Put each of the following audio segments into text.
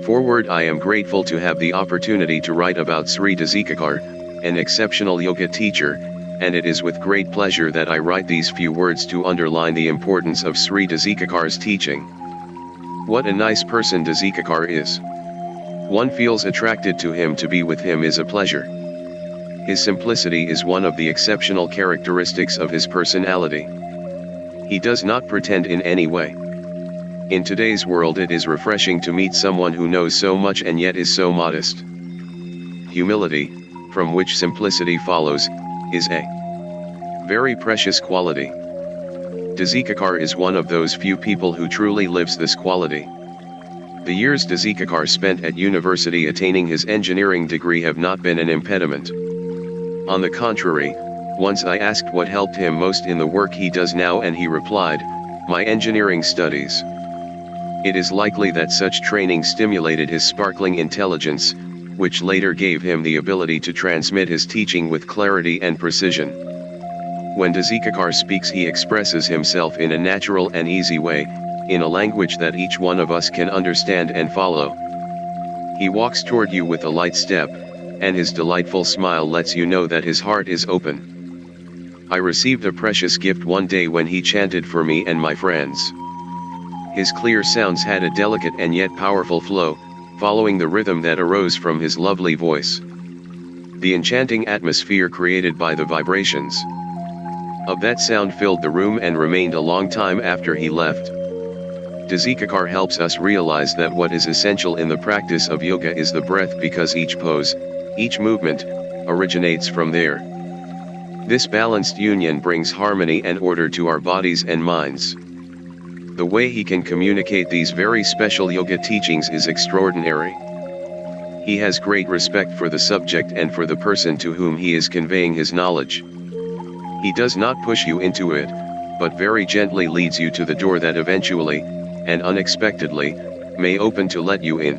Forward, I am grateful to have the opportunity to write about Sri Dzikakar, an exceptional yoga teacher, and it is with great pleasure that I write these few words to underline the importance of Sri Dzikakar's teaching. What a nice person Dzikakar is. One feels attracted to him. To be with him is a pleasure. His simplicity is one of the exceptional characteristics of his personality. He does not pretend in any way. In today's world, it is refreshing to meet someone who knows so much and yet is so modest. Humility, from which simplicity follows, is a very precious quality. Dzikakar is one of those few people who truly lives this quality. The years Dzikakar spent at university attaining his engineering degree have not been an impediment. On the contrary, once I asked what helped him most in the work he does now, and he replied, "My engineering studies." It is likely that such training stimulated his sparkling intelligence, which later gave him the ability to transmit his teaching with clarity and precision. When Dzikakar speaks, he expresses himself in a natural and easy way, in a language that each one of us can understand and follow. He walks toward you with a light step, and his delightful smile lets you know that his heart is open. I received a precious gift one day when he chanted for me and my friends. His clear sounds had a delicate and yet powerful flow, following the rhythm that arose from his lovely voice. The enchanting atmosphere created by the vibrations of that sound filled the room and remained a long time after he left. Dzikakar helps us realize that what is essential in the practice of yoga is the breath, because each pose, each movement, originates from there. This balanced union brings harmony and order to our bodies and minds. The way he can communicate these very special yoga teachings is extraordinary. He has great respect for the subject and for the person to whom he is conveying his knowledge. He does not push you into it, but very gently leads you to the door that eventually, and unexpectedly, may open to let you in.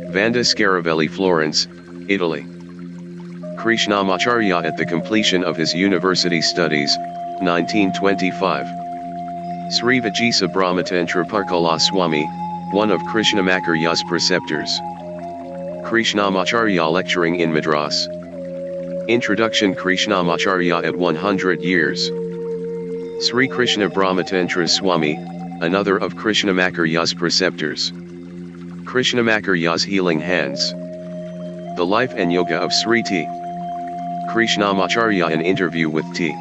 Vanda Scaravelli, Florence, Italy. Krishnamacharya at the completion of his university studies, 1925. Sri Vajisa Brahmatantra Parkala Swami, one of Krishnamacharya's preceptors. Krishnamacharya lecturing in Madras. Introduction. Krishnamacharya at 100 years. Sri Krishna Brahmatantra Swami, another of Krishnamacharya's preceptors. Krishnamacharya's healing hands. The life and yoga of Sri T. Krishnamacharya. An interview with T.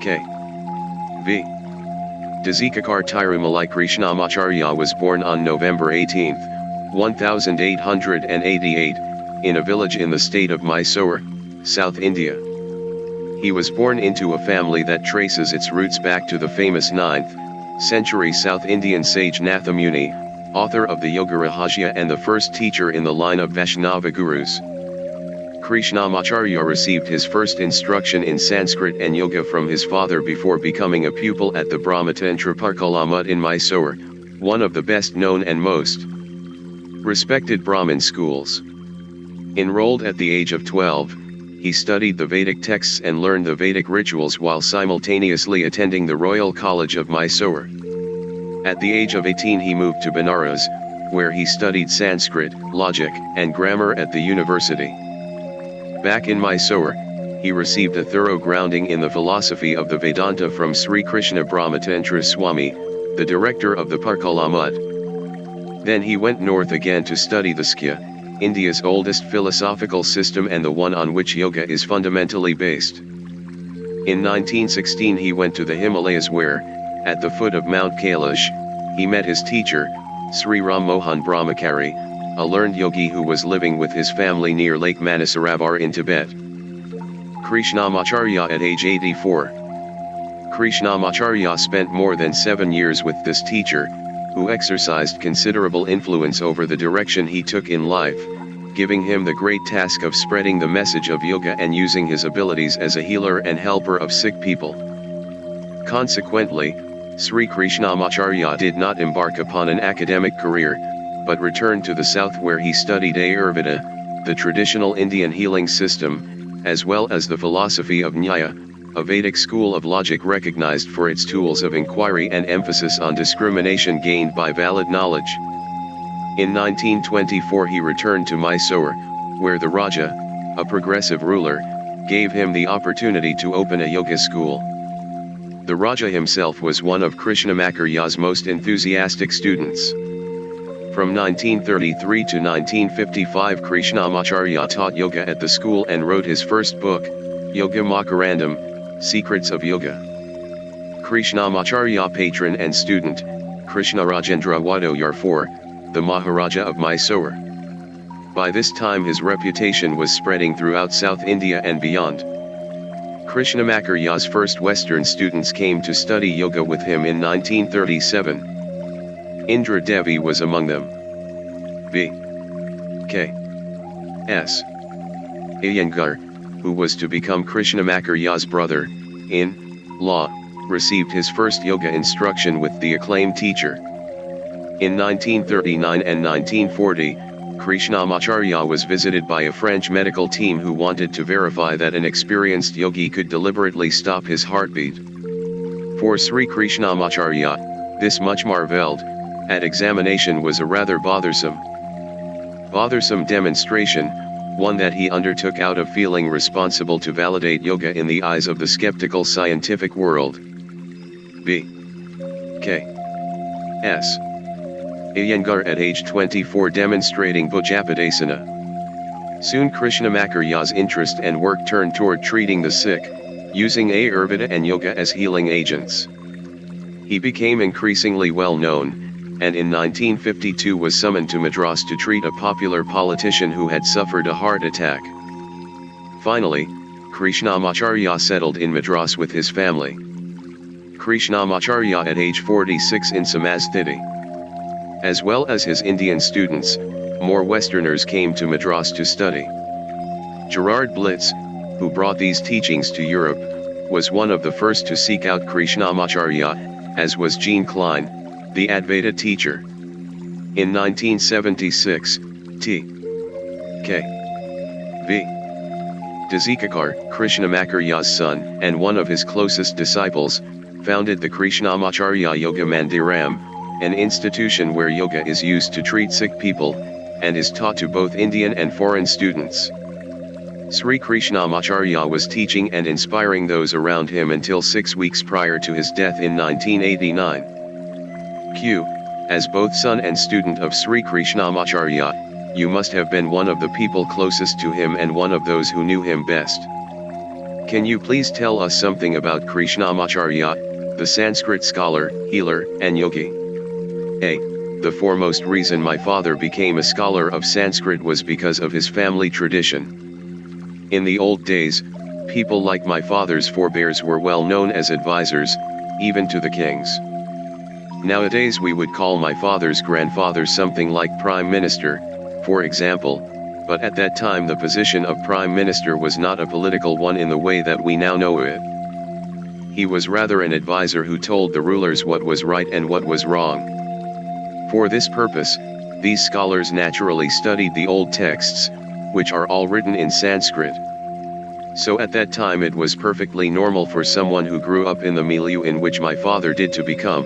K. V. Dzikakar Tirumalai. Krishnamacharya was born on November 18, 1888, in a village in the state of Mysore, South India. He was born into a family that traces its roots back to the famous 9th century South Indian sage Nathamuni, author of the Yoga Rahasya and the first teacher in the line of Vaishnava gurus. Krishnamacharya received his first instruction in Sanskrit and yoga from his father before becoming a pupil at the Brahmatantra Parkala Mutt in Mysore, one of the best known and most respected Brahmin schools. Enrolled at the age of 12, he studied the Vedic texts and learned the Vedic rituals while simultaneously attending the Royal College of Mysore. At the age of 18 he moved to Benares, where he studied Sanskrit, logic, and grammar at the university. Back in Mysore, he received a thorough grounding in the philosophy of the Vedanta from Sri Krishna Brahmatantra Swami, the director of the Parkala Mutt. Then he went north again to study the Skya, India's oldest philosophical system and the one on which yoga is fundamentally based. In 1916 he went to the Himalayas where, at the foot of Mount Kailash, he met his teacher, Sri Ram Mohan Brahmachari, a learned yogi who was living with his family near Lake Manasarovar in Tibet. Krishnamacharya at age 84. Krishnamacharya spent more than 7 years with this teacher, who exercised considerable influence over the direction he took in life, giving him the great task of spreading the message of yoga and using his abilities as a healer and helper of sick people. Consequently, Sri Krishnamacharya did not embark upon an academic career, but returned to the south where he studied Ayurveda, the traditional Indian healing system, as well as the philosophy of Nyaya, a Vedic school of logic recognized for its tools of inquiry and emphasis on discrimination gained by valid knowledge. In 1924 he returned to Mysore, where the Raja, a progressive ruler, gave him the opportunity to open a yoga school. The Raja himself was one of Krishnamacharya's most enthusiastic students. From 1933 to 1955 Krishnamacharya taught yoga at the school and wrote his first book, Yoga Makarandam, Secrets of Yoga. Krishnamacharya patron and student, Krishnarajendra Wadoyar IV, the Maharaja of Mysore. By this time his reputation was spreading throughout South India and beyond. Krishnamacharya's first Western students came to study yoga with him in 1937. Indra Devi was among them. B. K. S. Iyengar, who was to become Krishnamacharya's brother, in law, received his first yoga instruction with the acclaimed teacher. In 1939 and 1940, Krishnamacharya was visited by a French medical team who wanted to verify that an experienced yogi could deliberately stop his heartbeat. For Sri Krishnamacharya, this much marveled, at examination was a rather bothersome demonstration, one that he undertook out of feeling responsible to validate yoga in the eyes of the skeptical scientific world. B. K. S. Iyengar at age 24 demonstrating Bhujapadasana. Soon Krishnamacharya's interest and work turned toward treating the sick, using Ayurveda and yoga as healing agents. He became increasingly well known, and in 1952 was summoned to Madras to treat a popular politician who had suffered a heart attack. Finally, Krishnamacharya settled in Madras with his family. Krishnamacharya at age 46 in Samasthiti. As well as his Indian students, more Westerners came to Madras to study. Gerard Blitz, who brought these teachings to Europe, was one of the first to seek out Krishnamacharya, as was Jean Klein, the Advaita teacher. In 1976, T. K. V. Dazikakar, Krishnamacharya's son, and one of his closest disciples, founded the Krishnamacharya Yoga Mandiram, an institution where yoga is used to treat sick people, and is taught to both Indian and foreign students. Sri Krishnamacharya was teaching and inspiring those around him until 6 weeks prior to his death in 1989. Q. As both son and student of Sri Krishnamacharya, you must have been one of the people closest to him and one of those who knew him best. Can you please tell us something about Krishnamacharya, the Sanskrit scholar, healer, and yogi? A. The foremost reason my father became a scholar of Sanskrit was because of his family tradition. In the old days, people like my father's forebears were well known as advisors, even to the kings. Nowadays we would call my father's grandfather something like Prime Minister, for example, but at that time the position of Prime Minister was not a political one in the way that we now know it. He was rather an advisor who told the rulers what was right and what was wrong. For this purpose, these scholars naturally studied the old texts, which are all written in Sanskrit. So at that time it was perfectly normal for someone who grew up in the milieu in which my father did to become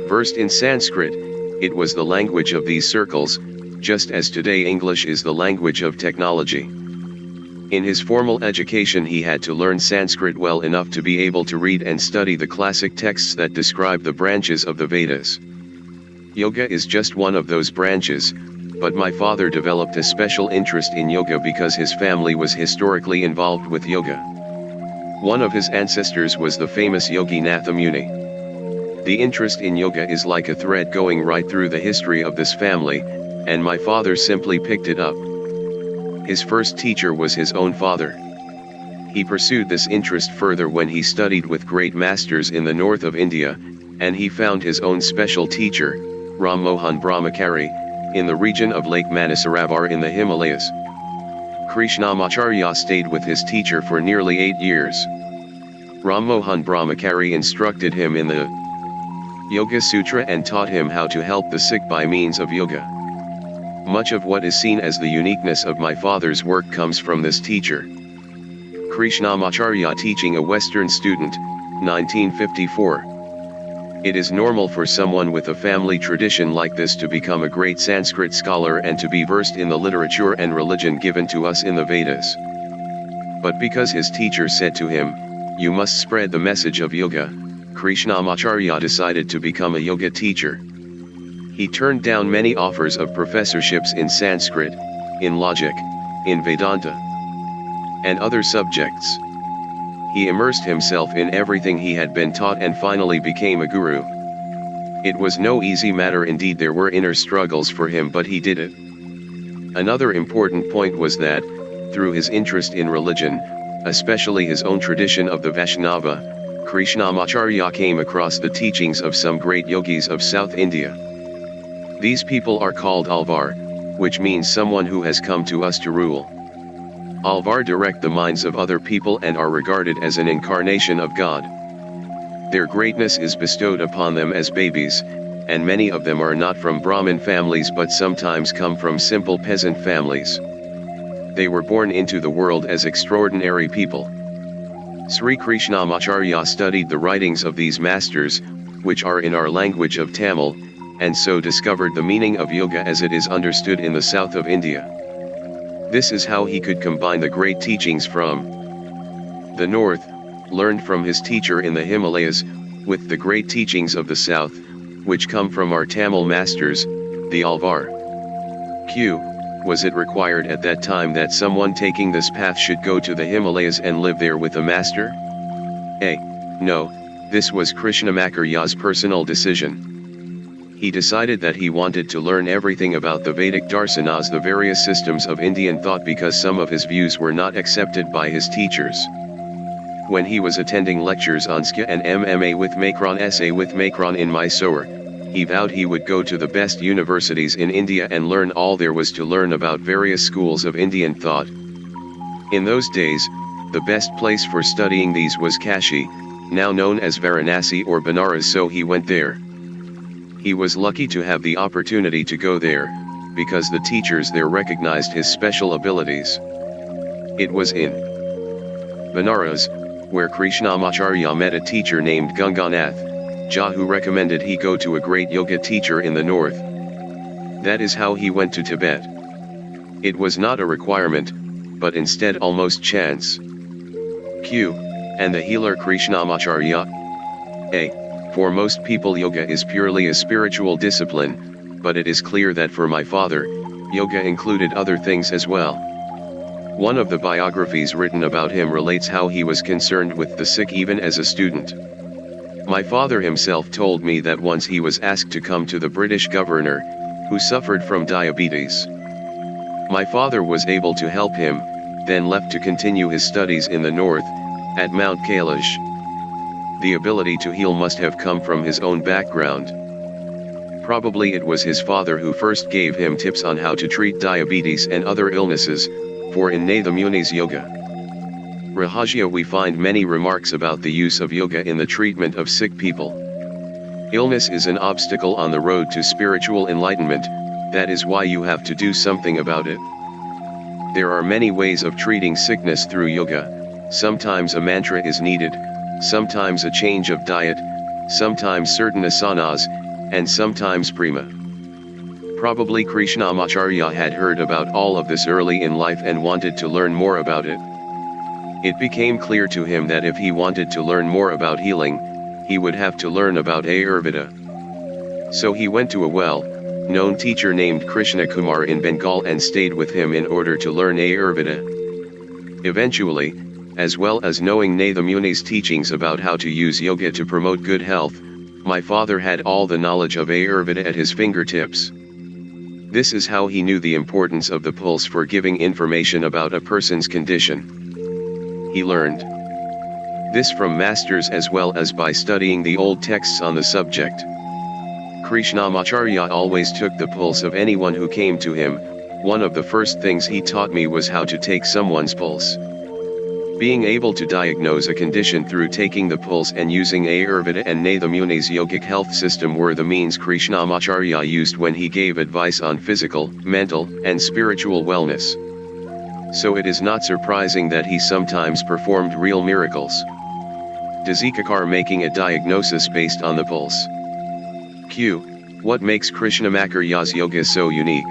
versed in Sanskrit. It was the language of these circles, just as today English is the language of technology. In his formal education he had to learn Sanskrit well enough to be able to read and study the classic texts that describe the branches of the Vedas. Yoga is just one of those branches, but my father developed a special interest in yoga because his family was historically involved with yoga. One of his ancestors was the famous yogi Natha Muni. The interest in yoga is like a thread going right through the history of this family, and my father simply picked it up. His first teacher was his own father. He pursued this interest further when he studied with great masters in the north of India, and he found his own special teacher, Ram Mohan Brahmachari, in the region of Lake Manasarovar in the Himalayas. Krishnamacharya stayed with his teacher for nearly 8 years. Ram Mohan Brahmachari instructed him in the Yoga Sutra and taught him how to help the sick by means of yoga. Much of what is seen as the uniqueness of my father's work comes from this teacher. Krishnamacharya teaching a Western student, 1954. It is normal for someone with a family tradition like this to become a great Sanskrit scholar and to be versed in the literature and religion given to us in the Vedas. But because his teacher said to him, "You must spread the message of yoga," Krishnamacharya decided to become a yoga teacher. He turned down many offers of professorships in Sanskrit, in logic, in Vedanta, and other subjects. He immersed himself in everything he had been taught and finally became a guru. It was no easy matter indeed, there were inner struggles for him, but he did it. Another important point was that, through his interest in religion, especially his own tradition of the Vaishnava, Krishnamacharya came across the teachings of some great yogis of South India. These people are called Alvar, which means someone who has come to us to rule. Alvar direct the minds of other people and are regarded as an incarnation of God. Their greatness is bestowed upon them as babies, and many of them are not from Brahmin families but sometimes come from simple peasant families. They were born into the world as extraordinary people. Sri Krishnamacharya studied the writings of these masters, which are in our language of Tamil, and so discovered the meaning of yoga as it is understood in the south of India. This is how he could combine the great teachings from the north, learned from his teacher in the Himalayas, with the great teachings of the south, which come from our Tamil masters, the Alvar. Was it required at that time that someone taking this path should go to the Himalayas and live there with a master? No, this was Krishnamacharya's personal decision. He decided that he wanted to learn everything about the Vedic darsanas, the various systems of Indian thought, because some of his views were not accepted by his teachers. When he was attending lectures on Skya and MMA with Macron in Mysore, he vowed he would go to the best universities in India and learn all there was to learn about various schools of Indian thought. In those days, the best place for studying these was Kashi, now known as Varanasi or Banaras, so he went there. He was lucky to have the opportunity to go there, because the teachers there recognized his special abilities. It was in Banaras, where Krishnamacharya met a teacher named Ganganath Jha, who recommended he go to a great yoga teacher in the north. That is how he went to Tibet. It was not a requirement, but instead almost chance. And the healer Krishnamacharya? For most people yoga is purely a spiritual discipline, but it is clear that for my father, yoga included other things as well. One of the biographies written about him relates how he was concerned with the sick even as a student. My father himself told me that once he was asked to come to the British governor, who suffered from diabetes. My father was able to help him, then left to continue his studies in the north, at Mount Kailash. The ability to heal must have come from his own background. Probably it was his father who first gave him tips on how to treat diabetes and other illnesses, for in Natha Muni's Yoga Rahasya we find many remarks about the use of yoga in the treatment of sick people. Illness is an obstacle on the road to spiritual enlightenment, that is why you have to do something about it. There are many ways of treating sickness through yoga. Sometimes a mantra is needed, sometimes a change of diet, sometimes certain asanas, and sometimes prema. Probably Krishnamacharya had heard about all of this early in life and wanted to learn more about it. It became clear to him that if he wanted to learn more about healing, he would have to learn about Ayurveda. So he went to a well-known teacher named Krishna Kumar in Bengal and stayed with him in order to learn Ayurveda. Eventually, as well as knowing Natha Muni's teachings about how to use yoga to promote good health, my father had all the knowledge of Ayurveda at his fingertips. This is how he knew the importance of the pulse for giving information about a person's condition. He learned this from masters as well as by studying the old texts on the subject. Krishnamacharya always took the pulse of anyone who came to him. One of the first things he taught me was how to take someone's pulse. Being able to diagnose a condition through taking the pulse and using Ayurveda and Natha Muni's yogic health system were the means Krishnamacharya used when he gave advice on physical, mental, and spiritual wellness. So it is not surprising that he sometimes performed real miracles. Dizikakar making a diagnosis based on the pulse. Q. What makes Krishnamacharya's yoga so unique?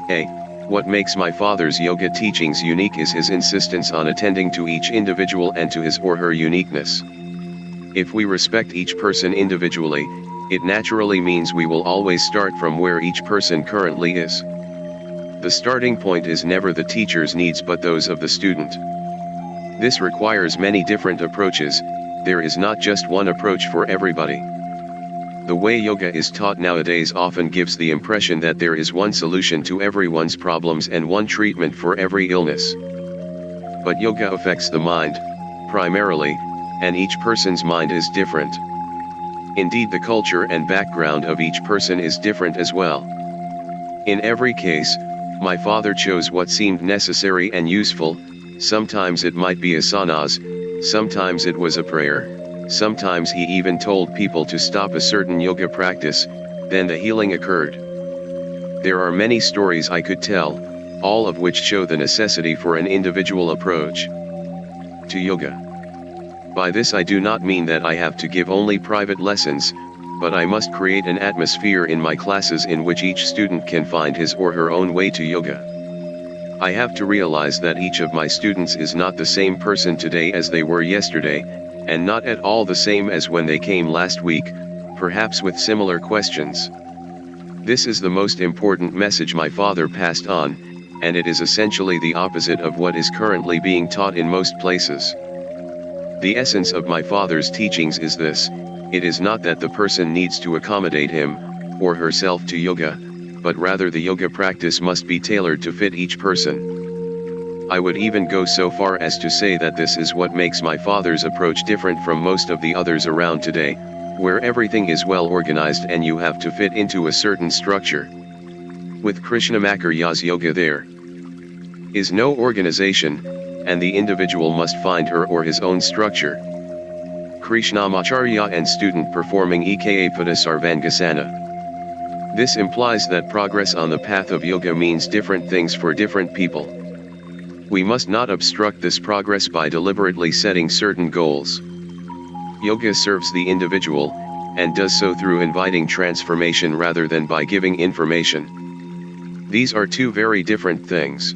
A. What makes my father's yoga teachings unique is his insistence on attending to each individual and to his or her uniqueness. If we respect each person individually, it naturally means we will always start from where each person currently is. The starting point is never the teacher's needs but those of the student. This requires many different approaches. There is not just one approach for everybody. The way yoga is taught nowadays often gives the impression that there is one solution to everyone's problems and one treatment for every illness. But yoga affects the mind, primarily, and each person's mind is different. Indeed, the culture and background of each person is different as well. In every case, my father chose what seemed necessary and useful. Sometimes it might be asanas, sometimes it was a prayer. Sometimes he even told people to stop a certain yoga practice, then the healing occurred. There are many stories I could tell, all of which show the necessity for an individual approach to yoga. By this I do not mean that I have to give only private lessons, but I must create an atmosphere in my classes in which each student can find his or her own way to yoga. I have to realize that each of my students is not the same person today as they were yesterday, and not at all the same as when they came last week, perhaps with similar questions. This is the most important message my father passed on, and it is essentially the opposite of what is currently being taught in most places. The essence of my father's teachings is this: it is not that the person needs to accommodate him or herself to yoga, but rather the yoga practice must be tailored to fit each person. I would even go so far as to say that this is what makes my father's approach different from most of the others around today, where everything is well organized and you have to fit into a certain structure. With Krishnamacharya's yoga there is no organization, and the individual must find her or his own structure. Krishnamacharya and student performing eka Sarvangasana. This implies that progress on the path of yoga means different things for different people. We must not obstruct this progress by deliberately setting certain goals. Yoga serves the individual, and does so through inviting transformation rather than by giving information. These are two very different things.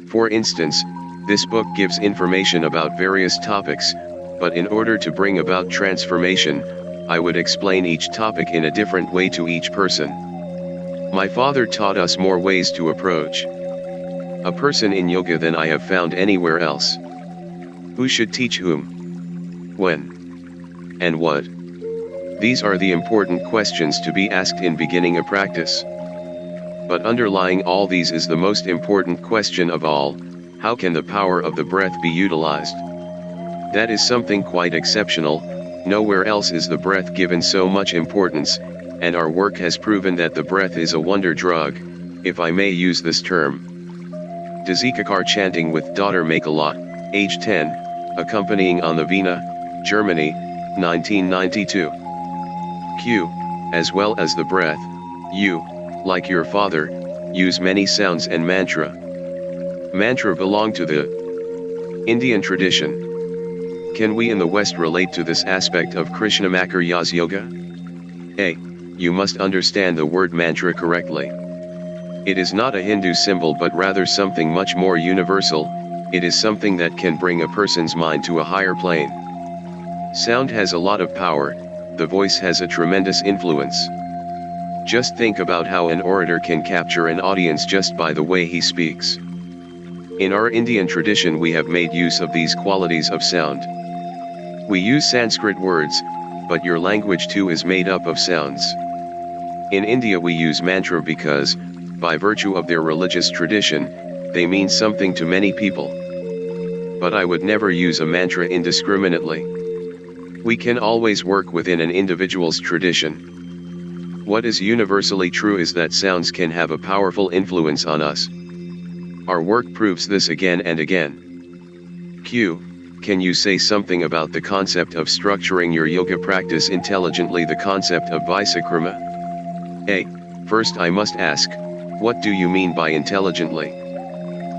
For instance, this book gives information about various topics, but in order to bring about transformation, I would explain each topic in a different way to each person. My father taught us more ways to approach a person in yoga than I have found anywhere else. Who should teach whom? When? And what? These are the important questions to be asked in beginning a practice. But underlying all these is the most important question of all: how can the power of the breath be utilized? That is something quite exceptional. Nowhere else is the breath given so much importance, and our work has proven that the breath is a wonder drug, if I may use this term. Dizikakar chanting with daughter Makalot, age 10, accompanying on the Veena, Germany, 1992. Q. As well as the breath, you, like your father, use many sounds and mantra. Mantra belong to the Indian tradition. Can we in the West relate to this aspect of Krishnamacharya's yoga? A. You must understand the word mantra correctly. It is not a Hindu symbol but rather something much more universal. It is something that can bring a person's mind to a higher plane. Sound has a lot of power, the voice has a tremendous influence. Just think about how an orator can capture an audience just by the way he speaks. In our Indian tradition we have made use of these qualities of sound. We use Sanskrit words, but your language too is made up of sounds. In India we use mantra because, by virtue of their religious tradition, they mean something to many people. But I would never use a mantra indiscriminately. We can always work within an individual's tradition. What is universally true is that sounds can have a powerful influence on us. Our work proves this again and again. Q. Can you say something about the concept of structuring your yoga practice intelligently, the concept of Visakrama? A. First I must ask, what do you mean by intelligently?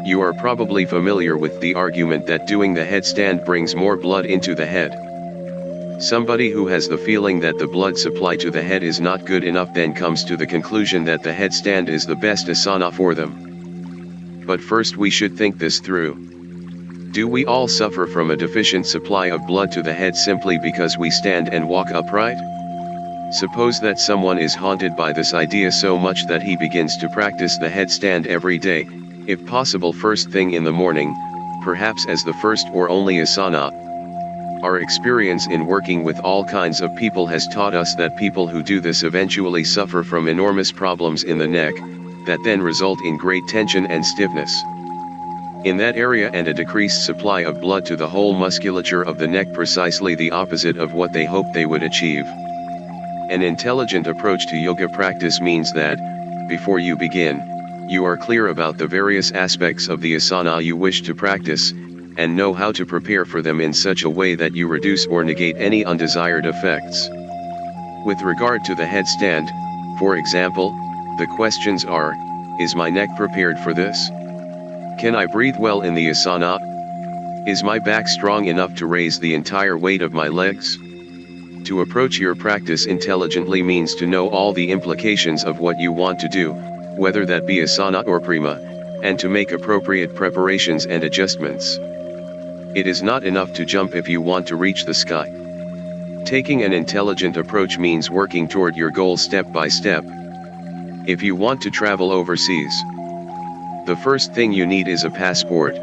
You are probably familiar with the argument that doing the headstand brings more blood into the head. Somebody who has the feeling that the blood supply to the head is not good enough then comes to the conclusion that the headstand is the best asana for them. But first we should think this through. Do we all suffer from a deficient supply of blood to the head simply because we stand and walk upright? Suppose that someone is haunted by this idea so much that he begins to practice the headstand every day, if possible first thing in the morning, perhaps as the first or only asana. Our experience in working with all kinds of people has taught us that people who do this eventually suffer from enormous problems in the neck, that then result in great tension and stiffness in that area and a decreased supply of blood to the whole musculature of the neck, precisely the opposite of what they hoped they would achieve. An intelligent approach to yoga practice means that, before you begin, you are clear about the various aspects of the asana you wish to practice, and know how to prepare for them in such a way that you reduce or negate any undesired effects. With regard to the headstand, for example, the questions are, is my neck prepared for this? Can I breathe well in the asana? Is my back strong enough to raise the entire weight of my legs? To approach your practice intelligently means to know all the implications of what you want to do, whether that be asana or prima, and to make appropriate preparations and adjustments. It is not enough to jump if you want to reach the sky. Taking an intelligent approach means working toward your goal step by step. If you want to travel overseas, the first thing you need is a passport.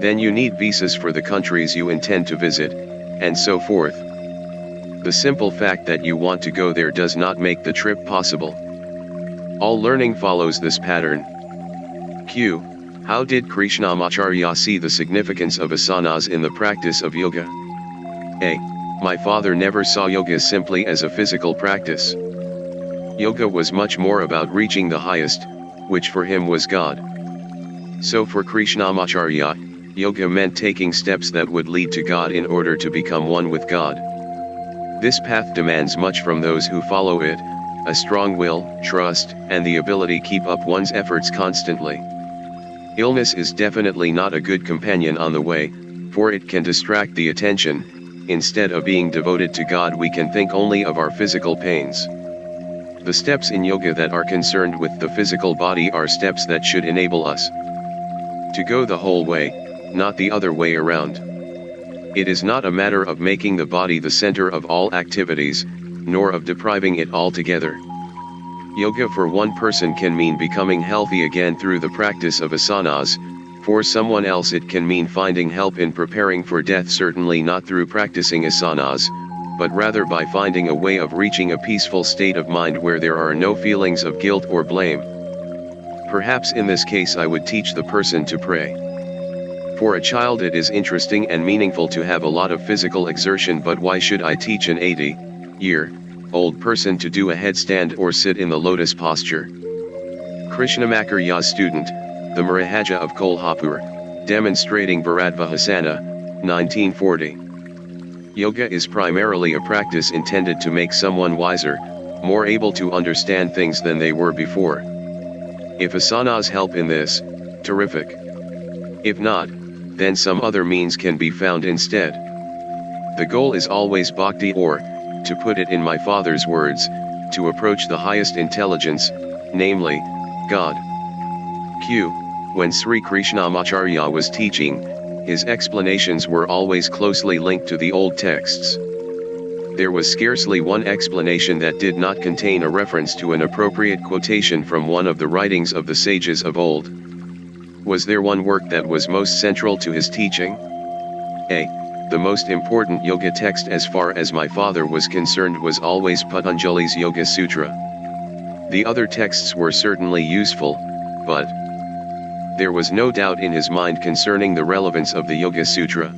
Then you need visas for the countries you intend to visit, and so forth. The simple fact that you want to go there does not make the trip possible. All learning follows this pattern. Q. How did Krishnamacharya see the significance of asanas in the practice of yoga? A. My father never saw yoga simply as a physical practice. Yoga was much more about reaching the highest, which for him was God. So for Krishnamacharya, yoga meant taking steps that would lead to God in order to become one with God. This path demands much from those who follow it, a strong will, trust, and the ability to keep up one's efforts constantly. Illness is definitely not a good companion on the way, for it can distract the attention. Instead of being devoted to God, we can think only of our physical pains. The steps in yoga that are concerned with the physical body are steps that should enable us to go the whole way, not the other way around. It is not a matter of making the body the center of all activities, nor of depriving it altogether. Yoga for one person can mean becoming healthy again through the practice of asanas. For someone else it can mean finding help in preparing for death, certainly not through practicing asanas, but rather by finding a way of reaching a peaceful state of mind where there are no feelings of guilt or blame. Perhaps in this case I would teach the person to pray. For a child it is interesting and meaningful to have a lot of physical exertion, but why should I teach an 80-year-old person to do a headstand or sit in the lotus posture? Krishnamacharya's student, the Maharaja of Kolhapur, demonstrating Bharadvahasana, 1940. Yoga is primarily a practice intended to make someone wiser, more able to understand things than they were before. If asanas help in this, terrific. If not, then some other means can be found instead. The goal is always bhakti, or, to put it in my father's words, to approach the highest intelligence, namely, God. Q. When Sri Krishnamacharya was teaching, his explanations were always closely linked to the old texts. There was scarcely one explanation that did not contain a reference to an appropriate quotation from one of the writings of the sages of old. Was there one work that was most central to his teaching? A. The most important yoga text as far as my father was concerned was always Patanjali's Yoga Sutra. The other texts were certainly useful, but there was no doubt in his mind concerning the relevance of the Yoga Sutra.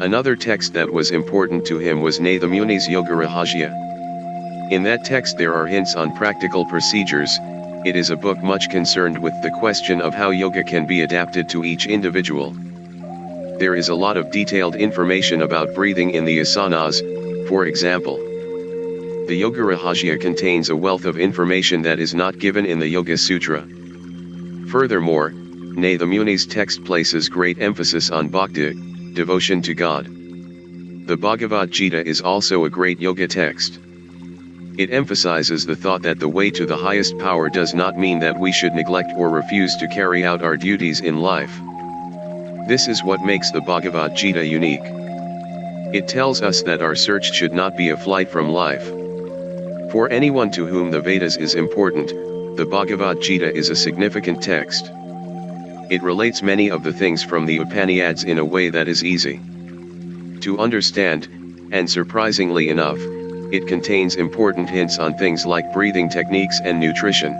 Another text that was important to him was Nathamuni's Yoga Rahasya. In that text there are hints on practical procedures. It is a book much concerned with the question of how yoga can be adapted to each individual. There is a lot of detailed information about breathing in the asanas, for example. The Yoga Rahasya contains a wealth of information that is not given in the Yoga Sutra. Furthermore, nay the Muni's text places great emphasis on bhakti, devotion to God. The Bhagavad Gita is also a great yoga text. It emphasizes the thought that the way to the highest power does not mean that we should neglect or refuse to carry out our duties in life. This is what makes the Bhagavad Gita unique. It tells us that our search should not be a flight from life. For anyone to whom the Vedas is important, the Bhagavad Gita is a significant text. It relates many of the things from the Upanishads in a way that is easy to understand, and surprisingly enough, it contains important hints on things like breathing techniques and nutrition.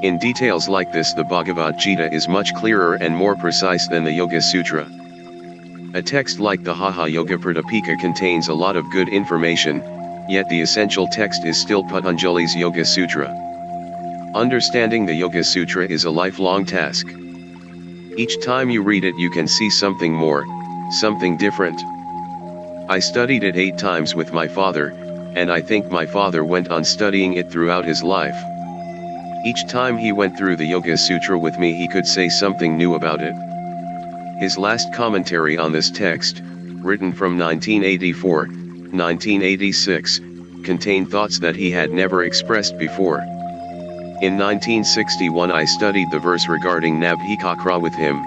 In details like this, the Bhagavad Gita is much clearer and more precise than the Yoga Sutra. A text like the Hatha Yoga Pradipika contains a lot of good information, yet the essential text is still Patanjali's Yoga Sutra. Understanding the Yoga Sutra is a lifelong task. Each time you read it you can see something more, something different. I studied it 8 times with my father, and I think my father went on studying it throughout his life. Each time he went through the Yoga Sutra with me he could say something new about it. His last commentary on this text, written from 1984-1986, contained thoughts that he had never expressed before. In 1961 I studied the verse regarding Nabhikakra with him,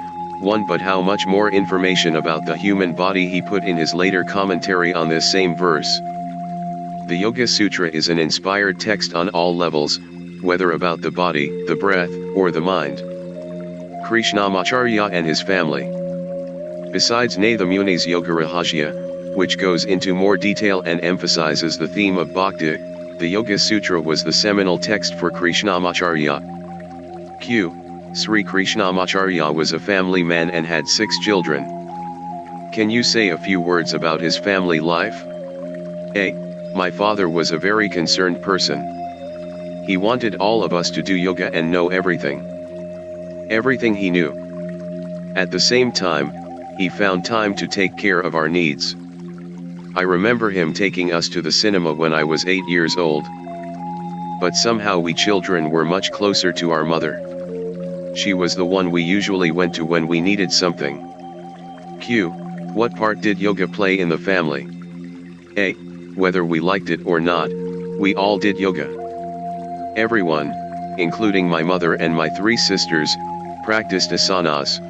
but how much more information about the human body he put in his later commentary on this same verse. The Yoga Sutra is an inspired text on all levels, whether about the body, the breath, or the mind. Krishnamacharya and his family. Besides the Muni's Yoga Rahasya, which goes into more detail and emphasizes the theme of bhakti, the Yoga Sutra was the seminal text for Krishnamacharya. Q. Sri Krishnamacharya was a family man and had 6 children. Can you say a few words about his family life? A. My father was a very concerned person. He wanted all of us to do yoga and know everything. Everything he knew. At the same time, he found time to take care of our needs. I remember him taking us to the cinema when I was 8 years old. But somehow we children were much closer to our mother. She was the one we usually went to when we needed something. Q. What part did yoga play in the family? A. Whether we liked it or not, we all did yoga. Everyone, including my mother and my 3 sisters, practiced asanas.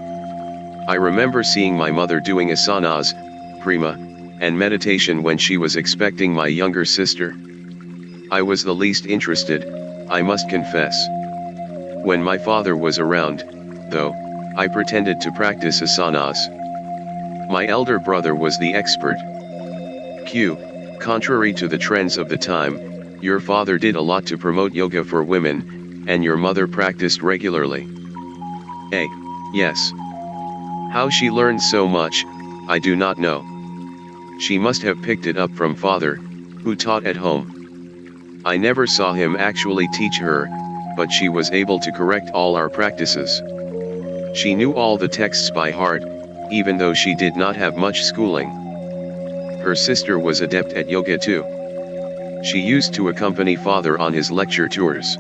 I remember seeing my mother doing asanas, prima, and meditation when she was expecting my younger sister. I was the least interested, I must confess. When my father was around, though, I pretended to practice asanas. My elder brother was the expert. Q. Contrary to the trends of the time, your father did a lot to promote yoga for women, and your mother practiced regularly. A. Yes. How she learned so much, I do not know. She must have picked it up from father, who taught at home. I never saw him actually teach her, but she was able to correct all our practices. She knew all the texts by heart, even though she did not have much schooling. Her sister was adept at yoga too. She used to accompany father on his lecture tours.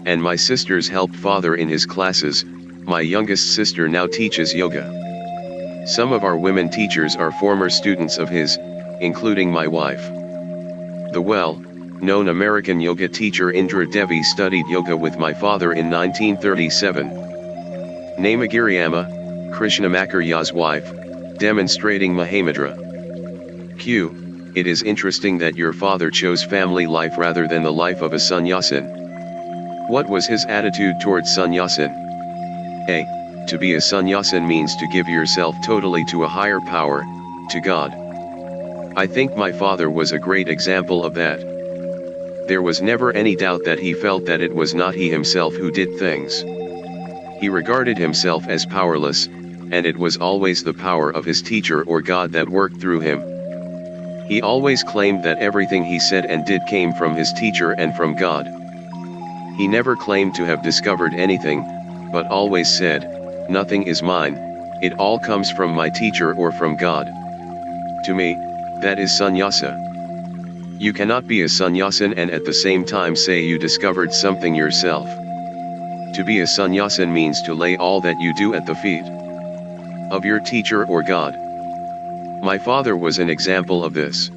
And my sisters helped father in his classes. My youngest sister now teaches yoga. Some of our women teachers are former students of his, including my wife. The well-known American yoga teacher Indra Devi studied yoga with my father in 1937. Namagiriyamma, Krishnamacharya's wife, demonstrating Mahamudra. Q. It is interesting that your father chose family life rather than the life of a sannyasin. What was his attitude towards sannyasin? A. To be a sannyasin means to give yourself totally to a higher power, to God. I think my father was a great example of that. There was never any doubt that he felt that it was not he himself who did things. He regarded himself as powerless, and it was always the power of his teacher or God that worked through him. He always claimed that everything he said and did came from his teacher and from God. He never claimed to have discovered anything, but always said, "Nothing is mine, it all comes from my teacher or from God." To me, that is sannyasa. You cannot be a sannyasin and at the same time say you discovered something yourself. To be a sannyasin means to lay all that you do at the feet of your teacher or God. My father was an example of this.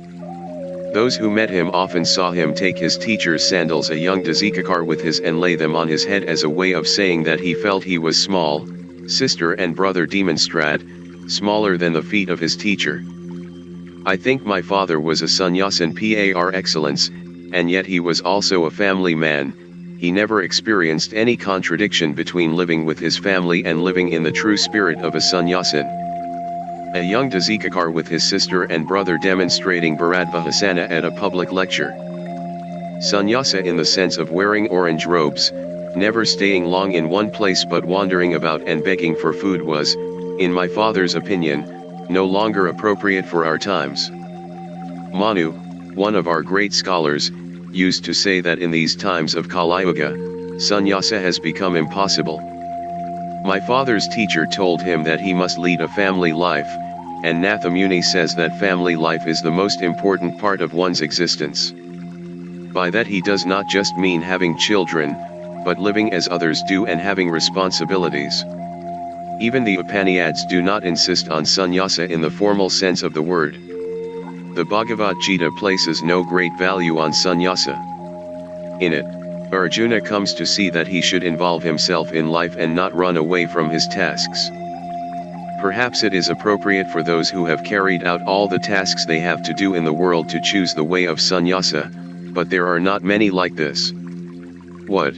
Those who met him often saw him take his teacher's sandals, a young Dazikakar, with his and lay them on his head as a way of saying that he felt he was small, sister and brother demonstrate, smaller than the feet of his teacher. I think my father was a sannyasin par excellence, and yet he was also a family man. He never experienced any contradiction between living with his family and living in the true spirit of a sannyasin. A young Dazikakar with his sister and brother demonstrating Bharadvahasana at a public lecture. Sannyasa in the sense of wearing orange robes, never staying long in one place but wandering about and begging for food was, in my father's opinion, no longer appropriate for our times. Manu, one of our great scholars, used to say that in these times of Kali Yuga, sannyasa has become impossible. My father's teacher told him that he must lead a family life, and Nathamuni says that family life is the most important part of one's existence. By that he does not just mean having children, but living as others do and having responsibilities. Even the Upanishads do not insist on sannyasa in the formal sense of the word. The Bhagavad Gita places no great value on sannyasa. In it, Arjuna comes to see that he should involve himself in life and not run away from his tasks. Perhaps it is appropriate for those who have carried out all the tasks they have to do in the world to choose the way of sannyasa, but there are not many like this. What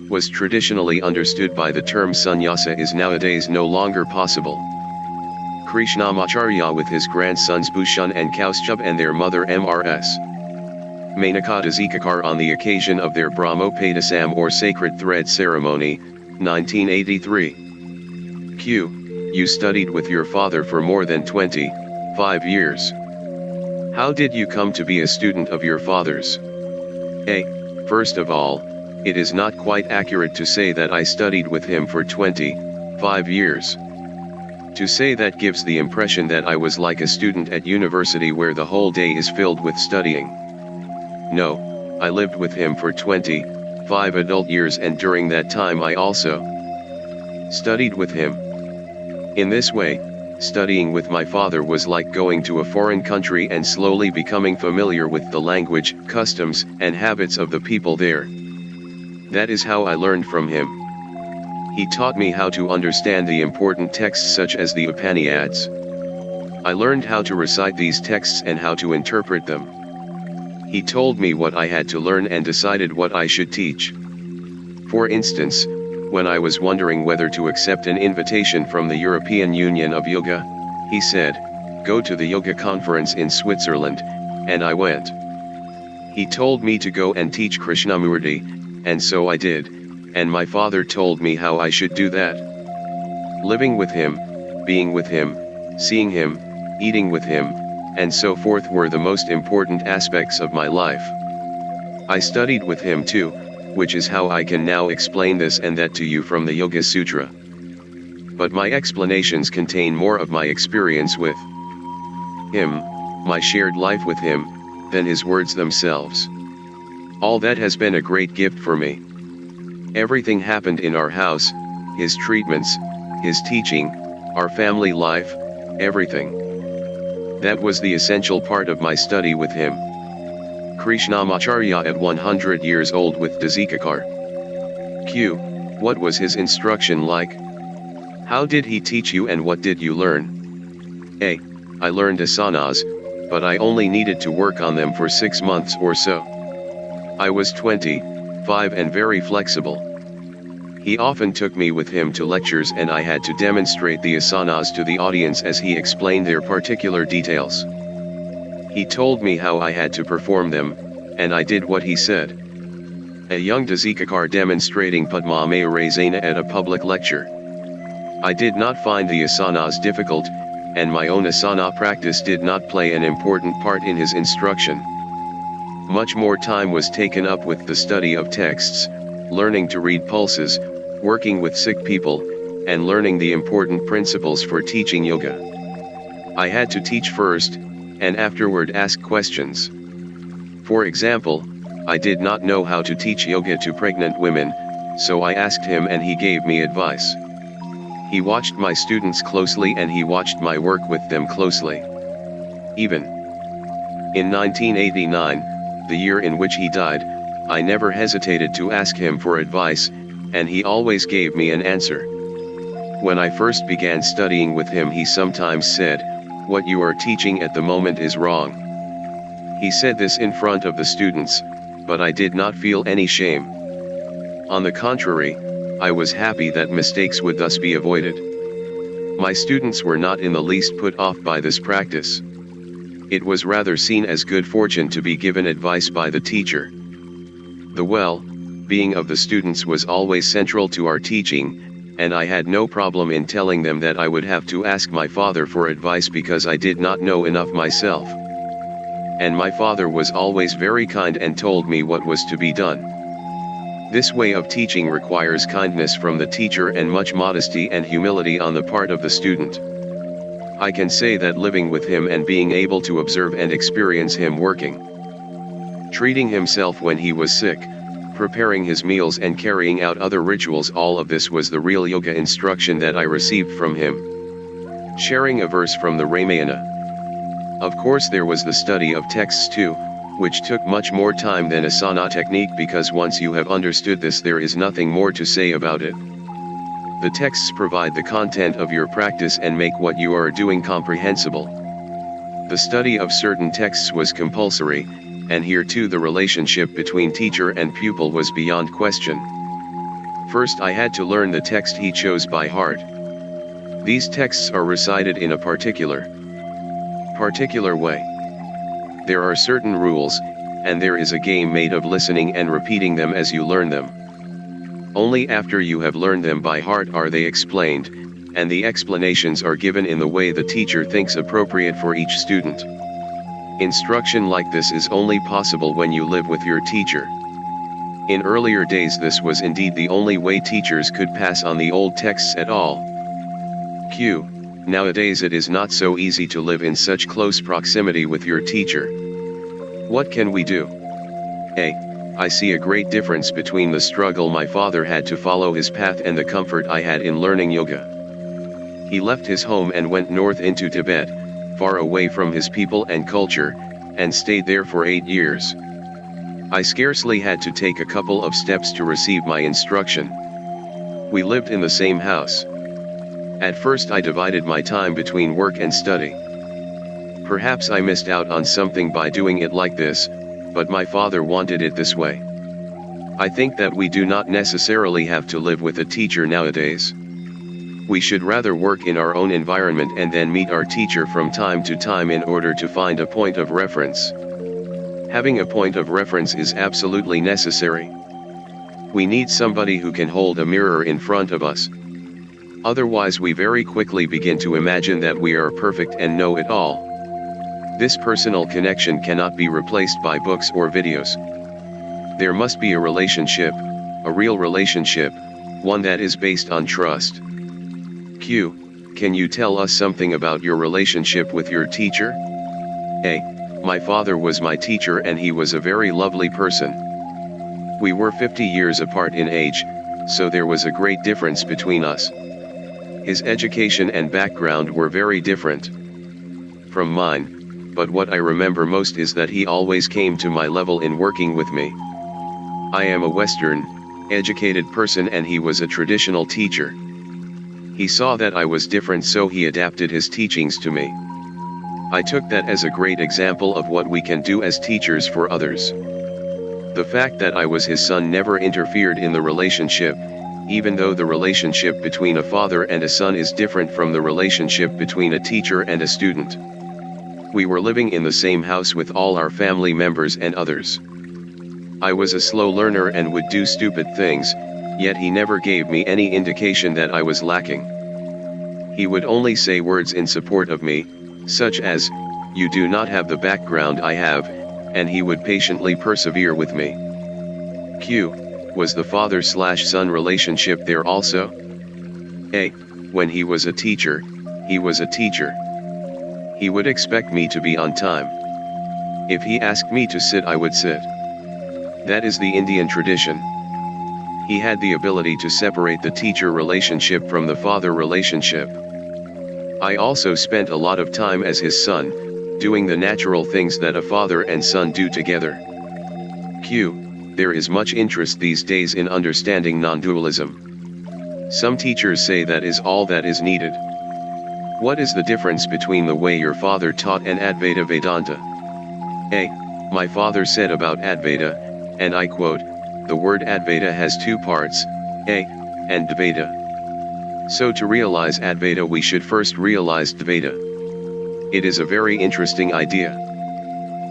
was traditionally understood by the term sannyasa is nowadays no longer possible. Krishnamacharya with his grandsons Bhushan and Kaustuba and their mother Mrs. Menaka Dazikakar on the occasion of their Brahmopadasam or Sacred Thread ceremony, 1983. Q. You studied with your father for more than 25 years. How did you come to be a student of your father's? A. First of all, it is not quite accurate to say that I studied with him for 25 years. To say that gives the impression that I was like a student at university where the whole day is filled with studying. No, I lived with him for 25 adult years, and during that time I also studied with him. In this way, studying with my father was like going to a foreign country and slowly becoming familiar with the language, customs, and habits of the people there. That is how I learned from him. He taught me how to understand the important texts such as the Upanishads. I learned how to recite these texts and how to interpret them. He told me what I had to learn and decided what I should teach. For instance, when I was wondering whether to accept an invitation from the European Union of Yoga, he said, "Go to the yoga conference in Switzerland," and I went. He told me to go and teach Krishnamurti, and so I did, and my father told me how I should do that. Living with him, being with him, seeing him, eating with him, and so forth were the most important aspects of my life. I studied with him too, which is how I can now explain this and that to you from the Yoga Sutra. But my explanations contain more of my experience with him, my shared life with him, than his words themselves. All that has been a great gift for me. Everything happened in our house, his treatments, his teaching, our family life, everything. That was the essential part of my study with him. Krishnamacharya at 100 years old with Dazikakar. Q. What was his instruction like? How did he teach you and what did you learn? A. I learned asanas, but I only needed to work on them for 6 months or so. I was 25 and very flexible. He often took me with him to lectures and I had to demonstrate the asanas to the audience as he explained their particular details. He told me how I had to perform them, and I did what he said. A young Dazikakar demonstrating Padmamayurasana at a public lecture. I did not find the asanas difficult, and my own asana practice did not play an important part in his instruction. Much more time was taken up with the study of texts, learning to read pulses, working with sick people, and learning the important principles for teaching yoga. I had to teach first, and afterward ask questions. For example, I did not know how to teach yoga to pregnant women, so I asked him and he gave me advice. He watched my students closely and he watched my work with them closely. Even in 1989, the year in which he died, I never hesitated to ask him for advice, and he always gave me an answer. When I first began studying with him, he sometimes said, "What you are teaching at the moment is wrong." He said this in front of the students, but I did not feel any shame. On the contrary, I was happy that mistakes would thus be avoided. My students were not in the least put off by this practice. It was rather seen as good fortune to be given advice by the teacher. The well-being of the students was always central to our teaching, and I had no problem in telling them that I would have to ask my father for advice because I did not know enough myself. And my father was always very kind and told me what was to be done. This way of teaching requires kindness from the teacher and much modesty and humility on the part of the student. I can say that living with him and being able to observe and experience him working, treating himself when he was sick, preparing his meals and carrying out other rituals, all of this was the real yoga instruction that I received from him. Sharing a verse from the Ramayana. Of course there was the study of texts too, which took much more time than asana technique, because once you have understood this there is nothing more to say about it. The texts provide the content of your practice and make what you are doing comprehensible. The study of certain texts was compulsory, and here too the relationship between teacher and pupil was beyond question. First I had to learn the text he chose by heart. These texts are recited in a particular way. There are certain rules, and there is a game made of listening and repeating them as you learn them. Only after you have learned them by heart are they explained, and the explanations are given in the way the teacher thinks appropriate for each student. Instruction like this is only possible when you live with your teacher. In earlier days this was indeed the only way teachers could pass on the old texts at all. Nowadays it is not so easy to live in such close proximity with your teacher. What can we do? I see a great difference between the struggle my father had to follow his path and the comfort I had in learning yoga. He left his home and went north into Tibet, far away from his people and culture, and stayed there for 8 years. I scarcely had to take a couple of steps to receive my instruction. We lived in the same house. At first I divided my time between work and study. Perhaps I missed out on something by doing it like this, but my father wanted it this way. I think that we do not necessarily have to live with a teacher nowadays. We should rather work in our own environment and then meet our teacher from time to time in order to find a point of reference. Having a point of reference is absolutely necessary. We need somebody who can hold a mirror in front of us. Otherwise we very quickly begin to imagine that we are perfect and know it all. This personal connection cannot be replaced by books or videos. There must be a relationship, a real relationship, one that is based on trust. Can you tell us something about your relationship with your teacher? My father was my teacher and he was a very lovely person. We were 50 years apart in age, so there was a great difference between us. His education and background were very different from mine. But what I remember most is that he always came to my level in working with me. I am a Western, educated person and he was a traditional teacher. He saw that I was different, so he adapted his teachings to me. I took that as a great example of what we can do as teachers for others. The fact that I was his son never interfered in the relationship, even though the relationship between a father and a son is different from the relationship between a teacher and a student. We were living in the same house with all our family members and others. I was a slow learner and would do stupid things, yet he never gave me any indication that I was lacking. He would only say words in support of me, such as, "You do not have the background I have," and he would patiently persevere with me. Was the father/son relationship there also? When he was a teacher, he was a teacher. He would expect me to be on time. If he asked me to sit, I would sit. That is the Indian tradition. He had the ability to separate the teacher relationship from the father relationship. I also spent a lot of time as his son, doing the natural things that a father and son do together. There is much interest these days in understanding non-dualism. Some teachers say that is all that is needed. What is the difference between the way your father taught and Advaita Vedanta? My father said about Advaita, and I quote, "The word Advaita has two parts, A and Dvaita. So to realize Advaita we should first realize Dvaita. It is a very interesting idea.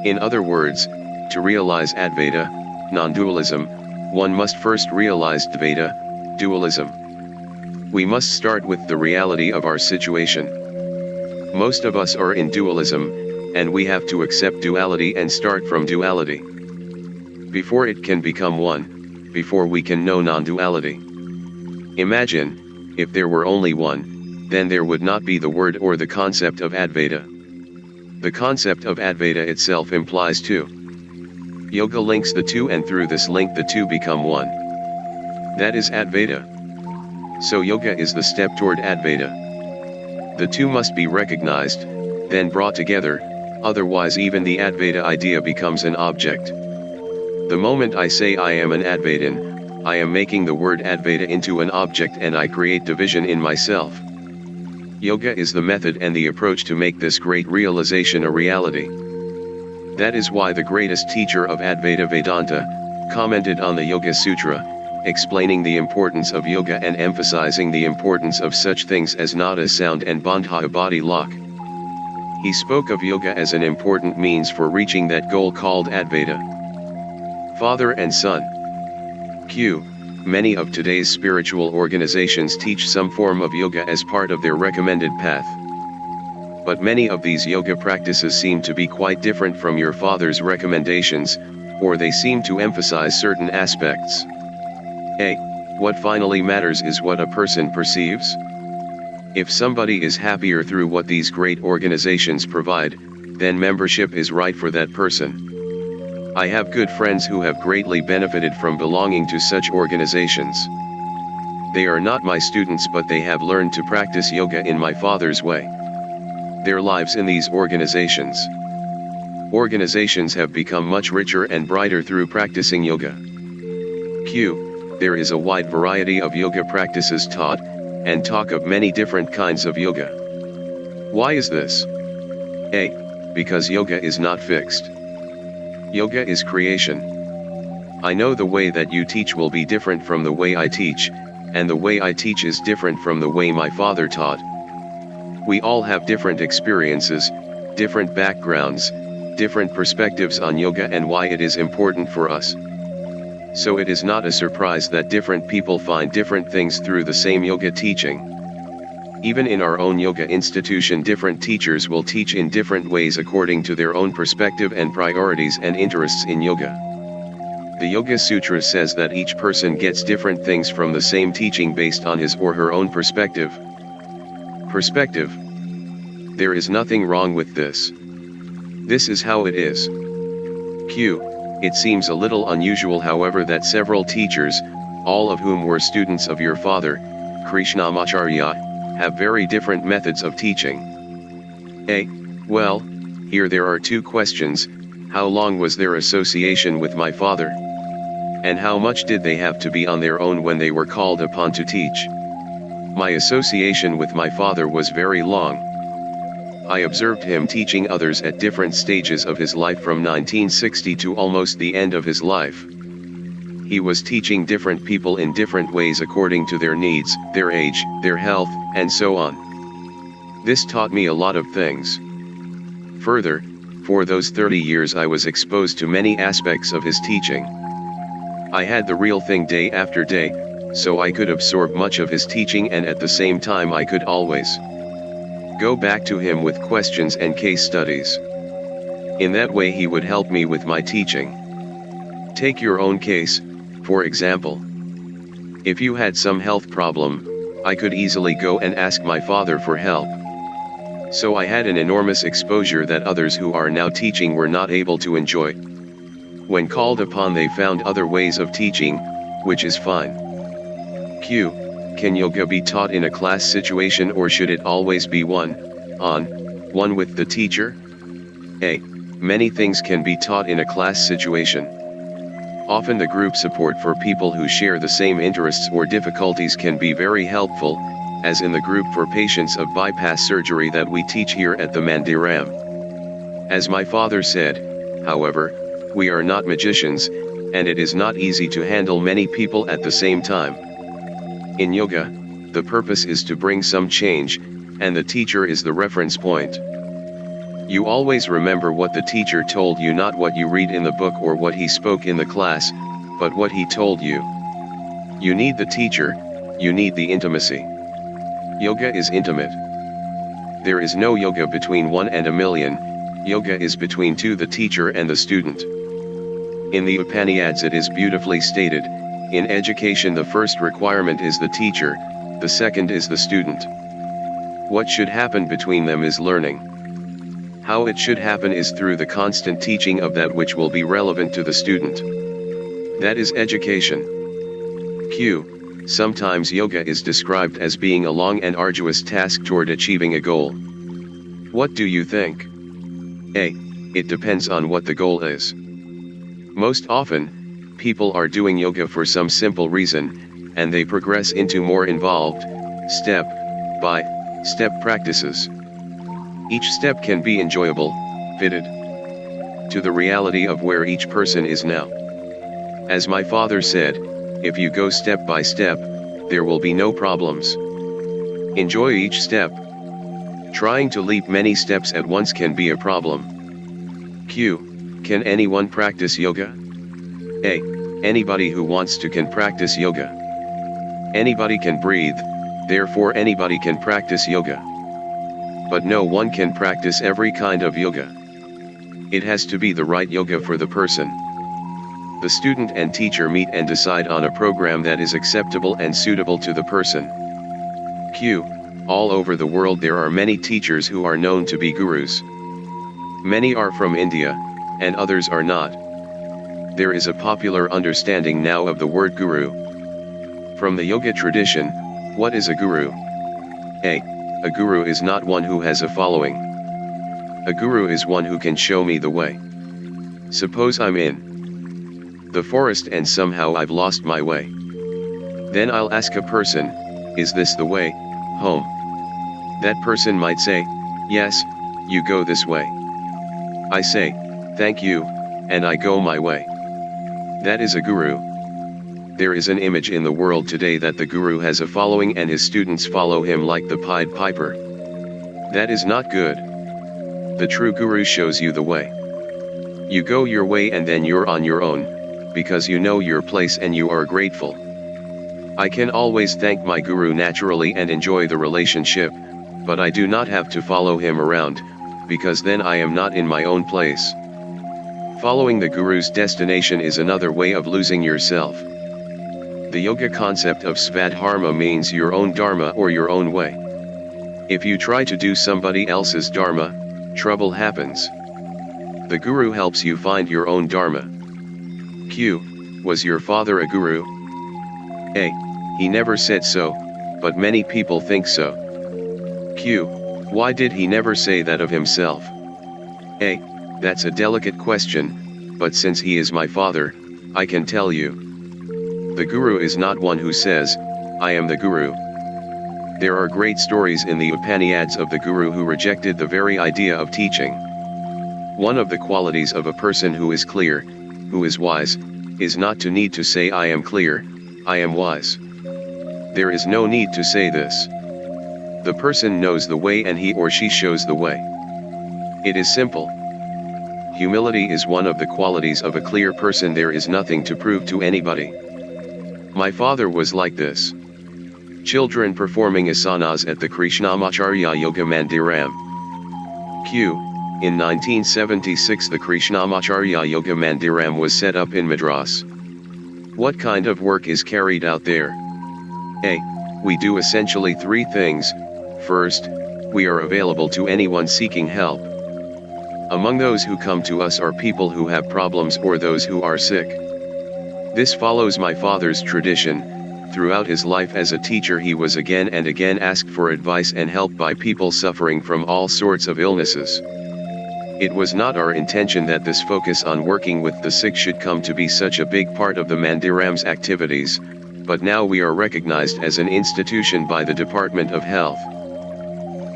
In other words, to realize Advaita, non-dualism, one must first realize Dvaita, dualism. We must start with the reality of our situation. Most of us are in dualism, and we have to accept duality and start from duality. Before it can become one, before we can know non-duality. Imagine, if there were only one, then there would not be the word or the concept of Advaita. The concept of Advaita itself implies two. Yoga links the two, and through this link the two become one. That is Advaita. So yoga is the step toward Advaita. The two must be recognized, then brought together, otherwise even the Advaita idea becomes an object. The moment I say I am an Advaitin, I am making the word Advaita into an object and I create division in myself. Yoga is the method and the approach to make this great realization a reality. That is why the greatest teacher of Advaita Vedanta commented on the Yoga Sutra, explaining the importance of yoga and emphasizing the importance of such things as nada sound and bandha body lock. He spoke of yoga as an important means for reaching that goal called Advaita. Father and son. Many of today's spiritual organizations teach some form of yoga as part of their recommended path. But many of these yoga practices seem to be quite different from your father's recommendations, or they seem to emphasize certain aspects. What finally matters is what a person perceives. If somebody is happier through what these great organizations provide, then membership is right for that person. I have good friends who have greatly benefited from belonging to such organizations. They are not my students, but they have learned to practice yoga in my father's way. Their lives in these organizations have become much richer and brighter through practicing yoga. There is a wide variety of yoga practices taught, and talk of many different kinds of yoga. Why is this? Because yoga is not fixed. Yoga is creation. I know the way that you teach will be different from the way I teach, and the way I teach is different from the way my father taught. We all have different experiences, different backgrounds, different perspectives on yoga and why it is important for us. So it is not a surprise that different people find different things through the same yoga teaching. Even in our own yoga institution, different teachers will teach in different ways according to their own perspective and priorities and interests in yoga. The Yoga Sutra says that each person gets different things from the same teaching based on his or her own perspective. There is nothing wrong with this. This is how it is. It seems a little unusual, however, that several teachers, all of whom were students of your father, Krishnamacharya, have very different methods of teaching. Well, here there are two questions. How long was their association with my father? And how much did they have to be on their own when they were called upon to teach? My association with my father was very long. I observed him teaching others at different stages of his life from 1960 to almost the end of his life. He was teaching different people in different ways according to their needs, their age, their health, and so on. This taught me a lot of things. Further, for those 30 years I was exposed to many aspects of his teaching. I had the real thing day after day, so I could absorb much of his teaching, and at the same time I could always go back to him with questions and case studies. In that way he would help me with my teaching. Take your own case, for example. If you had some health problem, I could easily go and ask my father for help. So I had an enormous exposure that others who are now teaching were not able to enjoy. When called upon they found other ways of teaching, which is fine. Q. Can yoga be taught in a class situation, or should it always be one-on-one with the teacher? A. Many things can be taught in a class situation. Often the group support for people who share the same interests or difficulties can be very helpful, as in the group for patients of bypass surgery that we teach here at the Mandiram. As my father said, however, we are not magicians, and it is not easy to handle many people at the same time. In yoga, the purpose is to bring some change, and the teacher is the reference point. You always remember what the teacher told you, not what you read in the book or what he spoke in the class, but what he told you. You need the teacher, you need the intimacy. Yoga is intimate. There is no yoga between 1 and a million, yoga is between two, the teacher and the student. In the Upanishads it is beautifully stated, in education the first requirement is the teacher, the second is the student. What should happen between them is learning. How it should happen is through the constant teaching of that which will be relevant to the student. That is education. Q. Sometimes yoga is described as being a long and arduous task toward achieving a goal. What do you think? A. It depends on what the goal is. Most often, people are doing yoga for some simple reason, and they progress into more involved, step-by-step practices. Each step can be enjoyable, fitted to the reality of where each person is now. As my father said, if you go step by step, there will be no problems. Enjoy each step. Trying to leap many steps at once can be a problem. Q. Can anyone practice yoga? A. Anybody who wants to can practice yoga. Anybody can breathe, therefore anybody can practice yoga. But no one can practice every kind of yoga. It has to be the right yoga for the person. The student and teacher meet and decide on a program that is acceptable and suitable to the person. Q. All over the world there are many teachers who are known to be gurus. Many are from India, and others are not. There is a popular understanding now of the word guru. From the yoga tradition, what is a guru? A guru is not one who has a following. A guru is one who can show me the way. Suppose I'm in the forest and somehow I've lost my way. Then I'll ask a person, is this the way home? That person might say, yes, you go this way. I say, thank you, and I go my way. That is a guru. There is an image in the world today that the guru has a following and his students follow him like the Pied Piper. That is not good. The true guru shows you the way. You go your way and then you're on your own, because you know your place and you are grateful. I can always thank my guru naturally and enjoy the relationship, but I do not have to follow him around, because then I am not in my own place. Following the guru's destination is another way of losing yourself. The yoga concept of svadharma means your own dharma or your own way. If you try to do somebody else's dharma, trouble happens. The guru helps you find your own dharma. Q. Was your father a guru? A. He never said so, but many people think so. Q. Why did he never say that of himself? A. That's a delicate question, but since he is my father, I can tell you. The guru is not one who says, I am the guru. There are great stories in the Upanishads of the guru who rejected the very idea of teaching. One of the qualities of a person who is clear, who is wise, is not to need to say I am clear, I am wise. There is no need to say this. The person knows the way and he or she shows the way. It is simple. Humility is one of the qualities of a clear person. There is nothing to prove to anybody. My father was like this. Children performing asanas at the Krishnamacharya Yoga Mandiram. Q. In 1976 the Krishnamacharya Yoga Mandiram was set up in Madras. What kind of work is carried out there? A. We do essentially three things. First, we are available to anyone seeking help. Among those who come to us are people who have problems or those who are sick. This follows my father's tradition. Throughout his life as a teacher he was again and again asked for advice and help by people suffering from all sorts of illnesses. It was not our intention that this focus on working with the sick should come to be such a big part of the Mandiram's activities, but now we are recognized as an institution by the Department of Health.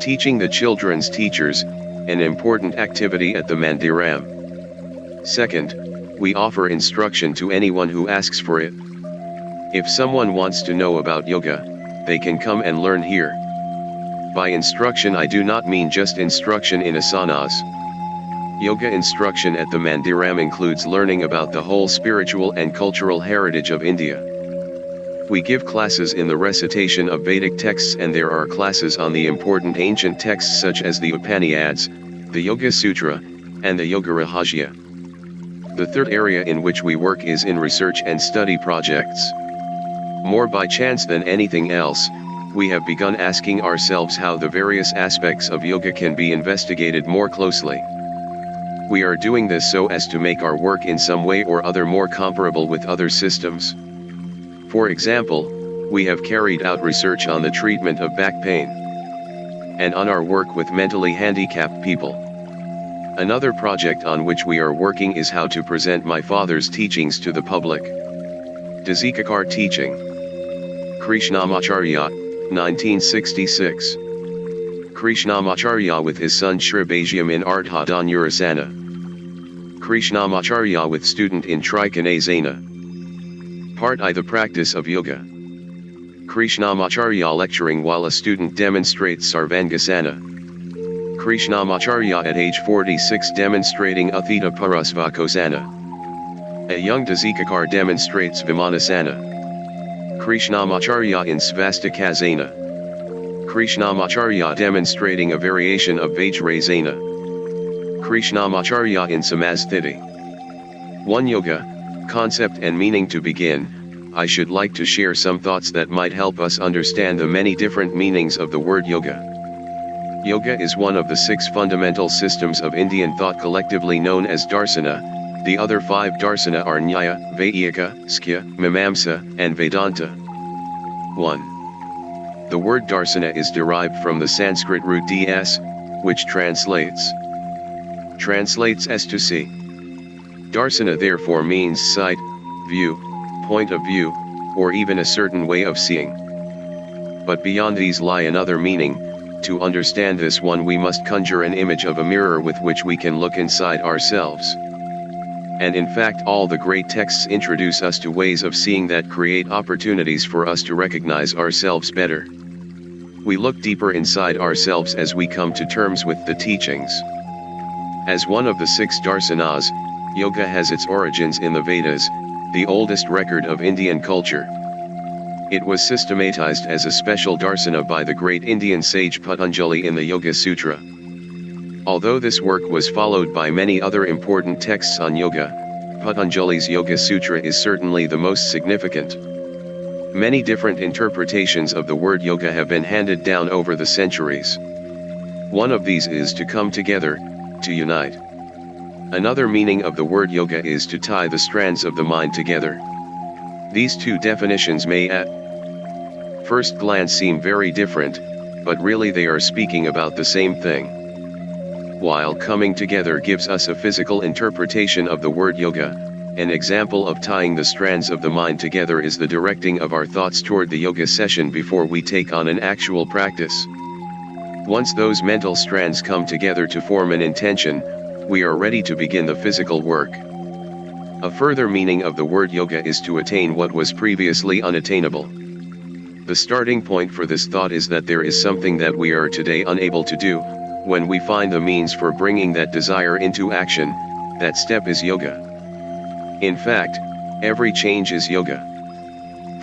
Teaching the children's teachers, an important activity at the Mandiram. Second, we offer instruction to anyone who asks for it. If someone wants to know about yoga, they can come and learn here. By instruction I do not mean just instruction in asanas. Yoga instruction at the Mandiram includes learning about the whole spiritual and cultural heritage of India. We give classes in the recitation of Vedic texts, and there are classes on the important ancient texts such as the Upanishads, the Yoga Sutra, and the Yoga Rahasya. The third area in which we work is in research and study projects. More by chance than anything else, we have begun asking ourselves how the various aspects of yoga can be investigated more closely. We are doing this so as to make our work in some way or other more comparable with other systems. For example, we have carried out research on the treatment of back pain, and on our work with mentally handicapped people. Another project on which we are working is how to present my father's teachings to the public. Dazikakar teaching. Krishnamacharya, 1966. Krishnamacharya with his son Shribhajiam in Ardhadanurasana. Krishnamacharya with student in Trikonasana. Part I. The practice of yoga. Krishnamacharya lecturing while a student demonstrates Sarvangasana. Krishnamacharya at age 46 demonstrating Athita Parasvakosana. A young Dazikakar demonstrates Vimanasana. Krishnamacharya in Svastikasana. Krishnamacharya demonstrating a variation of Vajrasana. Krishnamacharya in Samasthiti. 1. Yoga, concept and meaning. To begin, I should like to share some thoughts that might help us understand the many different meanings of the word yoga. Yoga is one of the 6 fundamental systems of Indian thought collectively known as Darsana. The other 5 Darsana are Nyaya, Vaiyika, Skya, Mimamsa, and Vedanta. 1. The word Darsana is derived from the Sanskrit root ds, which translates as to see. Darsana therefore means sight, view, point of view, or even a certain way of seeing. But beyond these lie another meaning. To understand this one we must conjure an image of a mirror with which we can look inside ourselves. And in fact all the great texts introduce us to ways of seeing that create opportunities for us to recognize ourselves better. We look deeper inside ourselves as we come to terms with the teachings. As one of the 6 darsanas, yoga has its origins in the Vedas, the oldest record of Indian culture. It was systematized as a special darsana by the great Indian sage Patanjali in the Yoga Sutra. Although this work was followed by many other important texts on yoga, Patanjali's Yoga Sutra is certainly the most significant. Many different interpretations of the word yoga have been handed down over the centuries. One of these is to come together, to unite. Another meaning of the word yoga is to tie the strands of the mind together. These 2 definitions may at first glance seem very different, but really they are speaking about the same thing. While coming together gives us a physical interpretation of the word yoga, an example of tying the strands of the mind together is the directing of our thoughts toward the yoga session before we take on an actual practice. Once those mental strands come together to form an intention, we are ready to begin the physical work. A further meaning of the word yoga is to attain what was previously unattainable. The starting point for this thought is that there is something that we are today unable to do. When we find the means for bringing that desire into action, that step is yoga. In fact, every change is yoga.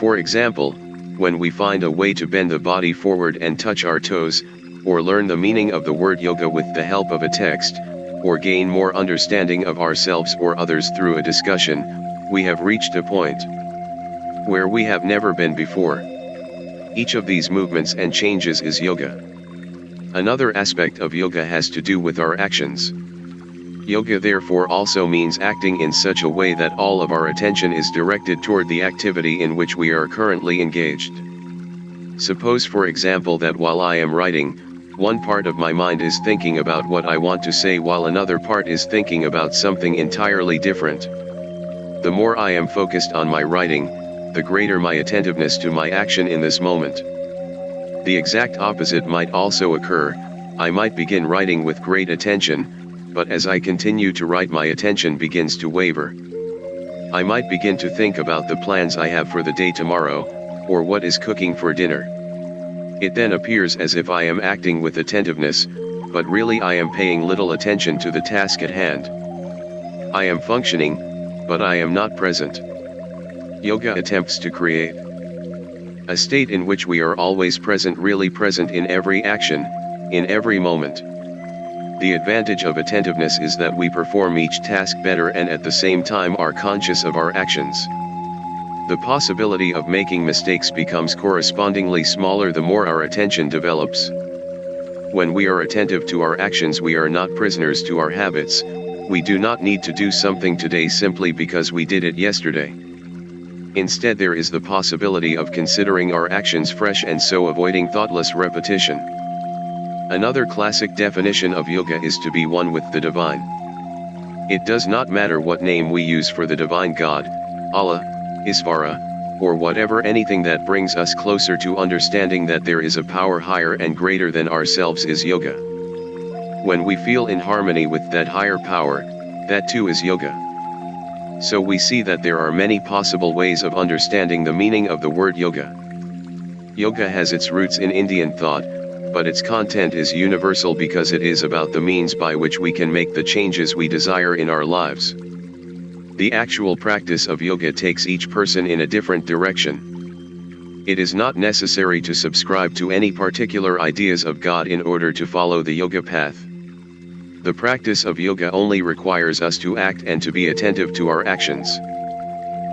For example, when we find a way to bend the body forward and touch our toes, or learn the meaning of the word yoga with the help of a text, or gain more understanding of ourselves or others through a discussion, we have reached a point where we have never been before. Each of these movements and changes is yoga. Another aspect of yoga has to do with our actions. Yoga therefore also means acting in such a way that all of our attention is directed toward the activity in which we are currently engaged. Suppose for example that while I am writing, one part of my mind is thinking about what I want to say while another part is thinking about something entirely different. The more I am focused on my writing, the greater my attentiveness to my action in this moment. The exact opposite might also occur. I might begin writing with great attention, but as I continue to write my attention begins to waver. I might begin to think about the plans I have for the day tomorrow, or what is cooking for dinner. It then appears as if I am acting with attentiveness, but really I am paying little attention to the task at hand. I am functioning, but I am not present. Yoga attempts to create a state in which we are always present, really present in every action, in every moment. The advantage of attentiveness is that we perform each task better and at the same time are conscious of our actions. The possibility of making mistakes becomes correspondingly smaller the more our attention develops. When we are attentive to our actions, we are not prisoners to our habits. We do not need to do something today simply because we did it yesterday. Instead, there is the possibility of considering our actions fresh and so avoiding thoughtless repetition. Another classic definition of yoga is to be one with the divine. It does not matter what name we use for the divine God, Allah, Isvara, or whatever, anything that brings us closer to understanding that there is a power higher and greater than ourselves is yoga. When we feel in harmony with that higher power, that too is yoga. So we see that there are many possible ways of understanding the meaning of the word yoga. Yoga has its roots in Indian thought, but its content is universal because it is about the means by which we can make the changes we desire in our lives. The actual practice of yoga takes each person in a different direction. It is not necessary to subscribe to any particular ideas of God in order to follow the yoga path. The practice of yoga only requires us to act and to be attentive to our actions.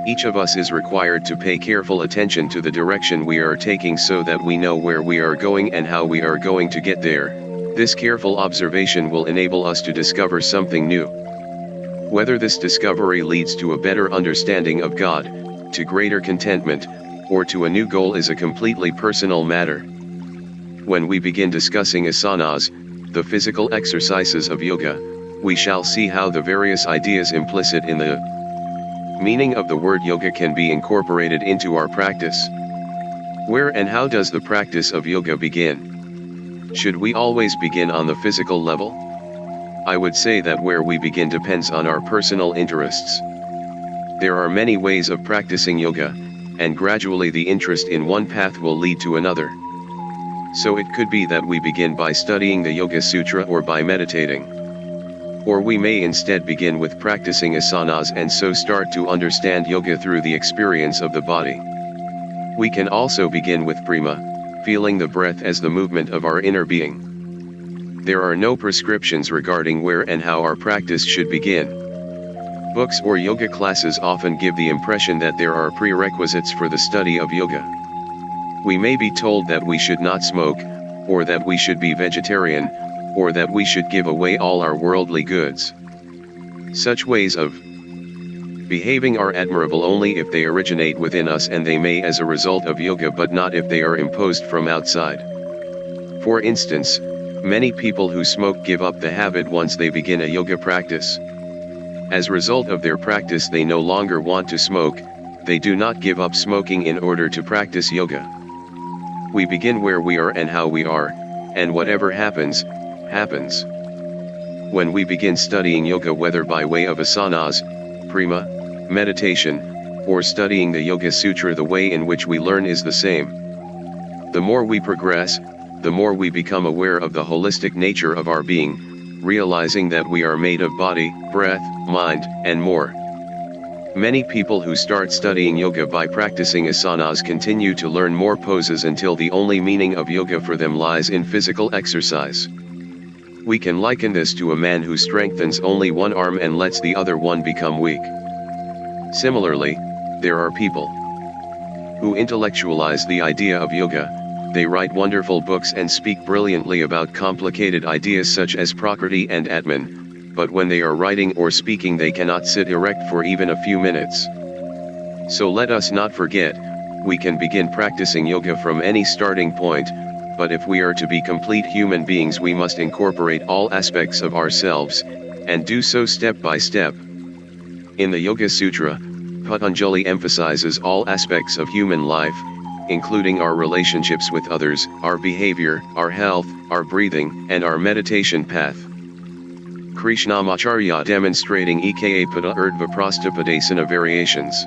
Each of us is required to pay careful attention to the direction we are taking so that we know where we are going and how we are going to get there. This careful observation will enable us to discover something new. Whether this discovery leads to a better understanding of God, to greater contentment, or to a new goal is a completely personal matter. When we begin discussing asanas, the physical exercises of yoga, we shall see how the various ideas implicit in the meaning of the word yoga can be incorporated into our practice. Where and how does the practice of yoga begin? Should we always begin on the physical level? I would say that where we begin depends on our personal interests. There are many ways of practicing yoga, and gradually the interest in one path will lead to another. So it could be that we begin by studying the Yoga Sutra or by meditating. Or we may instead begin with practicing asanas and so start to understand yoga through the experience of the body. We can also begin with prema, feeling the breath as the movement of our inner being. There are no prescriptions regarding where and how our practice should begin. Books or yoga classes often give the impression that there are prerequisites for the study of yoga. We may be told that we should not smoke, or that we should be vegetarian, or that we should give away all our worldly goods. Such ways of behaving are admirable only if they originate within us, and they may as a result of yoga, but not if they are imposed from outside. For instance, many people who smoke give up the habit once they begin a yoga practice. As a result of their practice, they no longer want to smoke. They do not give up smoking in order to practice yoga. We begin where we are and how we are, and whatever happens, happens. When we begin studying yoga, whether by way of asanas, prema, meditation, or studying the Yoga Sutra, the way in which we learn is the same. The more we progress, the more we become aware of the holistic nature of our being, realizing that we are made of body, breath, mind, and more. Many people who start studying yoga by practicing asanas continue to learn more poses until the only meaning of yoga for them lies in physical exercise. We can liken this to a man who strengthens only one arm and lets the other one become weak. Similarly, there are people who intellectualize the idea of yoga. They write wonderful books and speak brilliantly about complicated ideas such as Prakriti and Atman, but when they are writing or speaking they cannot sit erect for even a few minutes. So let us not forget, we can begin practicing yoga from any starting point, but if we are to be complete human beings we must incorporate all aspects of ourselves, and do so step by step. In the Yoga Sutra, Patanjali emphasizes all aspects of human life, including our relationships with others, our behavior, our health, our breathing, and our meditation path. Krishnamacharya demonstrating eka pada urdhva prastapadasana variations.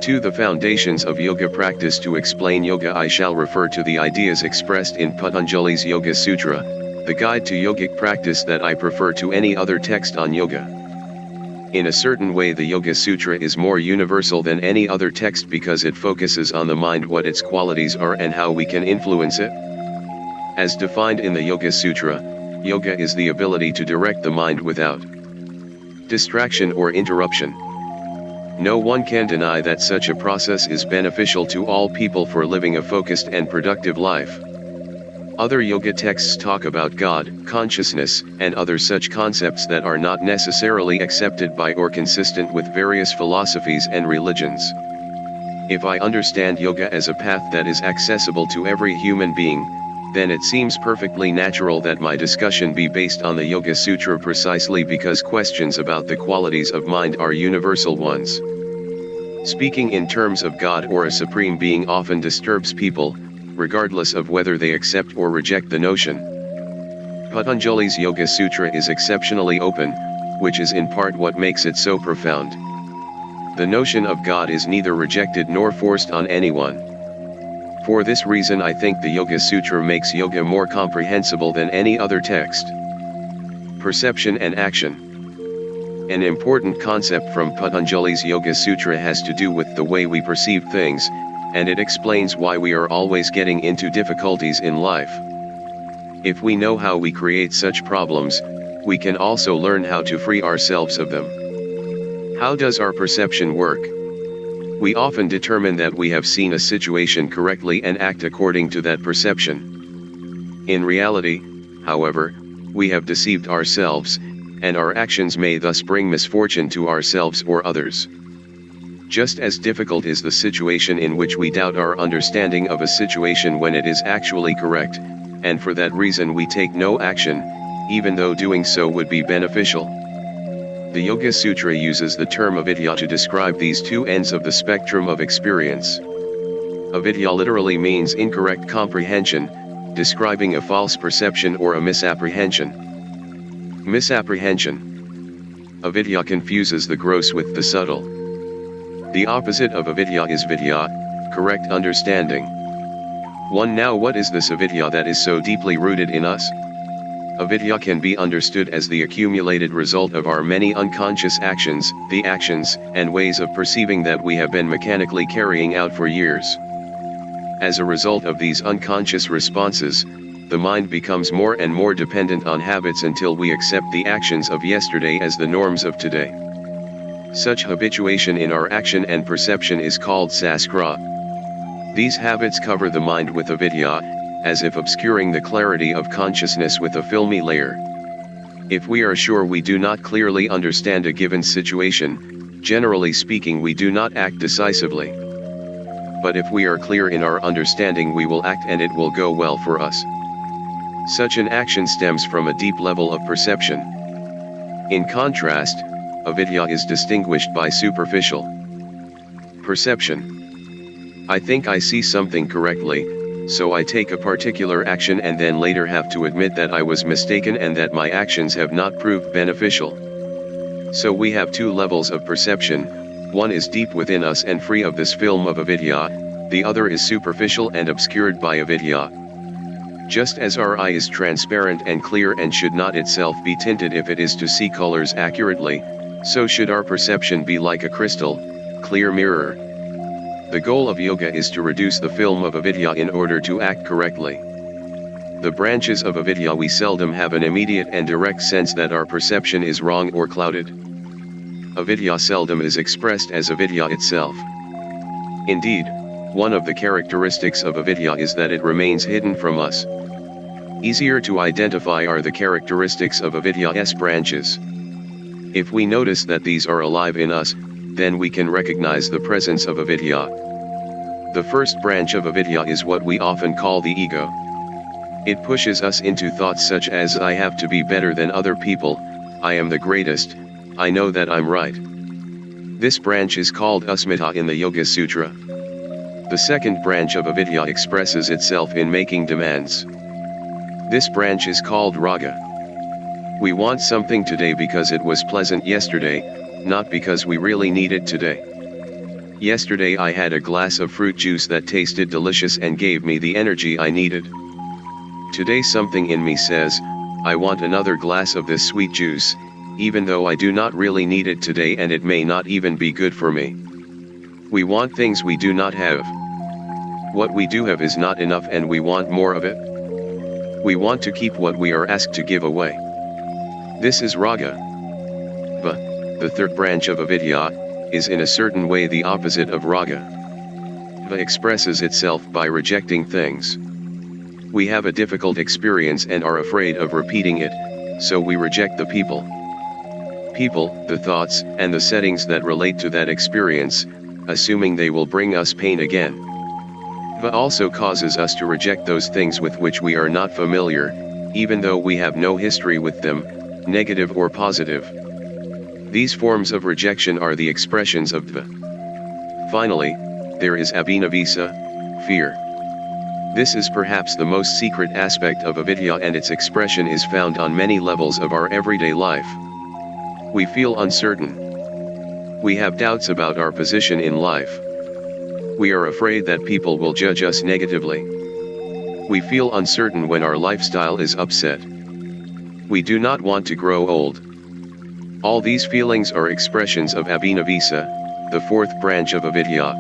To the foundations of yoga practice. To explain yoga I shall refer to the ideas expressed in Patanjali's Yoga Sutra, the guide to yogic practice that I prefer to any other text on yoga. In a certain way the Yoga Sutra is more universal than any other text because it focuses on the mind, what its qualities are and how we can influence it. As defined in the Yoga Sutra, yoga is the ability to direct the mind without distraction or interruption. No one can deny that such a process is beneficial to all people for living a focused and productive life. Other yoga texts talk about God, consciousness, and other such concepts that are not necessarily accepted by or consistent with various philosophies and religions. If I understand yoga as a path that is accessible to every human being, then it seems perfectly natural that my discussion be based on the Yoga Sutra precisely because questions about the qualities of mind are universal ones. Speaking in terms of God or a supreme being often disturbs people, regardless of whether they accept or reject the notion. Patanjali's Yoga Sutra is exceptionally open, which is in part what makes it so profound. The notion of God is neither rejected nor forced on anyone. For this reason I think the Yoga Sutra makes yoga more comprehensible than any other text. Perception and action. An important concept from Patanjali's Yoga Sutra has to do with the way we perceive things, and it explains why we are always getting into difficulties in life. If we know how we create such problems, we can also learn how to free ourselves of them. How does our perception work? We often determine that we have seen a situation correctly and act according to that perception. In reality, however, we have deceived ourselves, and our actions may thus bring misfortune to ourselves or others. Just as difficult is the situation in which we doubt our understanding of a situation when it is actually correct, and for that reason we take no action, even though doing so would be beneficial. The Yoga Sutra uses the term avidya to describe these two ends of the spectrum of experience. Avidya literally means incorrect comprehension, describing a false perception or a misapprehension. Misapprehension. Avidya confuses the gross with the subtle. The opposite of avidya is vidya, correct understanding. Now what is this avidya that is so deeply rooted in us? Avidya can be understood as the accumulated result of our many unconscious actions, the actions and ways of perceiving that we have been mechanically carrying out for years. As a result of these unconscious responses, the mind becomes more and more dependent on habits until we accept the actions of yesterday as the norms of today. Such habituation in our action and perception is called saskara. These habits cover the mind with avidya, as if obscuring the clarity of consciousness with a filmy layer. If we are sure we do not clearly understand a given situation, generally speaking we do not act decisively. But if we are clear in our understanding we will act and it will go well for us. Such an action stems from a deep level of perception. In contrast, avidya is distinguished by superficial perception. I think I see something correctly, so I take a particular action and then later have to admit that I was mistaken and that my actions have not proved beneficial. So we have two levels of perception, one is deep within us and free of this film of avidya, the other is superficial and obscured by avidya. Just as our eye is transparent and clear and should not itself be tinted if it is to see colors accurately, so should our perception be like a crystal, clear mirror. The goal of yoga is to reduce the film of avidya in order to act correctly. The branches of avidya we seldom have an immediate and direct sense that our perception is wrong or clouded. Avidya seldom is expressed as avidya itself. Indeed, one of the characteristics of avidya is that it remains hidden from us. Easier to identify are the characteristics of avidya's branches. If we notice that these are alive in us, then we can recognize the presence of avidya. The first branch of avidya is what we often call the ego. It pushes us into thoughts such as I have to be better than other people, I am the greatest, I know that I'm right. This branch is called asmita in the Yoga Sutra. The second branch of avidya expresses itself in making demands. This branch is called raga. We want something today because it was pleasant yesterday, not because we really need it today. Yesterday I had a glass of fruit juice that tasted delicious and gave me the energy I needed. Today something in me says, I want another glass of this sweet juice, even though I do not really need it today and it may not even be good for me. We want things we do not have. What we do have is not enough and we want more of it. We want to keep what we are asked to give away. This is raga. But the third branch of avidya, is in a certain way the opposite of raga. Va expresses itself by rejecting things. We have a difficult experience and are afraid of repeating it, so we reject the people. People, the thoughts, and the settings that relate to that experience, assuming they will bring us pain again. Va also causes us to reject those things with which we are not familiar, even though we have no history with them, negative or positive. These forms of rejection are the expressions of dva. Finally, there is abhinavisa, fear. This is perhaps the most secret aspect of avidya and its expression is found on many levels of our everyday life. We feel uncertain. We have doubts about our position in life. We are afraid that people will judge us negatively. We feel uncertain when our lifestyle is upset. We do not want to grow old. All these feelings are expressions of abhinavisa, the fourth branch of avidya.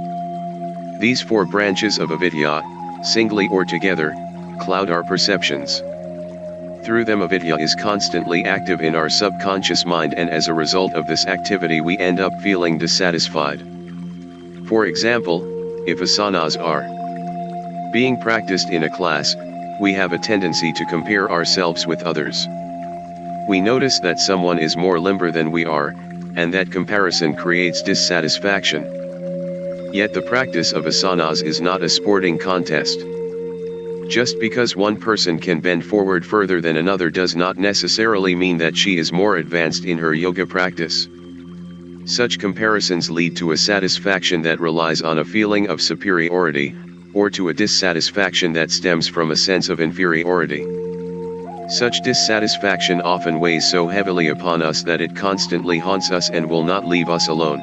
These four branches of avidya, singly or together, cloud our perceptions. Through them avidya is constantly active in our subconscious mind and as a result of this activity we end up feeling dissatisfied. For example, if asanas are being practiced in a class, we have a tendency to compare ourselves with others. We notice that someone is more limber than we are, and that comparison creates dissatisfaction. Yet the practice of asanas is not a sporting contest. Just because one person can bend forward further than another does not necessarily mean that she is more advanced in her yoga practice. Such comparisons lead to a satisfaction that relies on a feeling of superiority, or to a dissatisfaction that stems from a sense of inferiority. Such dissatisfaction often weighs so heavily upon us that it constantly haunts us and will not leave us alone.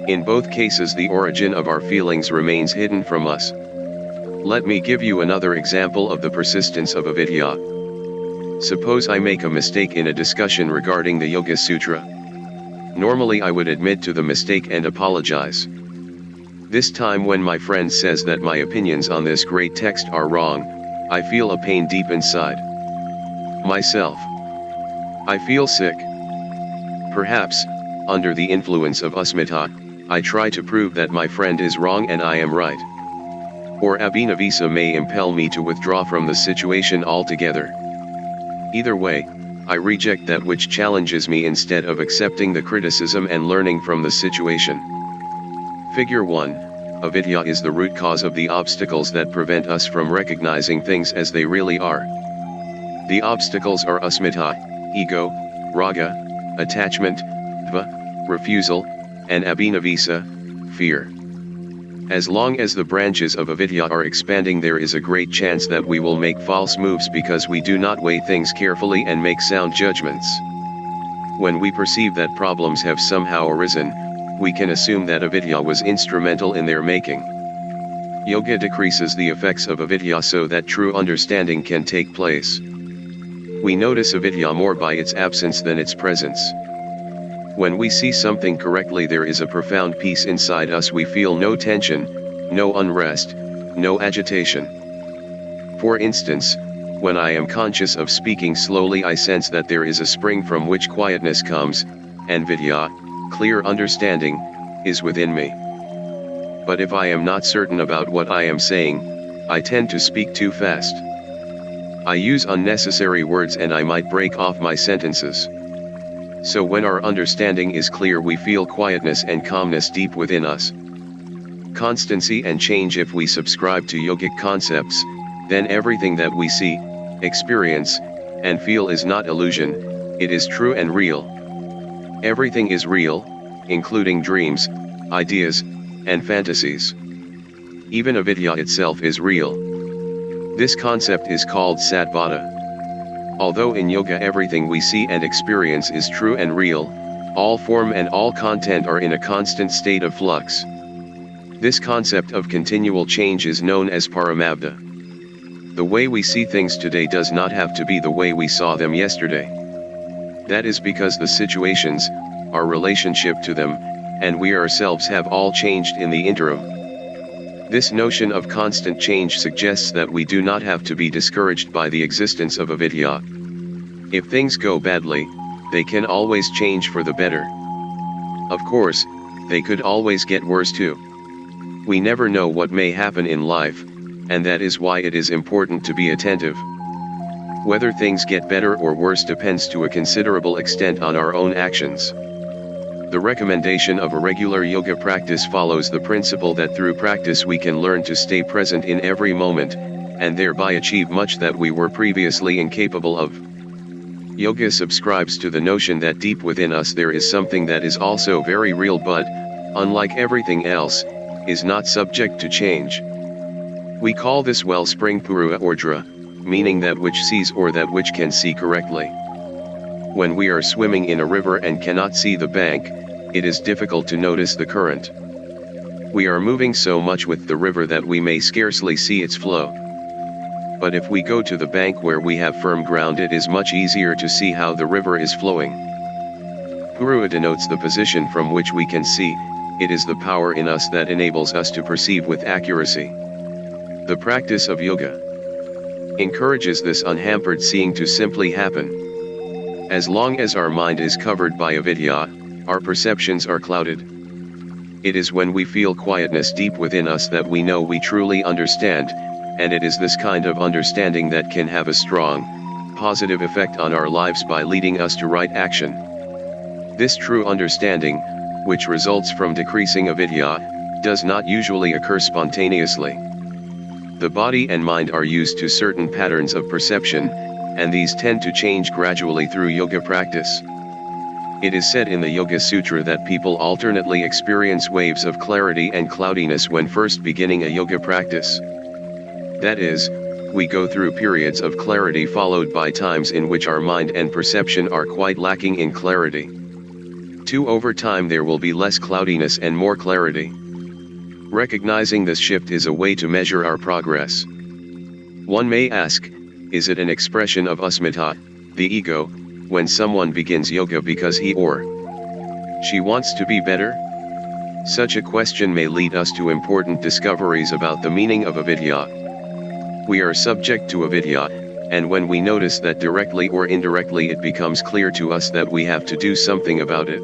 In both cases the origin of our feelings remains hidden from us. Let me give you another example of the persistence of avidya. Suppose I make a mistake in a discussion regarding the Yoga Sutra. Normally I would admit to the mistake and apologize. This time when my friend says that my opinions on this great text are wrong, I feel a pain deep inside myself. I feel sick. Perhaps, under the influence of asmita, I try to prove that my friend is wrong and I am right. Or abhinavisa may impel me to withdraw from the situation altogether. Either way, I reject that which challenges me instead of accepting the criticism and learning from the situation. Figure 1, avidya is the root cause of the obstacles that prevent us from recognizing things as they really are. The obstacles are asmita, ego, raga, attachment, dva, refusal, and abhinavisa, fear. As long as the branches of avidya are expanding, there is a great chance that we will make false moves because we do not weigh things carefully and make sound judgments. When we perceive that problems have somehow arisen, we can assume that avidya was instrumental in their making. Yoga decreases the effects of avidya so that true understanding can take place. We notice avidya more by its absence than its presence. When we see something correctly, there is a profound peace inside us. We feel no tension, no unrest, no agitation. For instance, when I am conscious of speaking slowly, I sense that there is a spring from which quietness comes, and vidya, clear understanding, is within me. But if I am not certain about what I am saying, I tend to speak too fast. I use unnecessary words and I might break off my sentences. So when our understanding is clear, we feel quietness and calmness deep within us. Constancy and change. If we subscribe to yogic concepts, then everything that we see, experience, and feel is not illusion, it is true and real. Everything is real, including dreams, ideas, and fantasies. Even avidya itself is real. This concept is called sattvada. Although in yoga everything we see and experience is true and real, all form and all content are in a constant state of flux. This concept of continual change is known as Paramavda. The way we see things today does not have to be the way we saw them yesterday. That is because the situations, our relationship to them, and we ourselves have all changed in the interim. This notion of constant change suggests that we do not have to be discouraged by the existence of avidya. If things go badly, they can always change for the better. Of course, they could always get worse too. We never know what may happen in life, and that is why it is important to be attentive. Whether things get better or worse depends to a considerable extent on our own actions. The recommendation of a regular yoga practice follows the principle that through practice we can learn to stay present in every moment, and thereby achieve much that we were previously incapable of. Yoga subscribes to the notion that deep within us there is something that is also very real but, unlike everything else, is not subject to change. We call this wellspring purua ordra, meaning that which sees or that which can see correctly. When we are swimming in a river and cannot see the bank, it is difficult to notice the current. We are moving so much with the river that we may scarcely see its flow. But if we go to the bank where we have firm ground, it is much easier to see how the river is flowing. Purua denotes the position from which we can see. It is the power in us that enables us to perceive with accuracy. The practice of yoga encourages this unhampered seeing to simply happen. As long as our mind is covered by avidya, our perceptions are clouded. It is when we feel quietness deep within us that we know we truly understand, and it is this kind of understanding that can have a strong, positive effect on our lives by leading us to right action. This true understanding, which results from decreasing avidya, does not usually occur spontaneously. The body and mind are used to certain patterns of perception, and these tend to change gradually through yoga practice. It is said in the Yoga Sutra that people alternately experience waves of clarity and cloudiness when first beginning a yoga practice. That is, we go through periods of clarity followed by times in which our mind and perception are quite lacking in clarity. Over time there will be less cloudiness and more clarity. Recognizing this shift is a way to measure our progress. One may ask, is it an expression of asmita, the ego, when someone begins yoga because he or she wants to be better? Such a question may lead us to important discoveries about the meaning of avidya. We are subject to avidya, and when we notice that directly or indirectly it becomes clear to us that we have to do something about it.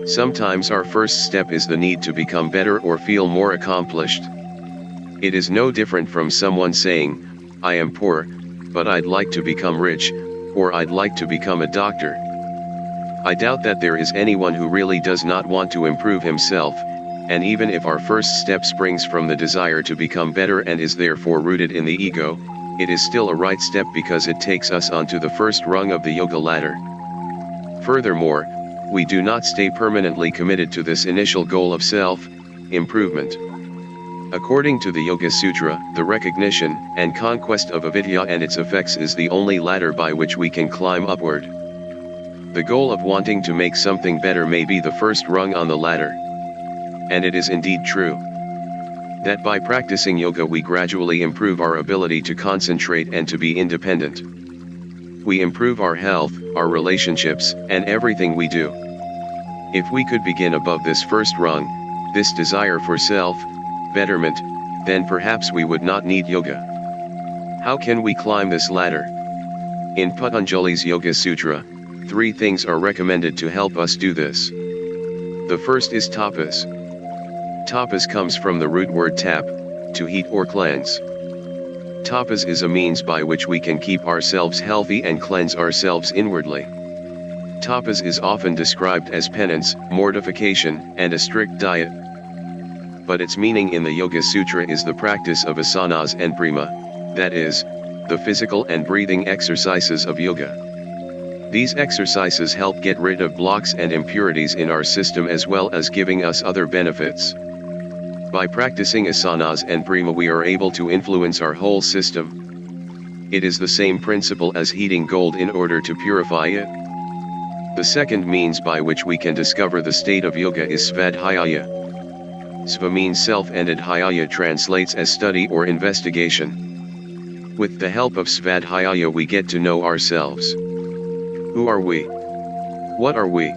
Sometimes our first step is the need to become better or feel more accomplished. It is no different from someone saying, I am poor, but I'd like to become rich, or I'd like to become a doctor. I doubt that there is anyone who really does not want to improve himself, and even if our first step springs from the desire to become better and is therefore rooted in the ego, it is still a right step because it takes us onto the first rung of the yoga ladder. Furthermore, we do not stay permanently committed to this initial goal of self-improvement. According to the Yoga Sutra, the recognition and conquest of avidya and its effects is the only ladder by which we can climb upward. The goal of wanting to make something better may be the first rung on the ladder. And it is indeed true that by practicing yoga we gradually improve our ability to concentrate and to be independent. We improve our health, our relationships, and everything we do. If we could begin above this first rung, this desire for self-betterment, then perhaps we would not need yoga. How can we climb this ladder? In Patanjali's Yoga Sutra, 3 things are recommended to help us do this. The first is tapas. Tapas comes from the root word tap, to heat or cleanse. Tapas is a means by which we can keep ourselves healthy and cleanse ourselves inwardly. Tapas is often described as penance, mortification, and a strict diet. But its meaning in the Yoga Sutra is the practice of asanas and prima, that is, the physical and breathing exercises of yoga. These exercises help get rid of blocks and impurities in our system as well as giving us other benefits. By practicing asanas and prima we are able to influence our whole system. It is the same principle as heating gold in order to purify it. The second means by which we can discover the state of yoga is svadhyaya. Sva means self and adhyaya translates as study or investigation. With the help of svadhyaya we get to know ourselves. Who are we? What are we?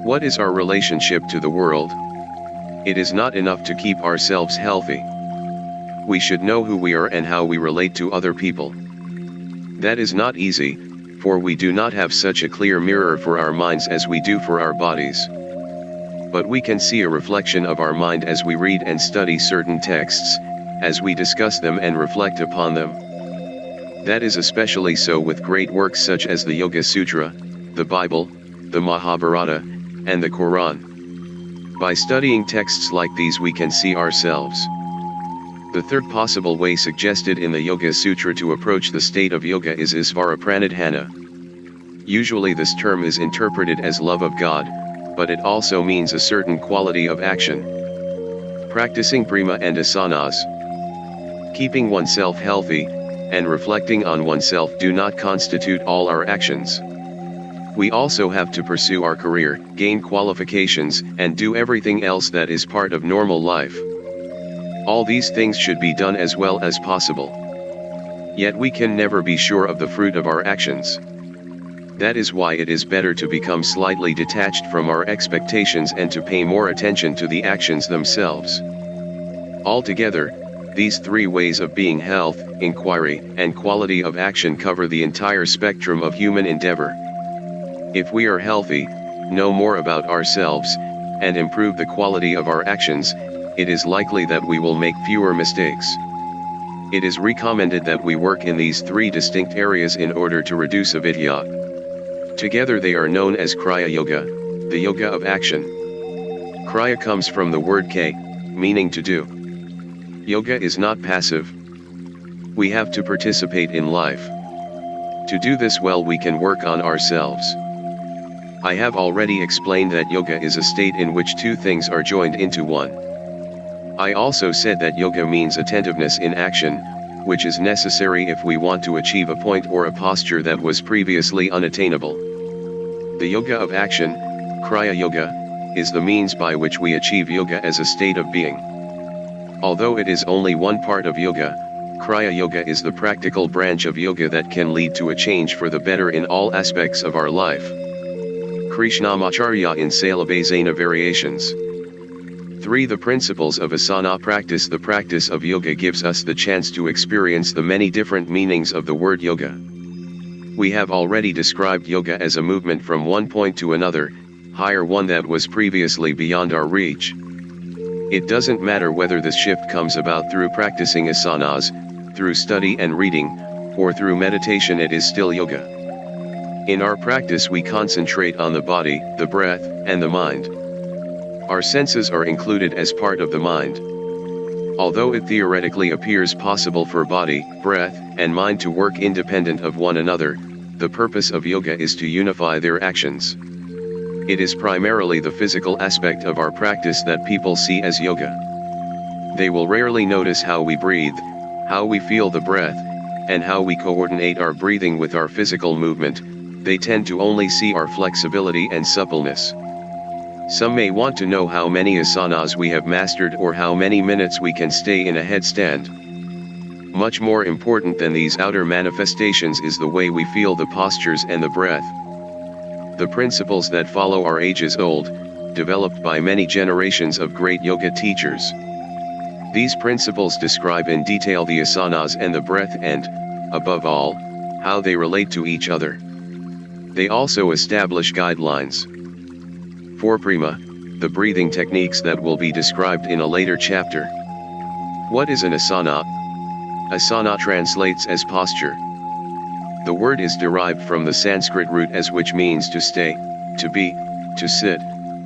What is our relationship to the world? It is not enough to keep ourselves healthy. We should know who we are and how we relate to other people. That is not easy, for we do not have such a clear mirror for our minds as we do for our bodies. But we can see a reflection of our mind as we read and study certain texts, as we discuss them and reflect upon them. That is especially so with great works such as the Yoga Sutra, the Bible, the Mahabharata, and the Quran. By studying texts like these we can see ourselves. The third possible way suggested in the Yoga Sutra to approach the state of yoga is Isvara Pranidhana. Usually this term is interpreted as love of God, but it also means a certain quality of action. Practicing prima and asanas, keeping oneself healthy, and reflecting on oneself do not constitute all our actions. We also have to pursue our career, gain qualifications, and do everything else that is part of normal life. All these things should be done as well as possible. Yet we can never be sure of the fruit of our actions. That is why it is better to become slightly detached from our expectations and to pay more attention to the actions themselves. Altogether, these three ways of being health, inquiry, and quality of action cover the entire spectrum of human endeavor. If we are healthy, know more about ourselves, and improve the quality of our actions, it is likely that we will make fewer mistakes. It is recommended that we work in these three distinct areas in order to reduce avidya. Together they are known as Kriya Yoga, the yoga of action. Kriya comes from the word K, meaning to do. Yoga is not passive. We have to participate in life. To do this well we can work on ourselves. I have already explained that yoga is a state in which two things are joined into one. I also said that yoga means attentiveness in action, which is necessary if we want to achieve a point or a posture that was previously unattainable. The yoga of action, Kriya Yoga, is the means by which we achieve yoga as a state of being. Although it is only one part of yoga, Kriya Yoga is the practical branch of yoga that can lead to a change for the better in all aspects of our life. Krishnamacharya in Salabhasana Variations. 3. The principles of asana practice. The practice of yoga gives us the chance to experience the many different meanings of the word yoga. We have already described yoga as a movement from one point to another, higher one that was previously beyond our reach. It doesn't matter whether this shift comes about through practicing asanas, through study and reading, or through meditation, it is still yoga. In our practice we concentrate on the body, the breath, and the mind. Our senses are included as part of the mind. Although it theoretically appears possible for body, breath, and mind to work independent of one another, the purpose of yoga is to unify their actions. It is primarily the physical aspect of our practice that people see as yoga. They will rarely notice how we breathe, how we feel the breath, and how we coordinate our breathing with our physical movement. They tend to only see our flexibility and suppleness. Some may want to know how many asanas we have mastered or how many minutes we can stay in a headstand. Much more important than these outer manifestations is the way we feel the postures and the breath. The principles that follow are ages old, developed by many generations of great yoga teachers. These principles describe in detail the asanas and the breath and, above all, how they relate to each other. They also establish guidelines for prima, the breathing techniques that will be described in a later chapter. What is an asana? Asana translates as posture. The word is derived from the Sanskrit root as, which means to stay, to be, to sit,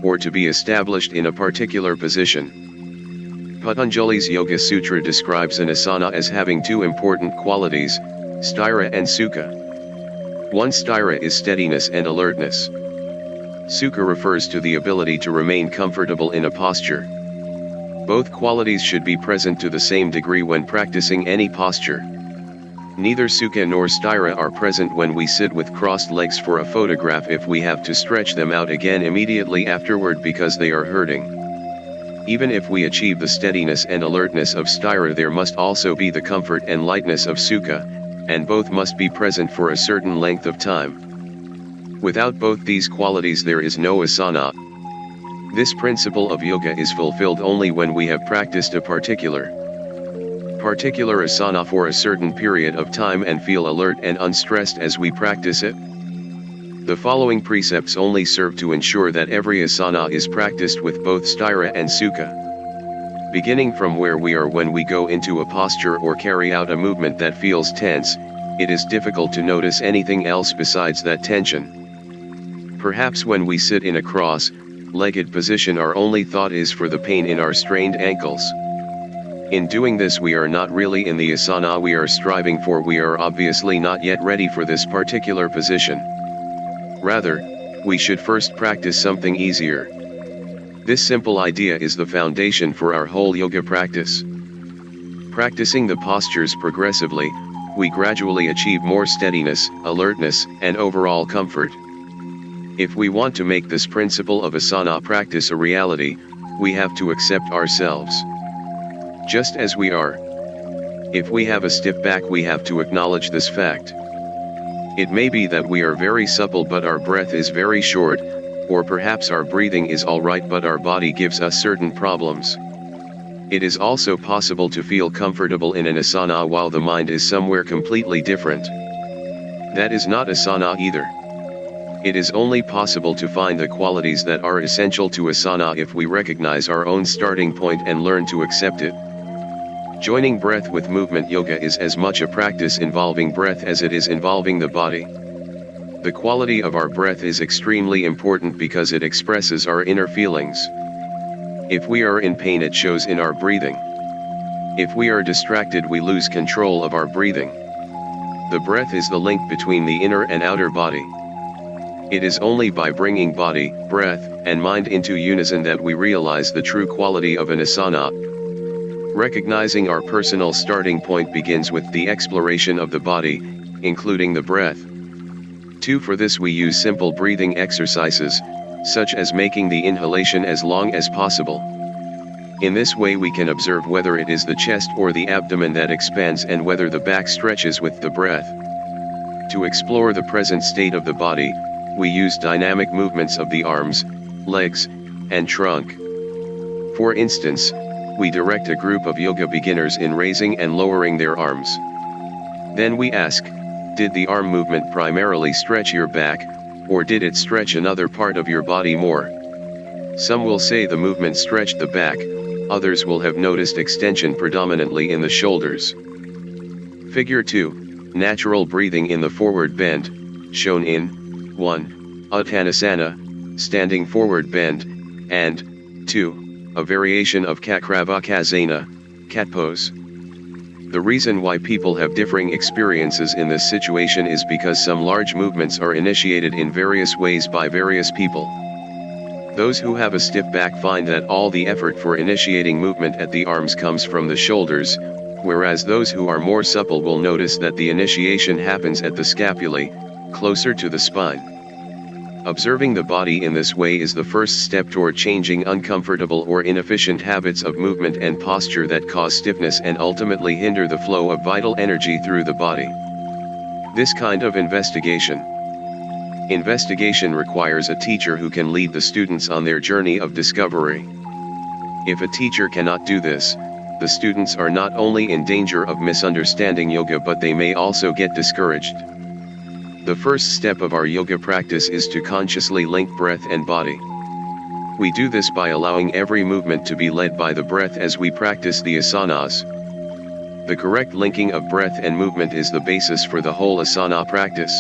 or to be established in a particular position. Patanjali's Yoga Sutra describes an asana as having two important qualities, sthira and sukha. One, sthira, is steadiness and alertness. Sukha refers to the ability to remain comfortable in a posture. Both qualities should be present to the same degree when practicing any posture. Neither sukha nor sthira are present when we sit with crossed legs for a photograph if we have to stretch them out again immediately afterward because they are hurting. Even if we achieve the steadiness and alertness of sthira, there must also be the comfort and lightness of sukha, and both must be present for a certain length of time. Without both these qualities there is no asana. This principle of yoga is fulfilled only when we have practiced a particular asana for a certain period of time and feel alert and unstressed as we practice it. The following precepts only serve to ensure that every asana is practiced with both sthira and sukha. Beginning from where we are when we go into a posture or carry out a movement that feels tense, it is difficult to notice anything else besides that tension. Perhaps when we sit in a cross-legged position, our only thought is for the pain in our strained ankles. In doing this, we are not really in the asana we are striving for. We are obviously not yet ready for this particular position. Rather, we should first practice something easier. This simple idea is the foundation for our whole yoga practice. Practicing the postures progressively, we gradually achieve more steadiness, alertness, and overall comfort. If we want to make this principle of asana practice a reality, we have to accept ourselves just as we are. If we have a stiff back, we have to acknowledge this fact. It may be that we are very supple but our breath is very short, or perhaps our breathing is alright but our body gives us certain problems. It is also possible to feel comfortable in an asana while the mind is somewhere completely different. That is not asana either. It is only possible to find the qualities that are essential to asana if we recognize our own starting point and learn to accept it. Joining breath with movement yoga is as much a practice involving breath as it is involving the body. The quality of our breath is extremely important because it expresses our inner feelings. If we are in pain, it shows in our breathing. If we are distracted, we lose control of our breathing. The breath is the link between the inner and outer body. It is only by bringing body, breath, and mind into unison that we realize the true quality of an asana. Recognizing our personal starting point begins with the exploration of the body, including the breath. 2. For this we use simple breathing exercises, such as making the inhalation as long as possible. In this way we can observe whether it is the chest or the abdomen that expands and whether the back stretches with the breath. To explore the present state of the body, we use dynamic movements of the arms, legs, and trunk. For instance, we direct a group of yoga beginners in raising and lowering their arms. Then we ask, did the arm movement primarily stretch your back, or did it stretch another part of your body more? Some will say the movement stretched the back, others will have noticed extension predominantly in the shoulders. Figure 2, natural breathing in the forward bend, shown in 1. Uttanasana, standing forward bend, and 2. A variation of Krishnamacharya, cat pose. The reason why people have differing experiences in this situation is because some large movements are initiated in various ways by various people. Those who have a stiff back find that all the effort for initiating movement at the arms comes from the shoulders, whereas those who are more supple will notice that the initiation happens at the scapulae, closer to the spine. Observing the body in this way is the first step toward changing uncomfortable or inefficient habits of movement and posture that cause stiffness and ultimately hinder the flow of vital energy through the body. This kind of investigation requires a teacher who can lead the students on their journey of discovery. If a teacher cannot do this, the students are not only in danger of misunderstanding yoga but they may also get discouraged. The first step of our yoga practice is to consciously link breath and body. We do this by allowing every movement to be led by the breath as we practice the asanas. The correct linking of breath and movement is the basis for the whole asana practice.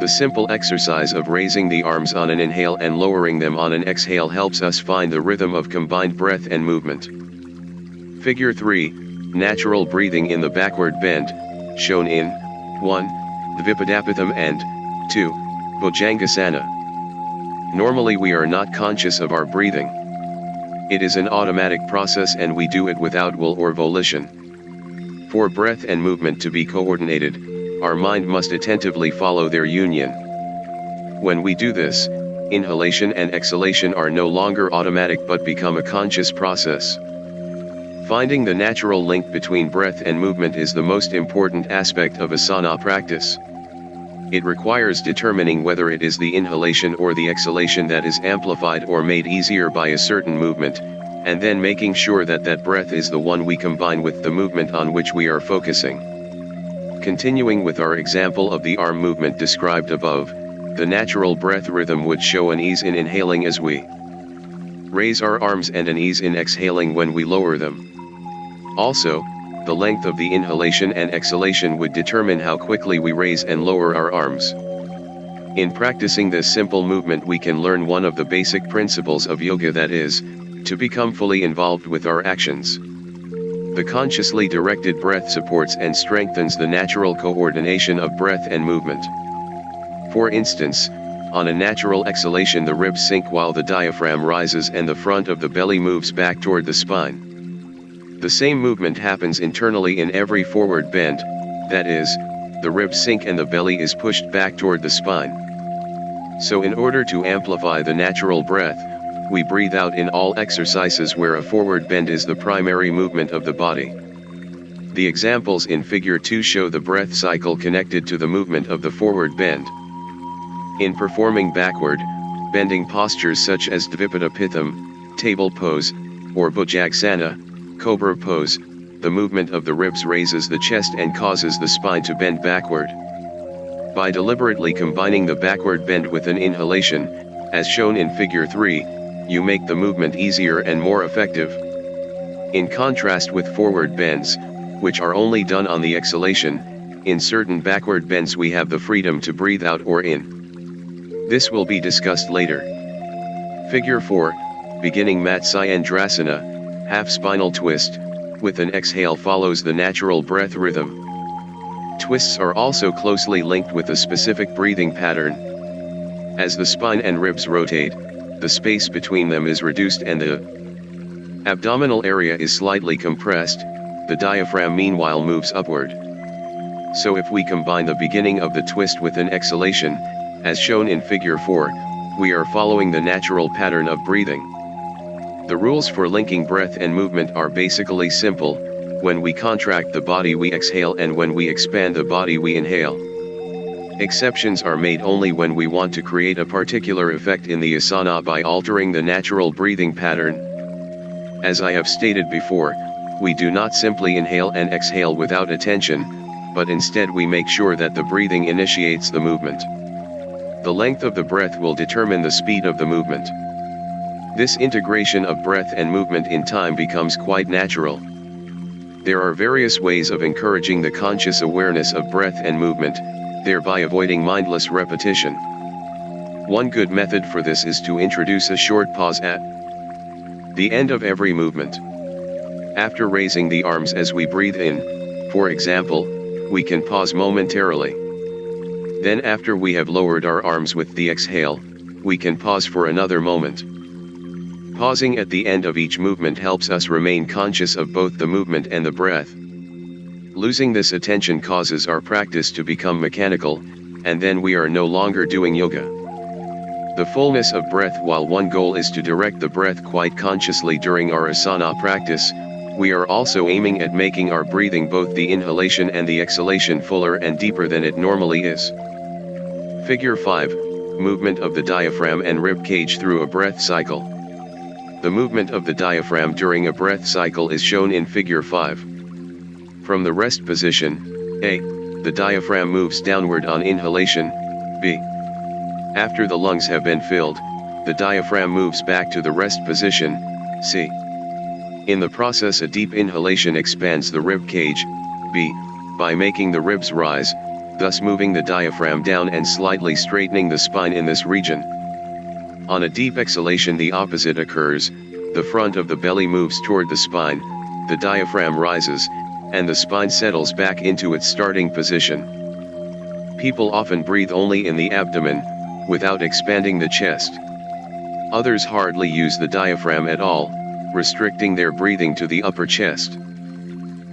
The simple exercise of raising the arms on an inhale and lowering them on an exhale helps us find the rhythm of combined breath and movement. Figure 3, natural breathing in the backward bend, shown in 1. Dvipadapitham and 2. Bhujangasana. Normally we are not conscious of our breathing. It is an automatic process and we do it without will or volition. For breath and movement to be coordinated, our mind must attentively follow their union. When we do this, inhalation and exhalation are no longer automatic but become a conscious process. Finding the natural link between breath and movement is the most important aspect of asana practice. It requires determining whether it is the inhalation or the exhalation that is amplified or made easier by a certain movement, and then making sure that that breath is the one we combine with the movement on which we are focusing. Continuing with our example of the arm movement described above, the natural breath rhythm would show an ease in inhaling as we raise our arms and an ease in exhaling when we lower them. Also, the length of the inhalation and exhalation would determine how quickly we raise and lower our arms. In practicing this simple movement we can learn one of the basic principles of yoga, that is, to become fully involved with our actions. The consciously directed breath supports and strengthens the natural coordination of breath and movement. For instance, on a natural exhalation the ribs sink while the diaphragm rises and the front of the belly moves back toward the spine. The same movement happens internally in every forward bend, that is, the ribs sink and the belly is pushed back toward the spine. So in order to amplify the natural breath, we breathe out in all exercises where a forward bend is the primary movement of the body. The examples in figure 2 show the breath cycle connected to the movement of the forward bend. In performing backward, bending postures such as Dvipadapitham, table pose, or Bhujangasana, cobra pose, the movement of the ribs raises the chest and causes the spine to bend backward. By deliberately combining the backward bend with an inhalation, as shown in figure 3, you make the movement easier and more effective. In contrast with forward bends, which are only done on the exhalation, in certain backward bends we have the freedom to breathe out or in. This will be discussed later. Figure 4, beginning Matsyendrasana, half spinal twist, with an exhale follows the natural breath rhythm. Twists are also closely linked with a specific breathing pattern. As the spine and ribs rotate, the space between them is reduced and the abdominal area is slightly compressed, the diaphragm meanwhile moves upward. So if we combine the beginning of the twist with an exhalation, as shown in figure 4, we are following the natural pattern of breathing. The rules for linking breath and movement are basically simple: when we contract the body we exhale and when we expand the body we inhale. Exceptions are made only when we want to create a particular effect in the asana by altering the natural breathing pattern. As I have stated before, we do not simply inhale and exhale without attention, but instead we make sure that the breathing initiates the movement. The length of the breath will determine the speed of the movement. This integration of breath and movement in time becomes quite natural. There are various ways of encouraging the conscious awareness of breath and movement, thereby avoiding mindless repetition. One good method for this is to introduce a short pause at the end of every movement. After raising the arms as we breathe in, for example, we can pause momentarily. Then after we have lowered our arms with the exhale, we can pause for another moment. Pausing at the end of each movement helps us remain conscious of both the movement and the breath. Losing this attention causes our practice to become mechanical, and then we are no longer doing yoga. The fullness of breath. While one goal is to direct the breath quite consciously during our asana practice, we are also aiming at making our breathing, both the inhalation and the exhalation, fuller and deeper than it normally is. Figure 5, movement of the diaphragm and rib cage through a breath cycle. The movement of the diaphragm during a breath cycle is shown in figure 5. From the rest position, A, the diaphragm moves downward on inhalation. B, after the lungs have been filled, the diaphragm moves back to the rest position. C, In the process, a deep inhalation expands the rib cage, b. by making the ribs rise, thus moving the diaphragm down and slightly straightening the spine in this region. On a deep exhalation, the opposite occurs, the front of the belly moves toward the spine, the diaphragm rises, and the spine settles back into its starting position. People often breathe only in the abdomen, without expanding the chest. Others hardly use the diaphragm at all, restricting their breathing to the upper chest.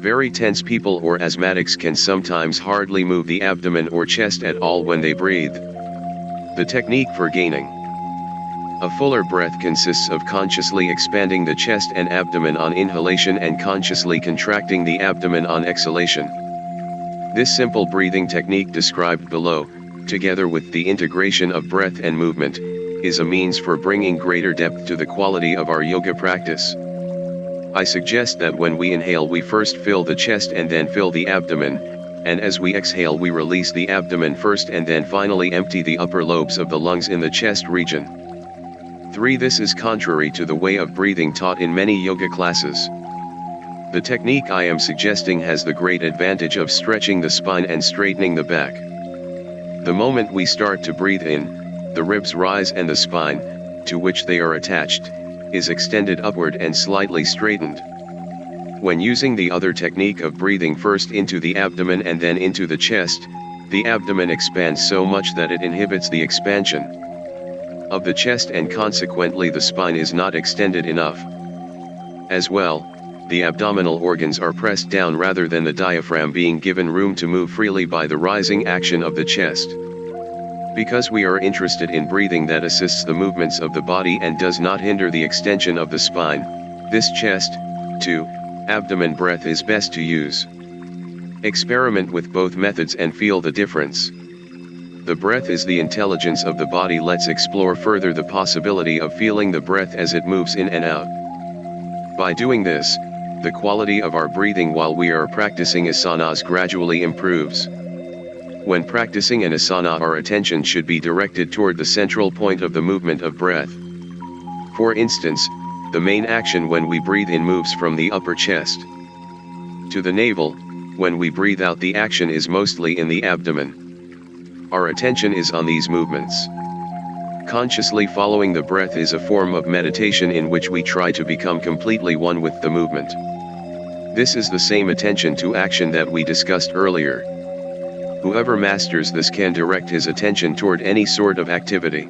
Very tense people or asthmatics can sometimes hardly move the abdomen or chest at all when they breathe. The technique for gaining a fuller breath consists of consciously expanding the chest and abdomen on inhalation and consciously contracting the abdomen on exhalation. This simple breathing technique described below, together with the integration of breath and movement, is a means for bringing greater depth to the quality of our yoga practice. I suggest that when we inhale we first fill the chest and then fill the abdomen, and as we exhale we release the abdomen first and then finally empty the upper lobes of the lungs in the chest region. 3. This is contrary to the way of breathing taught in many yoga classes. The technique I am suggesting has the great advantage of stretching the spine and straightening the back. The moment we start to breathe in, the ribs rise and the spine, to which they are attached, is extended upward and slightly straightened. When using the other technique of breathing first into the abdomen and then into the chest, the abdomen expands so much that it inhibits the expansion of the chest and consequently the spine is not extended enough. As well, the abdominal organs are pressed down rather than the diaphragm being given room to move freely by the rising action of the chest. Because we are interested in breathing that assists the movements of the body and does not hinder the extension of the spine, this chest, to abdomen breath is best to use. Experiment with both methods and feel the difference. The breath is the intelligence of the body. Let's explore further the possibility of feeling the breath as it moves in and out. By doing this, the quality of our breathing while we are practicing asanas gradually improves. When practicing an asana, our attention should be directed toward the central point of the movement of breath. For instance, the main action when we breathe in moves from the upper chest to the navel. When we breathe out, the action is mostly in the abdomen. Our attention is on these movements. Consciously following the breath is a form of meditation in which we try to become completely one with the movement. This is the same attention to action that we discussed earlier. Whoever masters this can direct his attention toward any sort of activity.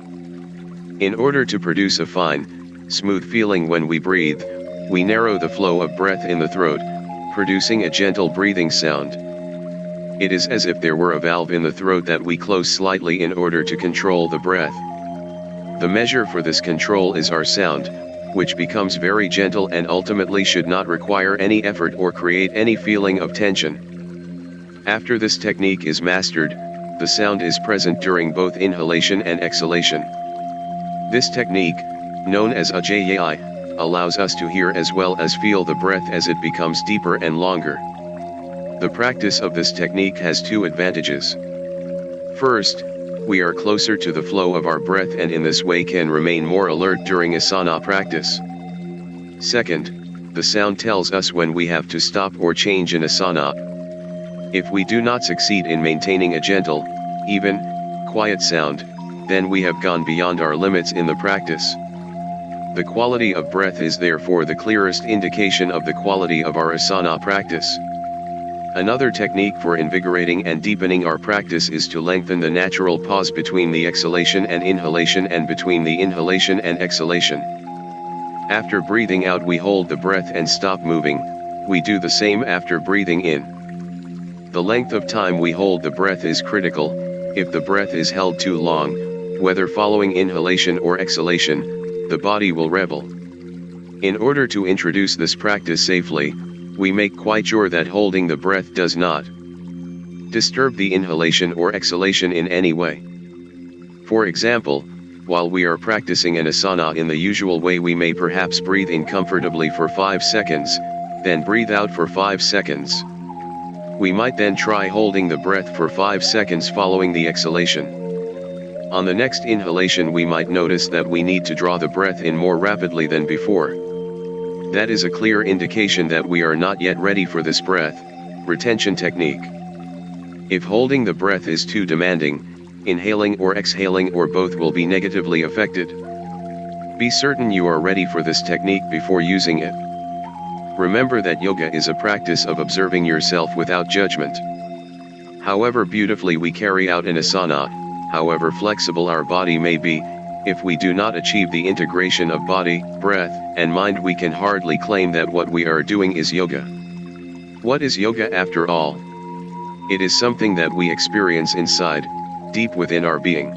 In order to produce a fine, smooth feeling when we breathe, we narrow the flow of breath in the throat, producing a gentle breathing sound. It is as if there were a valve in the throat that we close slightly in order to control the breath. The measure for this control is our sound, which becomes very gentle and ultimately should not require any effort or create any feeling of tension. After this technique is mastered, the sound is present during both inhalation and exhalation. This technique, known as ujjayi, allows us to hear as well as feel the breath as it becomes deeper and longer. The practice of this technique has two advantages. First, we are closer to the flow of our breath and in this way can remain more alert during asana practice. Second, the sound tells us when we have to stop or change in asana. If we do not succeed in maintaining a gentle, even, quiet sound, then we have gone beyond our limits in the practice. The quality of breath is therefore the clearest indication of the quality of our asana practice. Another technique for invigorating and deepening our practice is to lengthen the natural pause between the exhalation and inhalation and between the inhalation and exhalation. After breathing out we hold the breath and stop moving. We do the same after breathing in. The length of time we hold the breath is critical. If the breath is held too long, whether following inhalation or exhalation, the body will rebel. In order to introduce this practice safely, we make quite sure that holding the breath does not disturb the inhalation or exhalation in any way. For example, while we are practicing an asana in the usual way, we may perhaps breathe in comfortably for 5 seconds, then breathe out for 5 seconds. We might then try holding the breath for 5 seconds following the exhalation. On the next inhalation we might notice that we need to draw the breath in more rapidly than before. That is a clear indication that we are not yet ready for this breath retention technique. If holding the breath is too demanding, inhaling or exhaling or both will be negatively affected. Be certain you are ready for this technique before using it. Remember that yoga is a practice of observing yourself without judgment. However beautifully we carry out an asana, however flexible our body may be, if we do not achieve the integration of body, breath, and mind, we can hardly claim that what we are doing is yoga. What is yoga after all? It is something that we experience inside, deep within our being.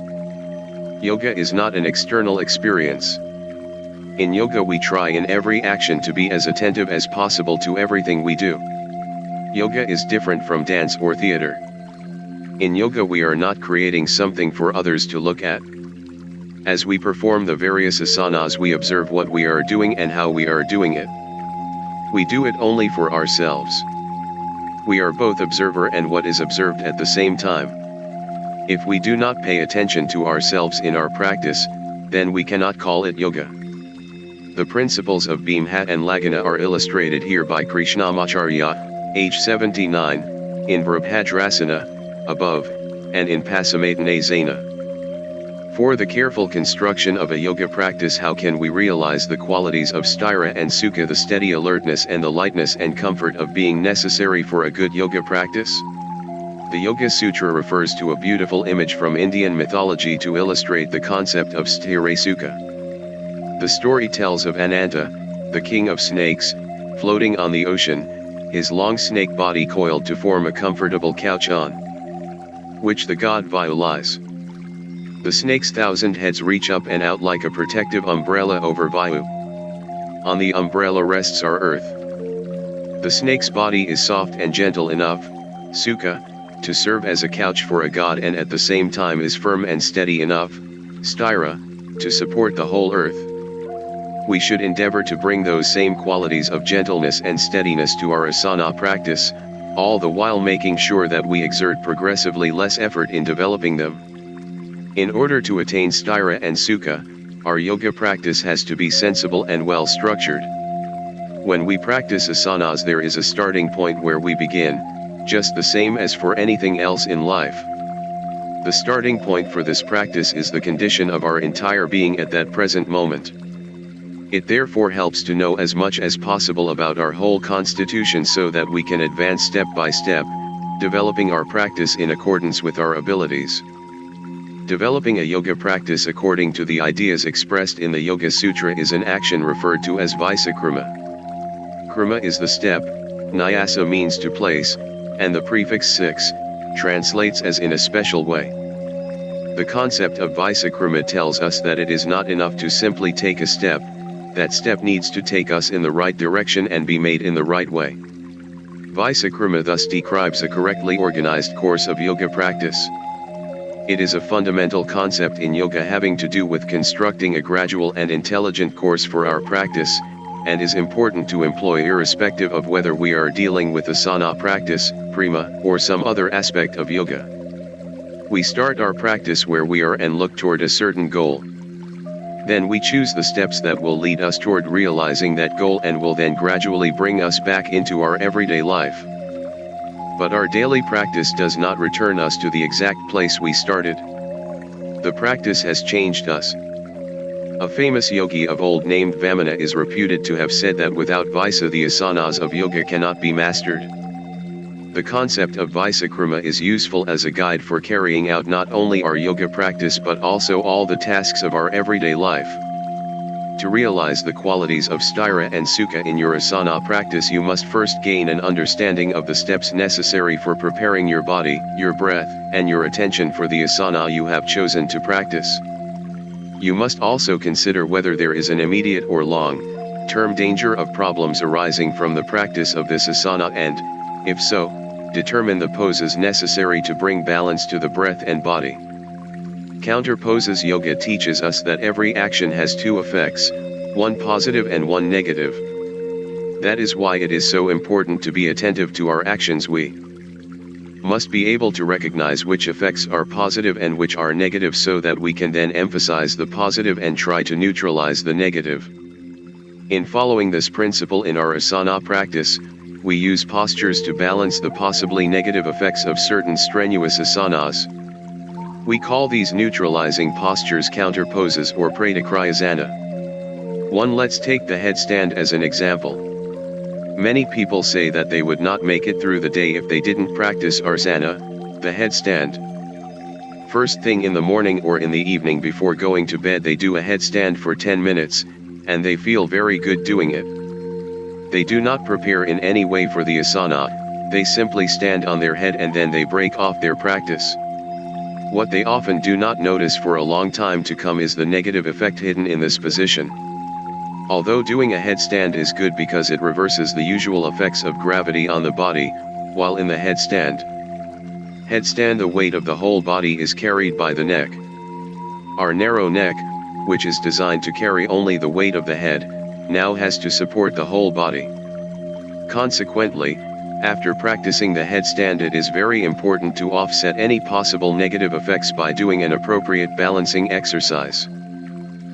Yoga is not an external experience. In yoga we try in every action to be as attentive as possible to everything we do. Yoga is different from dance or theater. In yoga we are not creating something for others to look at. As we perform the various asanas we observe what we are doing and how we are doing it. We do it only for ourselves. We are both observer and what is observed at the same time. If we do not pay attention to ourselves in our practice, then we cannot call it yoga. The principles of Bhimha and Lagana are illustrated here by Krishnamacharya, age 79, in Virabhadrasana, above, and in Pasamaitanasana. For the careful construction of a yoga practice, how can we realize the qualities of sthira and sukha, the steady alertness and the lightness and comfort of being necessary for a good yoga practice? The Yoga Sutra refers to a beautiful image from Indian mythology to illustrate the concept of sthira sukha. The story tells of Ananta, the king of snakes, floating on the ocean, his long snake body coiled to form a comfortable couch on which the god Vayu lies. The snake's 1,000 heads reach up and out like a protective umbrella over Vayu. On the umbrella rests our earth. The snake's body is soft and gentle enough, sukha, to serve as a couch for a god, and at the same time is firm and steady enough, sthira, to support the whole earth. We should endeavor to bring those same qualities of gentleness and steadiness to our asana practice, all the while making sure that we exert progressively less effort in developing them. In order to attain sthira and sukha, our yoga practice has to be sensible and well structured. When we practice asanas, there is a starting point where we begin, just the same as for anything else in life. The starting point for this practice is the condition of our entire being at that present moment. It therefore helps to know as much as possible about our whole constitution so that we can advance step by step, developing our practice in accordance with our abilities. Developing a yoga practice according to the ideas expressed in the Yoga Sutra is an action referred to as Visakrama. Krama is the step, Nyasa means to place, and the prefix 6, translates as in a special way. The concept of Visakrama tells us that it is not enough to simply take a step, that step needs to take us in the right direction and be made in the right way. Visakrama thus describes a correctly organized course of yoga practice. It is a fundamental concept in yoga having to do with constructing a gradual and intelligent course for our practice, and is important to employ irrespective of whether we are dealing with asana practice, prima, or some other aspect of yoga. We start our practice where we are and look toward a certain goal. Then we choose the steps that will lead us toward realizing that goal and will then gradually bring us back into our everyday life. But our daily practice does not return us to the exact place we started. The practice has changed us. A famous yogi of old named Vamana is reputed to have said that without Visa the asanas of yoga cannot be mastered. The concept of Visakrama is useful as a guide for carrying out not only our yoga practice but also all the tasks of our everyday life. To realize the qualities of sthira and sukha in your asana practice, you must first gain an understanding of the steps necessary for preparing your body, your breath, and your attention for the asana you have chosen to practice. You must also consider whether there is an immediate or long-term danger of problems arising from the practice of this asana and, if so, determine the poses necessary to bring balance to the breath and body. Counter poses yoga teaches us that every action has two effects, one positive and one negative. That is why it is so important to be attentive to our actions. We must be able to recognize which effects are positive and which are negative so that we can then emphasize the positive and try to neutralize the negative. In following this principle in our asana practice, we use postures to balance the possibly negative effects of certain strenuous asanas. We call these neutralizing postures counter poses or pradikryasana. 1. Let's take the headstand as an example. Many people say that they would not make it through the day if they didn't practice asana, the headstand. First thing in the morning or in the evening before going to bed they do a headstand for 10 minutes, and they feel very good doing it. They do not prepare in any way for the asana, they simply stand on their head and then they break off their practice. What they often do not notice for a long time to come is the negative effect hidden in this position. Although doing a headstand is good because it reverses the usual effects of gravity on the body, while in the headstand, the weight of the whole body is carried by the neck. Our narrow neck, which is designed to carry only the weight of the head, now has to support the whole body. Consequently, after practicing the headstand it is very important to offset any possible negative effects by doing an appropriate balancing exercise.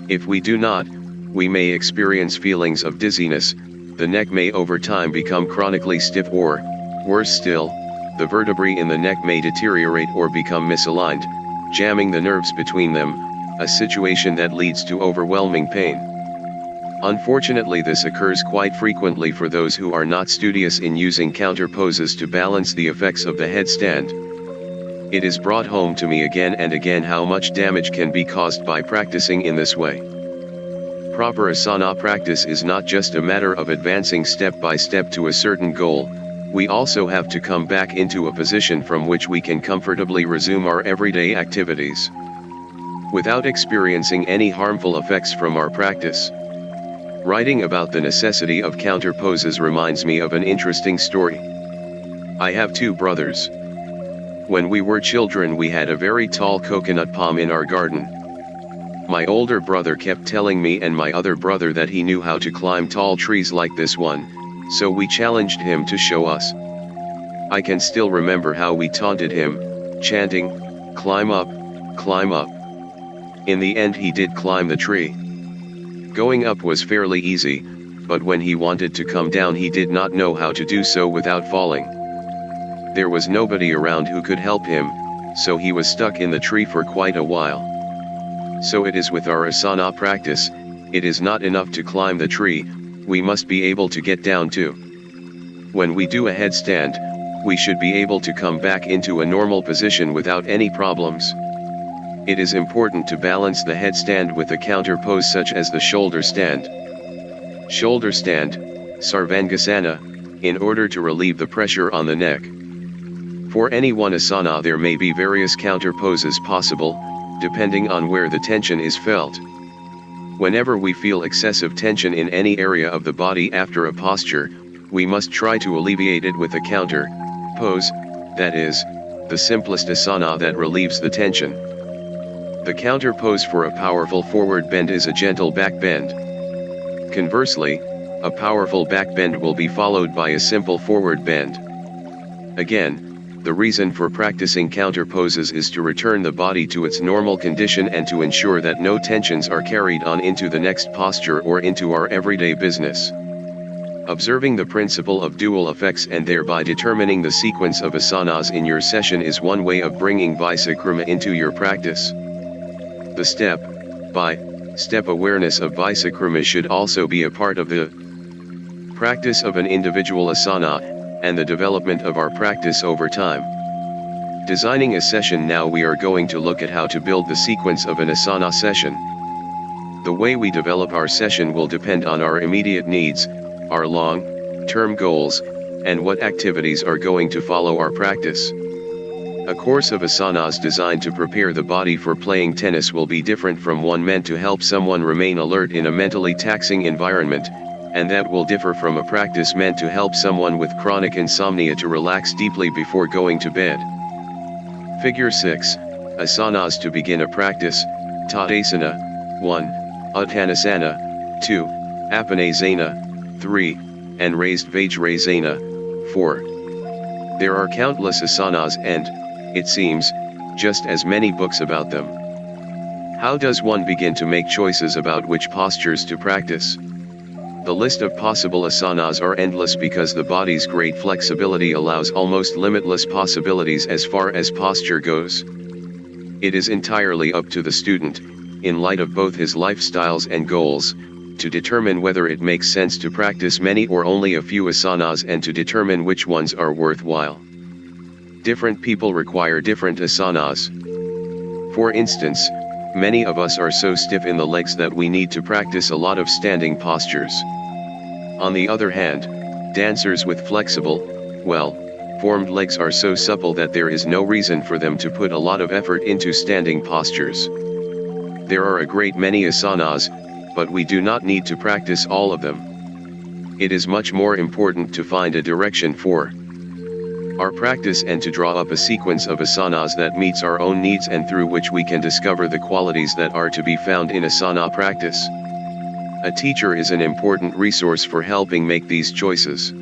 If we do not, we may experience feelings of dizziness, the neck may over time become chronically stiff or, worse still, the vertebrae in the neck may deteriorate or become misaligned, jamming the nerves between them, a situation that leads to overwhelming pain. Unfortunately, this occurs quite frequently for those who are not studious in using counter poses to balance the effects of the headstand. It is brought home to me again and again how much damage can be caused by practicing in this way. Proper asana practice is not just a matter of advancing step by step to a certain goal, we also have to come back into a position from which we can comfortably resume our everyday activities without experiencing any harmful effects from our practice. Writing about the necessity of counter poses reminds me of an interesting story. I have 2 brothers. When we were children we had a very tall coconut palm in our garden. My older brother kept telling me and my other brother that he knew how to climb tall trees like this one, so we challenged him to show us. I can still remember how we taunted him, chanting, "Climb up, climb up." In the end he did climb the tree. Going up was fairly easy, but when he wanted to come down he did not know how to do so without falling. There was nobody around who could help him, so he was stuck in the tree for quite a while. So it is with our asana practice, it is not enough to climb the tree, we must be able to get down too. When we do a headstand, we should be able to come back into a normal position without any problems. It is important to balance the headstand with a counter pose such as the shoulder stand. Shoulder stand, Sarvangasana, in order to relieve the pressure on the neck. For any one asana there may be various counter poses possible, depending on where the tension is felt. Whenever we feel excessive tension in any area of the body after a posture, we must try to alleviate it with a counter pose, that is, the simplest asana that relieves the tension. The counter pose for a powerful forward bend is a gentle back bend. Conversely, a powerful back bend will be followed by a simple forward bend. Again, the reason for practicing counter poses is to return the body to its normal condition and to ensure that no tensions are carried on into the next posture or into our everyday business. Observing the principle of dual effects and thereby determining the sequence of asanas in your session is one way of bringing Visakrama into your practice. The step-by-step awareness of Visakrama should also be a part of the practice of an individual asana, and the development of our practice over time. Designing a session. Now we are going to look at how to build the sequence of an asana session. The way we develop our session will depend on our immediate needs, our long-term goals, and what activities are going to follow our practice. A course of asanas designed to prepare the body for playing tennis will be different from one meant to help someone remain alert in a mentally taxing environment, and that will differ from a practice meant to help someone with chronic insomnia to relax deeply before going to bed. Figure 6, Asanas to begin a practice, Tadasana, 1, Uttanasana, 2, Apanasana, 3, and raised Vajrasana, 4. There are countless asanas and, it seems, just as many books about them. How does one begin to make choices about which postures to practice? The list of possible asanas are endless because the body's great flexibility allows almost limitless possibilities as far as posture goes. It is entirely up to the student, in light of both his lifestyles and goals, to determine whether it makes sense to practice many or only a few asanas and to determine which ones are worthwhile. Different people require different asanas. For instance, many of us are so stiff in the legs that we need to practice a lot of standing postures. On the other hand, dancers with flexible, formed legs are so supple that there is no reason for them to put a lot of effort into standing postures. There are a great many asanas, but we do not need to practice all of them. It is much more important to find a direction for our practice and to draw up a sequence of asanas that meets our own needs and through which we can discover the qualities that are to be found in asana practice. A teacher is an important resource for helping make these choices.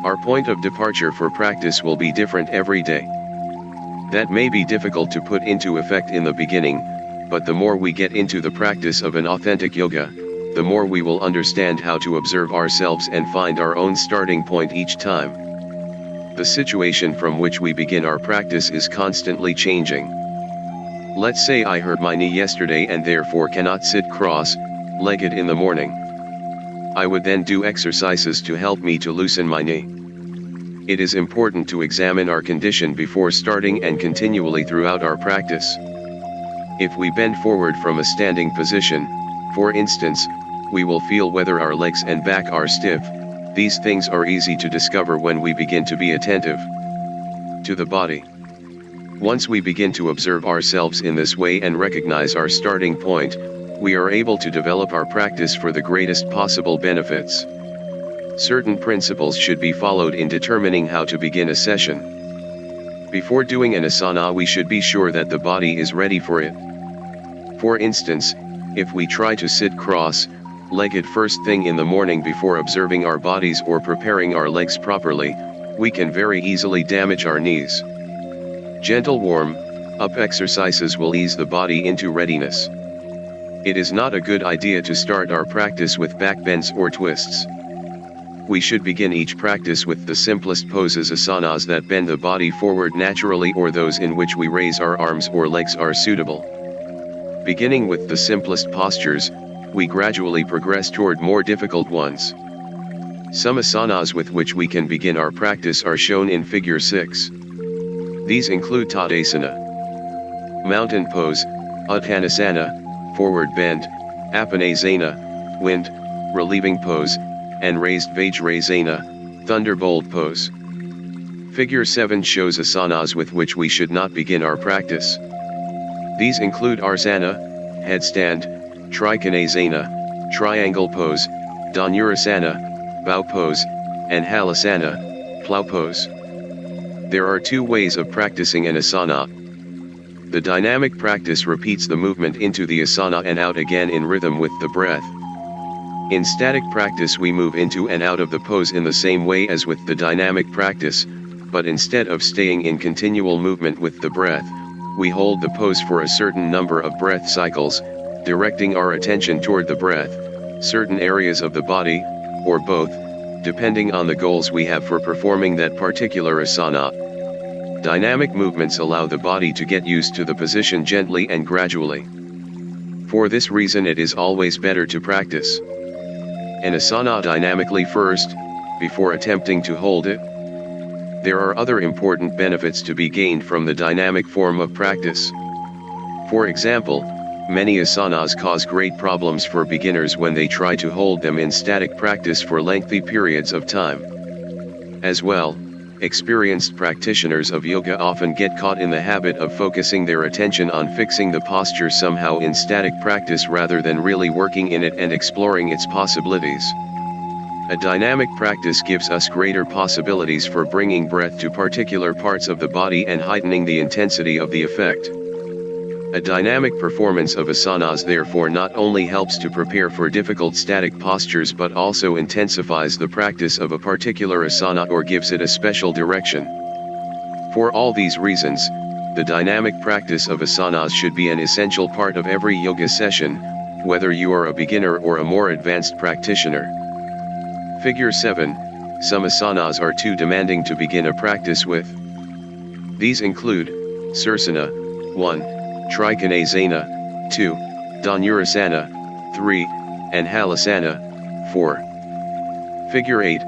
Our point of departure for practice will be different every day. That may be difficult to put into effect in the beginning, but the more we get into the practice of an authentic yoga, the more we will understand how to observe ourselves and find our own starting point each time. The situation from which we begin our practice is constantly changing. Let's say I hurt my knee yesterday and therefore cannot sit cross-legged in the morning. I would then do exercises to help me to loosen my knee. It is important to examine our condition before starting and continually throughout our practice. If we bend forward from a standing position, for instance, we will feel whether our legs and back are stiff. These things are easy to discover when we begin to be attentive to the body. Once we begin to observe ourselves in this way and recognize our starting point, we are able to develop our practice for the greatest possible benefits. Certain principles should be followed in determining how to begin a session. Before doing an asana, we should be sure that the body is ready for it. For instance, if we try to sit cross-legged first thing in the morning before observing our bodies or preparing our legs properly, we can very easily damage our knees. Gentle warm-up exercises will ease the body into readiness. It is not a good idea to start our practice with back bends or twists. We should begin each practice with the simplest poses, asanas that bend the body forward naturally, or those in which we raise our arms or legs are suitable. Beginning with the simplest postures, we gradually progress toward more difficult ones. Some asanas with which we can begin our practice are shown in Figure 6. These include Tadasana, Mountain Pose, Uttanasana, Forward Bend, Apanasana, Wind, Relieving Pose, and Raised Vajrasana, Thunderbolt Pose. Figure 7 shows asanas with which we should not begin our practice. These include Arsana, Headstand, Trikonasana, Triangle Pose, Dhanurasana, Bow Pose, and Halasana, Plow Pose. There are two ways of practicing an asana. The dynamic practice repeats the movement into the asana and out again in rhythm with the breath. In static practice, we move into and out of the pose in the same way as with the dynamic practice, but instead of staying in continual movement with the breath, we hold the pose for a certain number of breath cycles, directing our attention toward the breath, certain areas of the body, or both, depending on the goals we have for performing that particular asana. Dynamic movements allow the body to get used to the position gently and gradually. For this reason, it is always better to practice an asana dynamically first, before attempting to hold it. There are other important benefits to be gained from the dynamic form of practice. For example, many asanas cause great problems for beginners when they try to hold them in static practice for lengthy periods of time. As well, experienced practitioners of yoga often get caught in the habit of focusing their attention on fixing the posture somehow in static practice rather than really working in it and exploring its possibilities. A dynamic practice gives us greater possibilities for bringing breath to particular parts of the body and heightening the intensity of the effect. A dynamic performance of asanas therefore not only helps to prepare for difficult static postures but also intensifies the practice of a particular asana or gives it a special direction. For all these reasons, the dynamic practice of asanas should be an essential part of every yoga session, whether you are a beginner or a more advanced practitioner. Figure 7, some asanas are too demanding to begin a practice with. These include Sirsana, 1, Trikonasana, 2, Dhanurasana, 3, and Halasana, 4. Figure 8,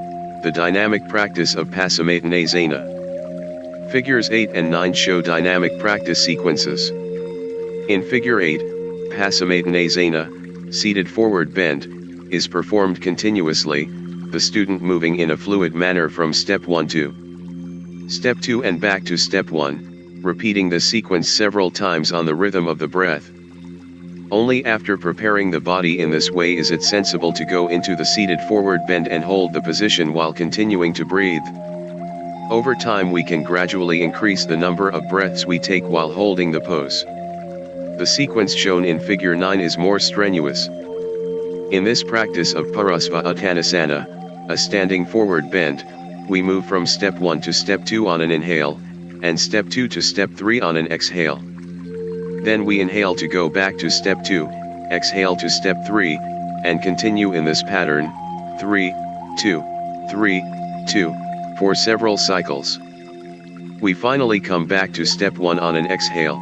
the dynamic practice of Pasamaitanasana. Figures 8 and 9 show dynamic practice sequences. In Figure 8, Pasamaitanasana, seated forward bend, is performed continuously, the student moving in a fluid manner from step 1 to step 2 and back to step 1, repeating the sequence several times on the rhythm of the breath. Only after preparing the body in this way is it sensible to go into the seated forward bend and hold the position while continuing to breathe. Over time we can gradually increase the number of breaths we take while holding the pose. The sequence shown in Figure 9 is more strenuous. In this practice of Parasva Uttanasana, a standing forward bend, we move from step 1 to step 2 on an inhale, and step 2 to step 3 on an exhale. Then we inhale to go back to step 2, exhale to step 3, and continue in this pattern, 3, 2, 3, 2, for several cycles. We finally come back to step 1 on an exhale.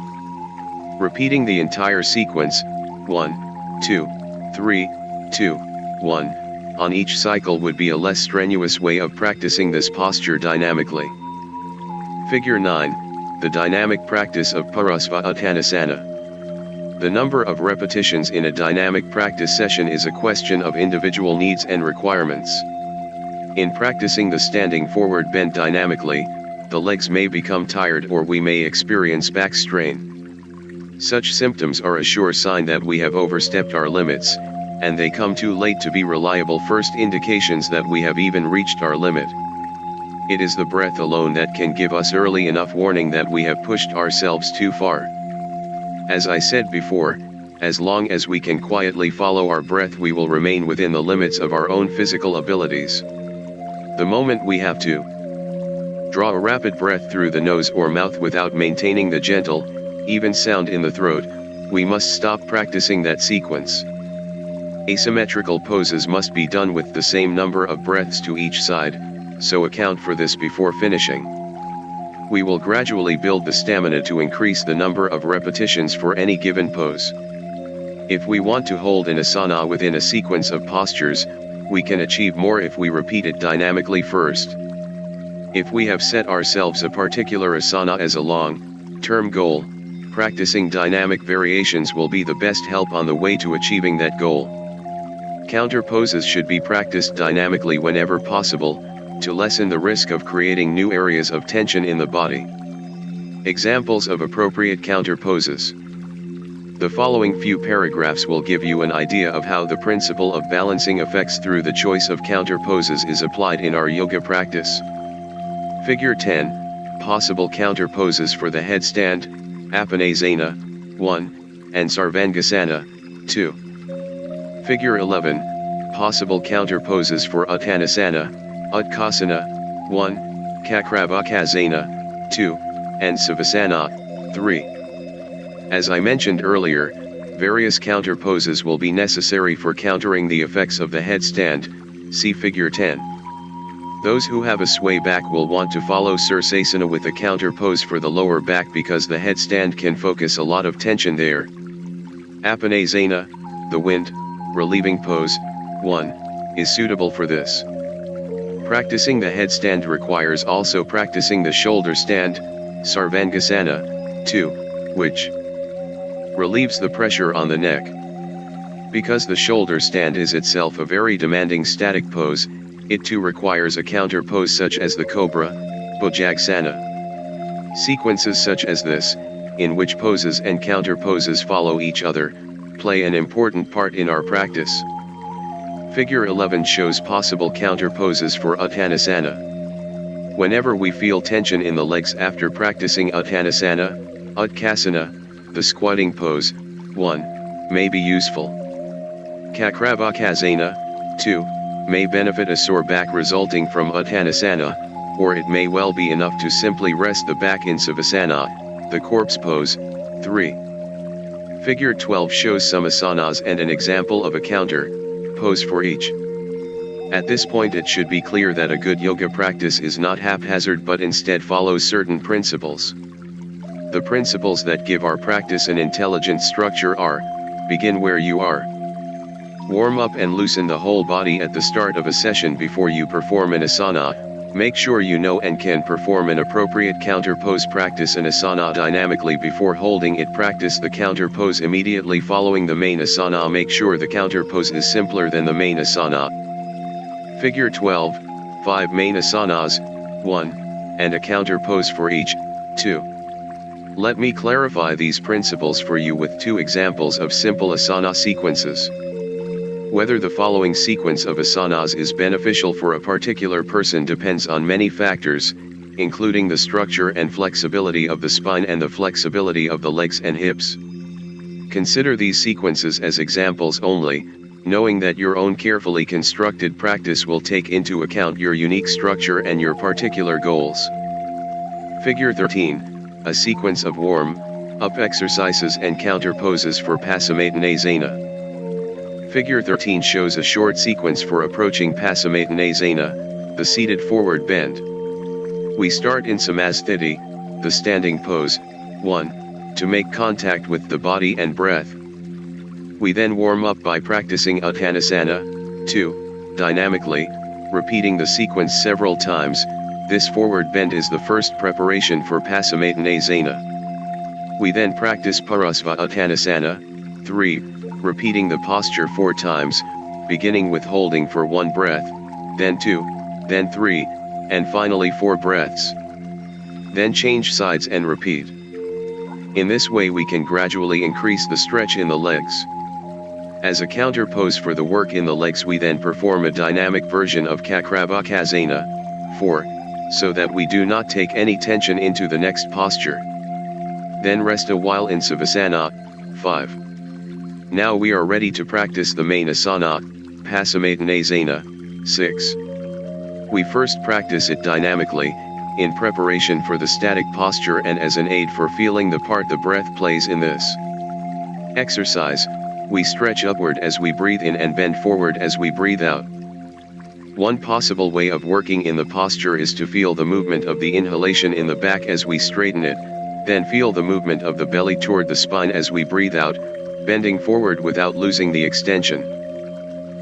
Repeating the entire sequence, 1, 2, 3, 2, 1, on each cycle would be a less strenuous way of practicing this posture dynamically. Figure 9, the dynamic practice of Parasva Uttanasana. The number of repetitions in a dynamic practice session is a question of individual needs and requirements. In practicing the standing forward bend dynamically, the legs may become tired or we may experience back strain. Such symptoms are a sure sign that we have overstepped our limits, and they come too late to be reliable first indications that we have even reached our limit. It is the breath alone that can give us early enough warning that we have pushed ourselves too far. As I said before, as long as we can quietly follow our breath we will remain within the limits of our own physical abilities. The moment we have to draw a rapid breath through the nose or mouth without maintaining the gentle, even sound in the throat, we must stop practicing that sequence. Asymmetrical poses must be done with the same number of breaths to each side, so account for this before finishing. We will gradually build the stamina to increase the number of repetitions for any given pose. If we want to hold an asana within a sequence of postures, we can achieve more if we repeat it dynamically first. If we have set ourselves a particular asana as a long-term goal, practicing dynamic variations will be the best help on the way to achieving that goal. Counter poses should be practiced dynamically whenever possible, to lessen the risk of creating new areas of tension in the body. Examples of appropriate counter poses. The following few paragraphs will give you an idea of how the principle of balancing effects through the choice of counter poses is applied in our yoga practice. Figure 10, possible counter poses for the headstand, Apanasana, 1, and Sarvangasana, 2. Figure 11, possible counter poses for Uttanasana, Uttanasana, 1, Kakravakasana, 2, and Savasana, 3. As I mentioned earlier, various counter poses will be necessary for countering the effects of the headstand, see Figure 10. Those who have a sway back will want to follow Sirsasana with a counter pose for the lower back because the headstand can focus a lot of tension there. Apanasana, the wind, relieving pose, 1, is suitable for this. Practicing the headstand requires also practicing the shoulder stand, Sarvangasana, 2, which relieves the pressure on the neck. Because the shoulder stand is itself a very demanding static pose, it too requires a counter pose such as the Cobra, Bhujagasana. Sequences such as this, in which poses and counter poses follow each other, play an important part in our practice. Figure 11 shows possible counter poses for Uttanasana. Whenever we feel tension in the legs after practicing Uttanasana, Uttanasana, the squatting pose, 1, may be useful. Kakravakasana, 2, may benefit a sore back resulting from Uttanasana, or it may well be enough to simply rest the back in Savasana, the corpse pose, 3. Figure 12 shows some asanas and an example of a counter pose for each. At this point it should be clear that a good yoga practice is not haphazard but instead follows certain principles. The principles that give our practice an intelligent structure are: begin where you are. Warm up and loosen the whole body at the start of a session before you perform an asana. Make sure you know and can perform an appropriate counter pose. Practice an asana dynamically before holding it. Practice the counter pose immediately following the main asana. Make sure the counter pose is simpler than the main asana. Figure 12, 5 main asanas, 1, and a counter pose for each, 2. Let me clarify these principles for you with 2 examples of simple asana sequences. Whether the following sequence of asanas is beneficial for a particular person depends on many factors, including the structure and flexibility of the spine and the flexibility of the legs and hips. Consider these sequences as examples only, knowing that your own carefully constructed practice will take into account your unique structure and your particular goals. Figure 13, a sequence of warm-up exercises and counter poses for Paramavda. Figure 13 shows a short sequence for approaching Paramavda, the seated forward bend. We start in Samasthiti, the standing pose, 1, to make contact with the body and breath. We then warm up by practicing Uttanasana, 2, dynamically, repeating the sequence several times. This forward bend is the first preparation for Paramavda. We then practice Parasva Uttanasana, 3, repeating the posture 4 times, beginning with holding for 1 breath, then 2, then 3, and finally 4 breaths. Then change sides and repeat. In this way we can gradually increase the stretch in the legs. As a counter pose for the work in the legs we then perform a dynamic version of Krishnamacharya, 4, so that we do not take any tension into the next posture. Then rest a while in Savasana, 5. Now we are ready to practice the main asana, Paramavda, 6. We first practice it dynamically, in preparation for the static posture and as an aid for feeling the part the breath plays in this exercise. We stretch upward as we breathe in and bend forward as we breathe out. One possible way of working in the posture is to feel the movement of the inhalation in the back as we straighten it, then feel the movement of the belly toward the spine as we breathe out, bending forward without losing the extension.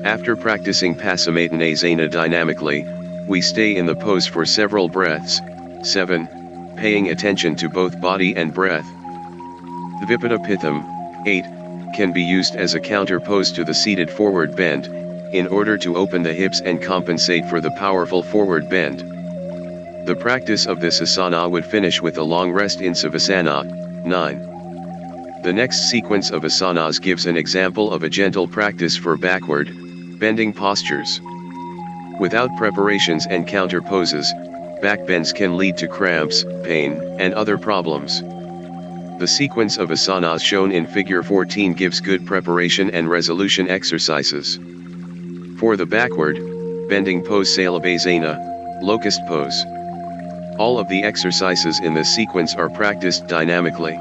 After practicing Paramavda dynamically, we stay in the pose for several breaths, 7, paying attention to both body and breath. Dvipatapitham, 8, can be used as a counter pose to the seated forward bend, in order to open the hips and compensate for the powerful forward bend. The practice of this asana would finish with a long rest in Savasana, 9. The next sequence of asanas gives an example of a gentle practice for backward, bending postures. Without preparations and counter poses, back bends can lead to cramps, pain, and other problems. The sequence of asanas shown in figure 14 gives good preparation and resolution exercises. For the backward, bending pose Sarvangasana, locust pose. All of the exercises in this sequence are practiced dynamically.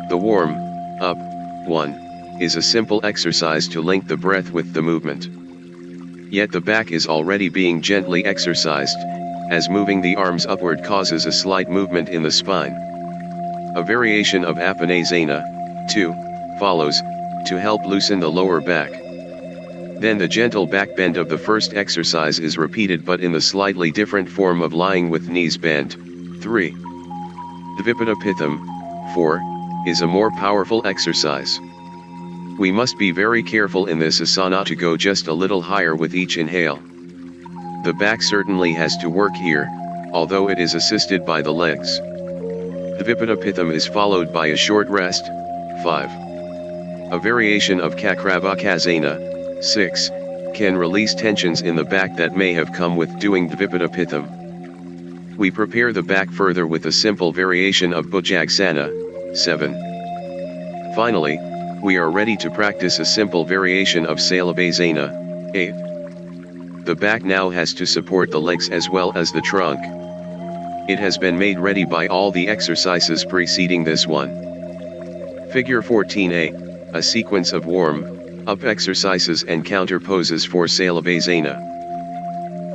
The warm-up, 1, is a simple exercise to link the breath with the movement. Yet the back is already being gently exercised, as moving the arms upward causes a slight movement in the spine. A variation of Uttanasana, 2, follows, to help loosen the lower back. Then the gentle back bend of the first exercise is repeated but in the slightly different form of lying with knees bent, 3. Dvipatapitham, 4, is a more powerful exercise. We must be very careful in this asana to go just a little higher with each inhale. The back certainly has to work here, although it is assisted by the legs. Dvipatapitham is followed by a short rest, 5. A variation of Krishnamacharya, 6, can release tensions in the back that may have come with doing Dvipatapitham. We prepare the back further with a simple variation of Bhujagasana, 7. Finally, we are ready to practice a simple variation of Sarvangasana, 8. The back now has to support the legs as well as the trunk. It has been made ready by all the exercises preceding this one. Figure 14a, a sequence of warm-up exercises and counter poses for Sarvangasana.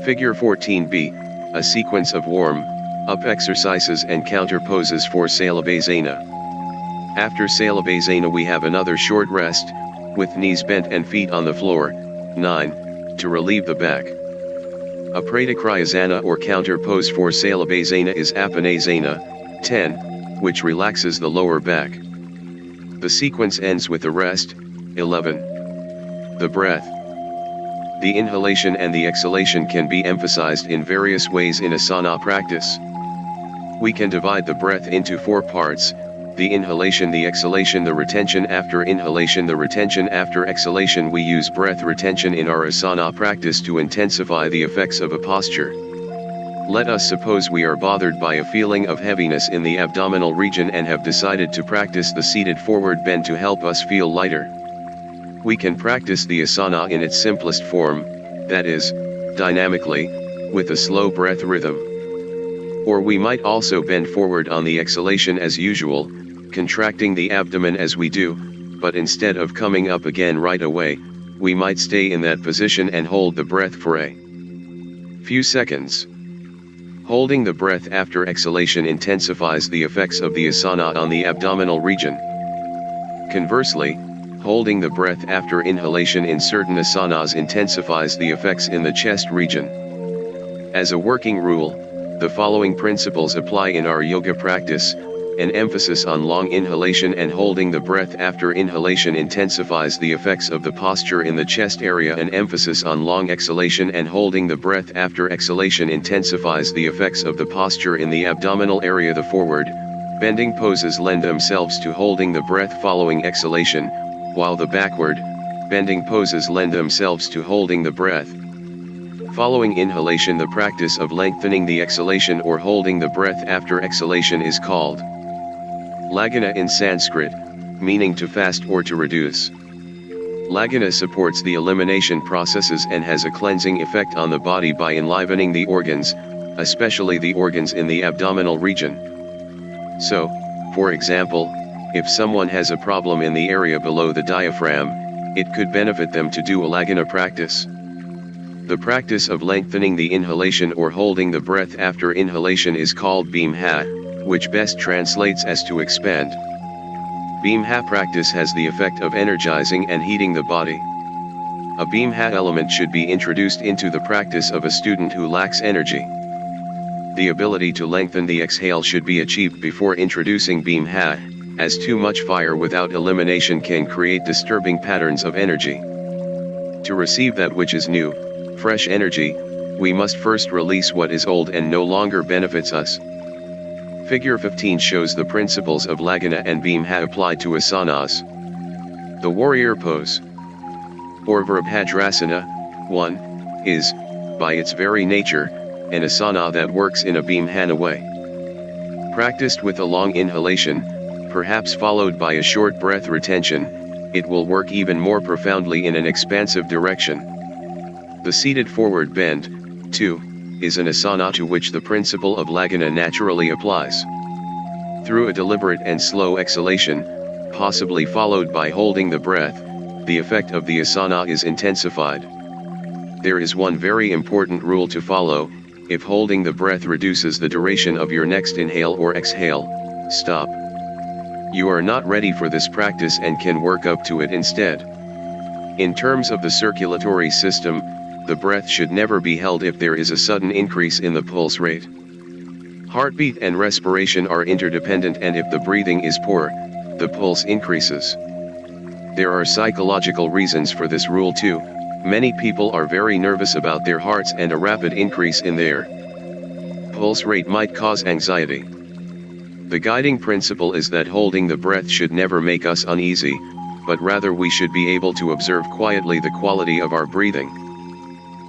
Figure 14b, a sequence of warm-up exercises and counter poses for Sarvangasana. After Sarvangasana we have another short rest, with knees bent and feet on the floor. 9. To relieve the back. A Pradikryasana or counter pose for Sarvangasana is Uttanasana. 10. Which relaxes the lower back. The sequence ends with a rest. 11. The breath. The inhalation and the exhalation can be emphasized in various ways in asana practice. We can divide the breath into 4 parts: the inhalation, the exhalation, the retention. After inhalation, the retention. After exhalation, we use breath retention in our asana practice to intensify the effects of a posture. Let us suppose we are bothered by a feeling of heaviness in the abdominal region and have decided to practice the seated forward bend to help us feel lighter. We can practice the asana in its simplest form, that is, dynamically, with a slow breath rhythm. Or we might also bend forward on the exhalation as usual, contracting the abdomen as we do, but instead of coming up again right away, we might stay in that position and hold the breath for a few seconds. Holding the breath after exhalation intensifies the effects of the asana on the abdominal region. Conversely, holding the breath after inhalation in certain asanas intensifies the effects in the chest region. As a working rule, the following principles apply in our yoga practice: an emphasis on long inhalation and holding the breath after inhalation intensifies the effects of the posture in the chest area. An emphasis on long exhalation and holding the breath after exhalation intensifies the effects of the posture in the abdominal area. The forward, bending poses lend themselves to holding the breath following exhalation, while the backward, bending poses lend themselves to holding the breath following inhalation. The practice of lengthening the exhalation or holding the breath after exhalation is called lagana in Sanskrit, meaning to fast or to reduce. Lagana supports the elimination processes and has a cleansing effect on the body by enlivening the organs, especially the organs in the abdominal region. So, for example, if someone has a problem in the area below the diaphragm, it could benefit them to do a lagana practice. The practice of lengthening the inhalation or holding the breath after inhalation is called bhimha, which best translates as to expand. Bhimha practice has the effect of energizing and heating the body. A bhimha element should be introduced into the practice of a student who lacks energy. The ability to lengthen the exhale should be achieved before introducing bhimha, as too much fire without elimination can create disturbing patterns of energy. To receive that which is new, fresh energy, we must first release what is old and no longer benefits us. Figure 15 shows the principles of lagana and bhimha applied to asanas. The warrior pose, or Virabhadrasana, 1, is, by its very nature, an asana that works in a bhimhana way. Practiced with a long inhalation, perhaps followed by a short breath retention, it will work even more profoundly in an expansive direction. The seated forward bend, 2, is an asana to which the principle of lagana naturally applies. Through a deliberate and slow exhalation, possibly followed by holding the breath, the effect of the asana is intensified. There is one very important rule to follow: if holding the breath reduces the duration of your next inhale or exhale, stop. You are not ready for this practice and can work up to it instead. In terms of the circulatory system, the breath should never be held if there is a sudden increase in the pulse rate. Heartbeat and respiration are interdependent, and if the breathing is poor, the pulse increases. There are psychological reasons for this rule too. Many people are very nervous about their hearts, and a rapid increase in their pulse rate might cause anxiety. The guiding principle is that holding the breath should never make us uneasy, but rather we should be able to observe quietly the quality of our breathing.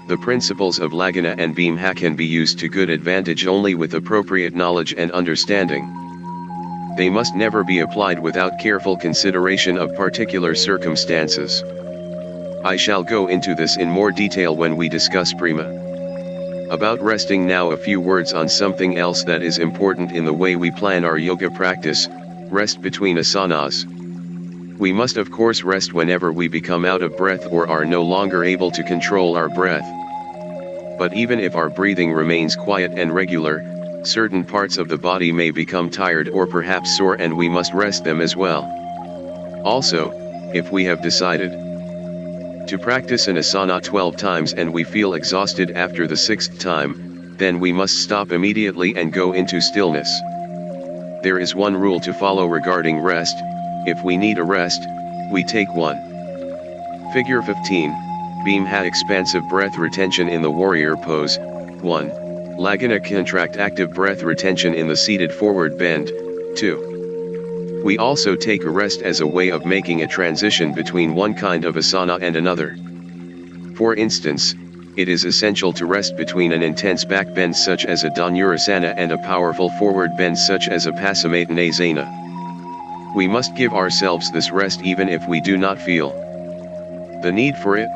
The principles of lagana and bhimha can be used to good advantage only with appropriate knowledge and understanding. They must never be applied without careful consideration of particular circumstances. I shall go into this in more detail when we discuss prima. About resting now, a few words on something else that is important in the way we plan our yoga practice: rest between asanas. We must of course rest whenever we become out of breath or are no longer able to control our breath. But even if our breathing remains quiet and regular, certain parts of the body may become tired or perhaps sore, and we must rest them as well. Also, if we have decided to practice an asana 12 times and we feel exhausted after the 6th time, then we must stop immediately and go into stillness. There is one rule to follow regarding rest: if we need a rest, we take one. Figure 15, Bhimha expansive breath retention in the warrior pose, 1. Lagana contract active breath retention in the seated forward bend, 2. We also take a rest as a way of making a transition between one kind of asana and another. For instance, it is essential to rest between an intense back bend such as a Dhanurasana and a powerful forward bend such as a Pasamaitanasana. We must give ourselves this rest even if we do not feel the need for it.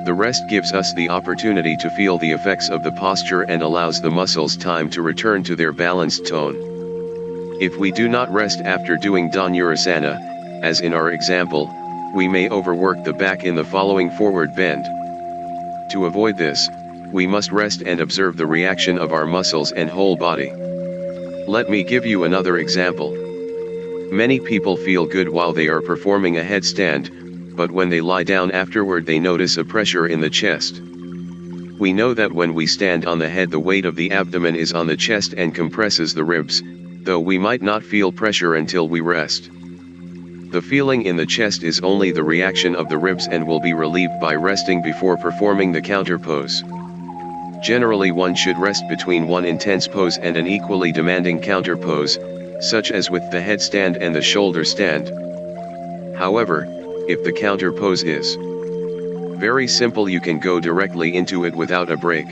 The rest gives us the opportunity to feel the effects of the posture and allows the muscles time to return to their balanced tone. If we do not rest after doing Dhanurasana, as in our example, we may overwork the back in the following forward bend. To avoid this, we must rest and observe the reaction of our muscles and whole body. Let me give you another example. Many people feel good while they are performing a headstand, but when they lie down afterward they notice a pressure in the chest. We know that when we stand on the head the weight of the abdomen is on the chest and compresses the ribs, though we might not feel pressure until we rest. The feeling in the chest is only the reaction of the ribs and will be relieved by resting before performing the counter pose. Generally one should rest between one intense pose and an equally demanding counter pose, such as with the headstand and the shoulder stand. However, if the counter pose is very simple, you can go directly into it without a break.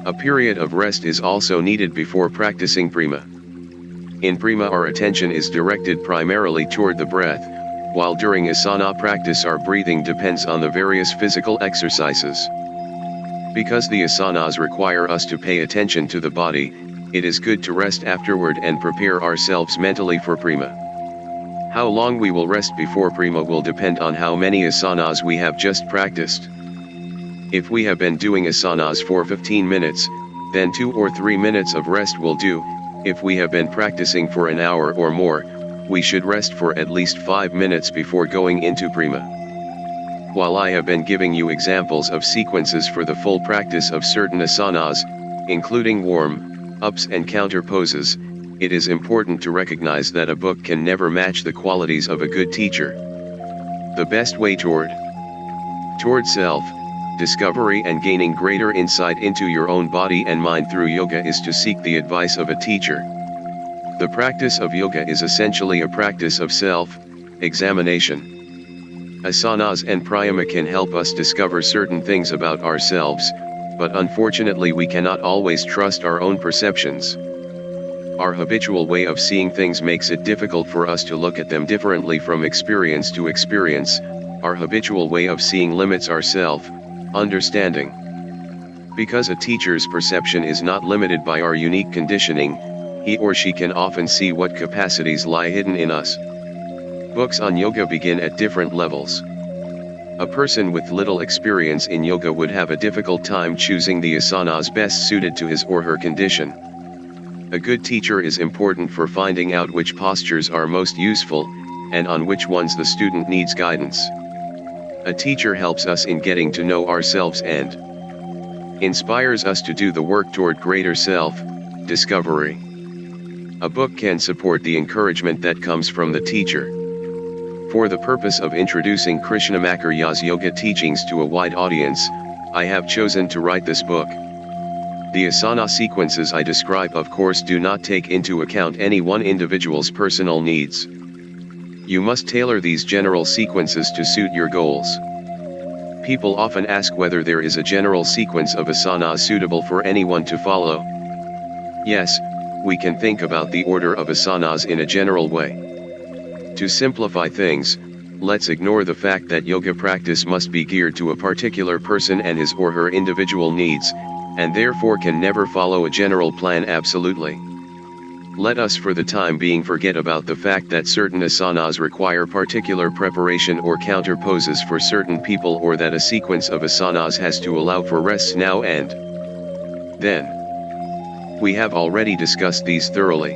A period of rest is also needed before practicing prima. In prima our attention is directed primarily toward the breath, while during asana practice our breathing depends on the various physical exercises. Because the asanas require us to pay attention to the body, it is good to rest afterward and prepare ourselves mentally for prima. How long we will rest before prima will depend on how many asanas we have just practiced. If we have been doing asanas for 15 minutes, then 2 or 3 minutes of rest will do. If we have been practicing for an hour or more, we should rest for at least 5 minutes before going into prima. While I have been giving you examples of sequences for the full practice of certain asanas, including warm-ups and counter poses, it is important to recognize that a book can never match the qualities of a good teacher. The best way toward self-discovery and gaining greater insight into your own body and mind through yoga is to seek the advice of a teacher. The practice of yoga is essentially a practice of self-examination. Asanas and pranayama can help us discover certain things about ourselves, but unfortunately we cannot always trust our own perceptions. Our habitual way of seeing things makes it difficult for us to look at them differently from experience to experience. Our habitual way of seeing limits our self-understanding. Because a teacher's perception is not limited by our unique conditioning, he or she can often see what capacities lie hidden in us. Books on yoga begin at different levels. A person with little experience in yoga would have a difficult time choosing the asanas best suited to his or her condition. A good teacher is important for finding out which postures are most useful, and on which ones the student needs guidance. A teacher helps us in getting to know ourselves and inspires us to do the work toward greater self-discovery. A book can support the encouragement that comes from the teacher. For the purpose of introducing Krishnamacharya's yoga teachings to a wide audience, I have chosen to write this book. The Asana sequences I describe of course do not take into account any one individual's personal needs. You must tailor these general sequences to suit your goals. People often ask whether there is a general sequence of asanas suitable for anyone to follow. Yes, we can think about the order of asanas in a general way. To simplify things, let's ignore the fact that yoga practice must be geared to a particular person and his or her individual needs, and therefore can never follow a general plan absolutely. Let us for the time being forget about the fact that certain asanas require particular preparation or counter poses for certain people, or that a sequence of asanas has to allow for rests now and then. We have already discussed these thoroughly.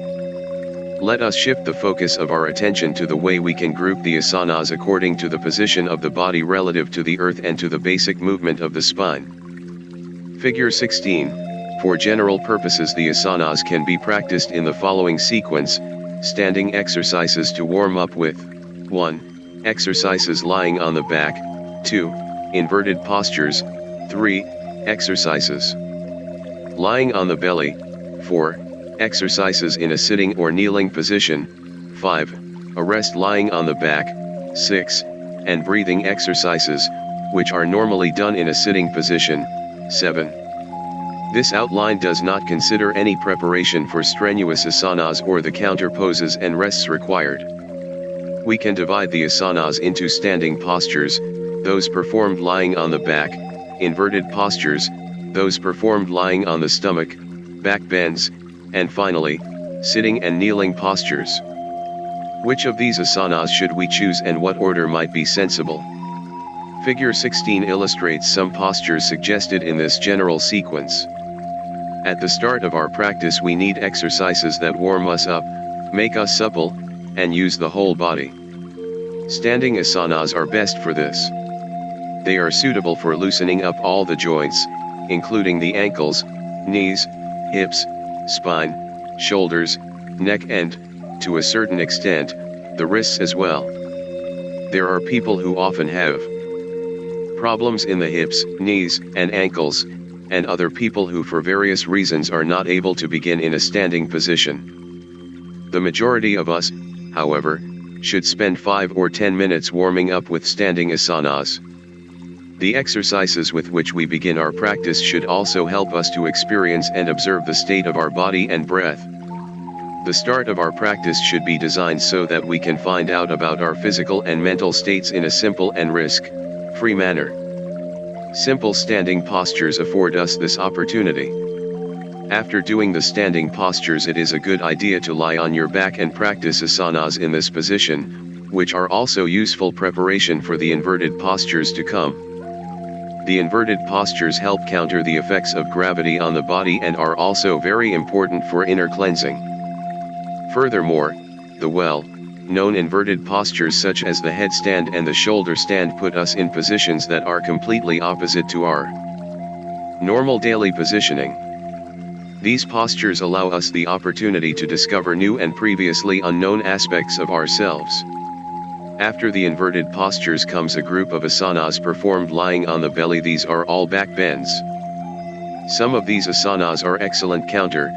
Let us shift the focus of our attention to the way we can group the asanas according to the position of the body relative to the earth and to the basic movement of the spine. Figure 16. For general purposes, the asanas can be practiced in the following sequence: standing exercises to warm up with 1. Exercises lying on the back, 2. Inverted postures, 3. Exercises lying on the belly, 4. Exercises in a sitting or kneeling position, 5. A rest lying on the back, 6. And breathing exercises, which are normally done in a sitting position, 7. This outline does not consider any preparation for strenuous asanas or the counter poses and rests required. We can divide the asanas into standing postures, those performed lying on the back; inverted postures, those performed lying on the stomach, back bends; and finally, sitting and kneeling postures. Which of these asanas should we choose, and what order might be sensible? Figure 16 illustrates some postures suggested in this general sequence. At the start of our practice, we need exercises that warm us up, make us supple, and use the whole body. Standing asanas are best for this. They are suitable for loosening up all the joints, including the ankles, knees, hips, spine, shoulders, neck, and, to a certain extent, the wrists as well. There are people who often have problems in the hips, knees, and ankles, and other people who for various reasons are not able to begin in a standing position. The majority of us, however, should spend 5 or 10 minutes warming up with standing asanas. The exercises with which we begin our practice should also help us to experience and observe the state of our body and breath. The start of our practice should be designed so that we can find out about our physical and mental states in a simple and risk-free manner. Simple standing postures afford us this opportunity. After doing the standing postures, it is a good idea to lie on your back and practice asanas in this position, which are also useful preparation for the inverted postures to come. The inverted postures help counter the effects of gravity on the body and are also very important for inner cleansing. Furthermore, the well-known inverted postures such as the headstand and the shoulder stand put us in positions that are completely opposite to our normal daily positioning. These postures allow us the opportunity to discover new and previously unknown aspects of ourselves. After the inverted postures comes a group of asanas performed lying on the belly. These are all back bends. Some of these asanas are excellent counter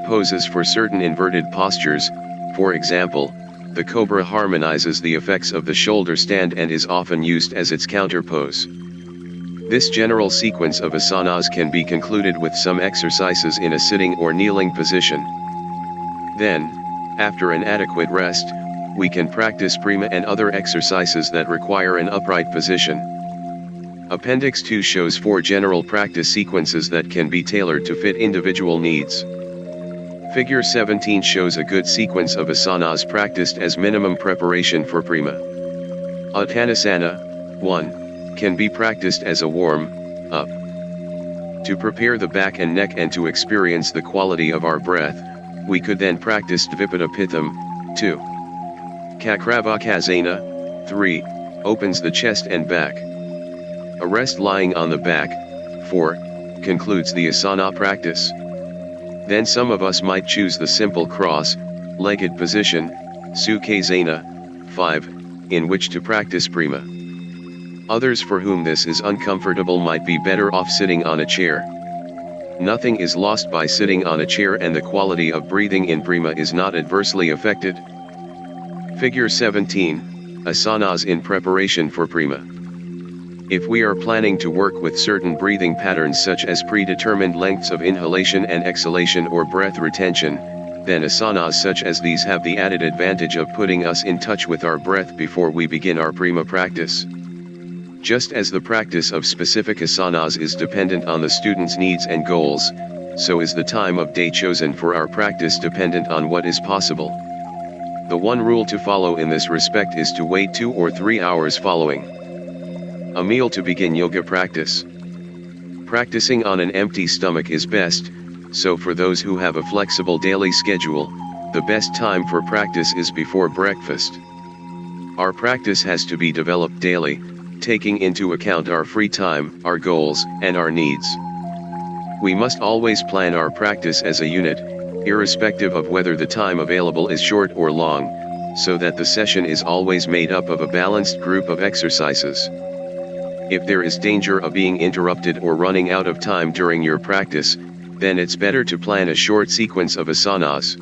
poses for certain inverted postures. For example, the cobra harmonizes the effects of the shoulder stand and is often used as its counter pose. This general sequence of asanas can be concluded with some exercises in a sitting or kneeling position. Then, after an adequate rest, we can practice prima and other exercises that require an upright position. Appendix 2 shows 4 general practice sequences that can be tailored to fit individual needs. Figure 17 shows a good sequence of asanas practiced as minimum preparation for prima. Uttanasana, 1, can be practiced as a warm-up. To prepare the back and neck and to experience the quality of our breath, we could then practice Dvipada Pitham, 2. Kakravakasana, 3, opens the chest and back. A rest lying on the back, 4, concludes the asana practice. Then some of us might choose the simple cross-legged position, Sukhasana, 5, in which to practice prima. Others for whom this is uncomfortable might be better off sitting on a chair. Nothing is lost by sitting on a chair, and the quality of breathing in prima is not adversely affected. Figure 17, asanas in preparation for prima. If we are planning to work with certain breathing patterns such as predetermined lengths of inhalation and exhalation or breath retention, then asanas such as these have the added advantage of putting us in touch with our breath before we begin our prima practice. Just as the practice of specific asanas is dependent on the student's needs and goals, so is the time of day chosen for our practice dependent on what is possible. The one rule to follow in this respect is to wait 2 or 3 hours following a meal to begin yoga practice. Practicing on an empty stomach is best, so for those who have a flexible daily schedule, the best time for practice is before breakfast. Our practice has to be developed daily, taking into account our free time, our goals, and our needs. We must always plan our practice as a unit, irrespective of whether the time available is short or long, so that the session is always made up of a balanced group of exercises. If there is danger of being interrupted or running out of time during your practice, then it's better to plan a short sequence of asanas.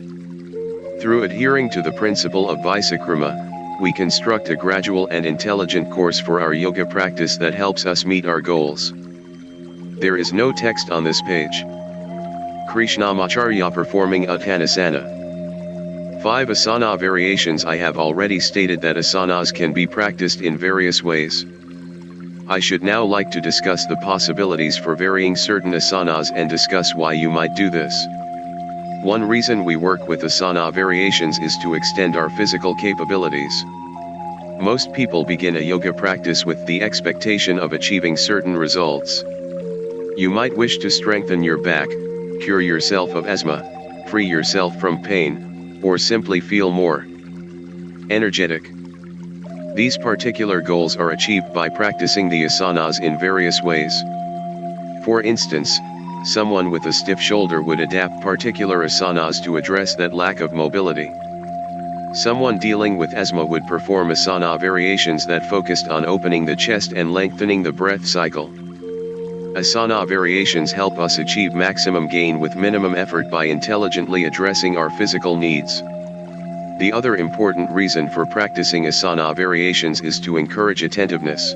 Through adhering to the principle of Visakrama, we construct a gradual and intelligent course for our yoga practice that helps us meet our goals. There is no text on this page. Krishnamacharya performing Uttanasana. 5 asana variations. I have already stated that asanas can be practiced in various ways. I should now like to discuss the possibilities for varying certain asanas and discuss why you might do this. One reason we work with asana variations is to extend our physical capabilities. Most people begin a yoga practice with the expectation of achieving certain results. You might wish to strengthen your back, cure yourself of asthma, free yourself from pain, or simply feel more energetic. These particular goals are achieved by practicing the asanas in various ways. For instance, someone with a stiff shoulder would adapt particular asanas to address that lack of mobility. Someone dealing with asthma would perform asana variations that focused on opening the chest and lengthening the breath cycle. Asana variations help us achieve maximum gain with minimum effort by intelligently addressing our physical needs. The other important reason for practicing asana variations is to encourage attentiveness.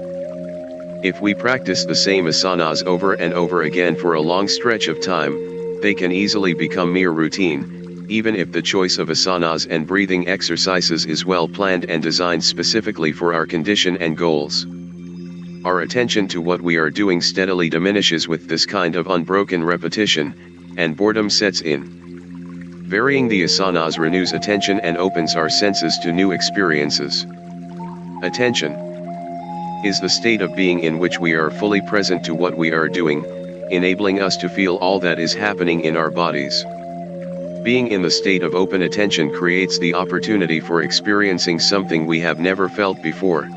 If we practice the same asanas over and over again for a long stretch of time, they can easily become mere routine, even if the choice of asanas and breathing exercises is well planned and designed specifically for our condition and goals. Our attention to what we are doing steadily diminishes with this kind of unbroken repetition, and boredom sets in. Varying the asanas renews attention and opens our senses to new experiences. Attention is the state of being in which we are fully present to what we are doing, enabling us to feel all that is happening in our bodies. Being in the state of open attention creates the opportunity for experiencing something we have never felt before.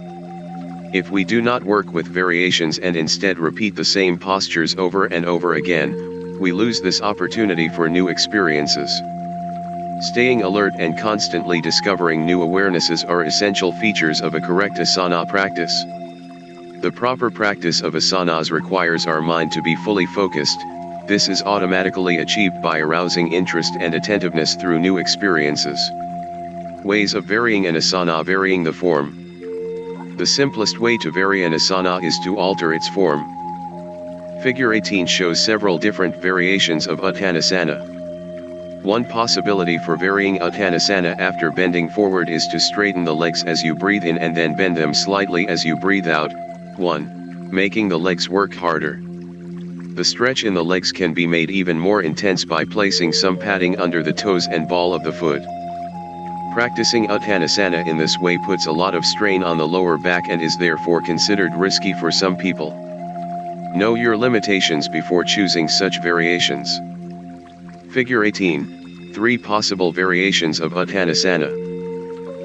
If we do not work with variations and instead repeat the same postures over and over again, we lose this opportunity for new experiences. Staying alert and constantly discovering new awarenesses are essential features of a correct asana practice. The proper practice of asanas requires our mind to be fully focused. This is automatically achieved by arousing interest and attentiveness through new experiences. Ways of varying an asana. Varying the form. The simplest way to vary an asana is to alter its form. Figure 18 shows several different variations of Uttanasana. One possibility for varying Uttanasana after bending forward is to straighten the legs as you breathe in and then bend them slightly as you breathe out. 1. Making the legs work harder. The stretch in the legs can be made even more intense by placing some padding under the toes and ball of the foot. Practicing Uttanasana in this way puts a lot of strain on the lower back and is therefore considered risky for some people. Know your limitations before choosing such variations. Figure 18, 3 possible variations of Uttanasana.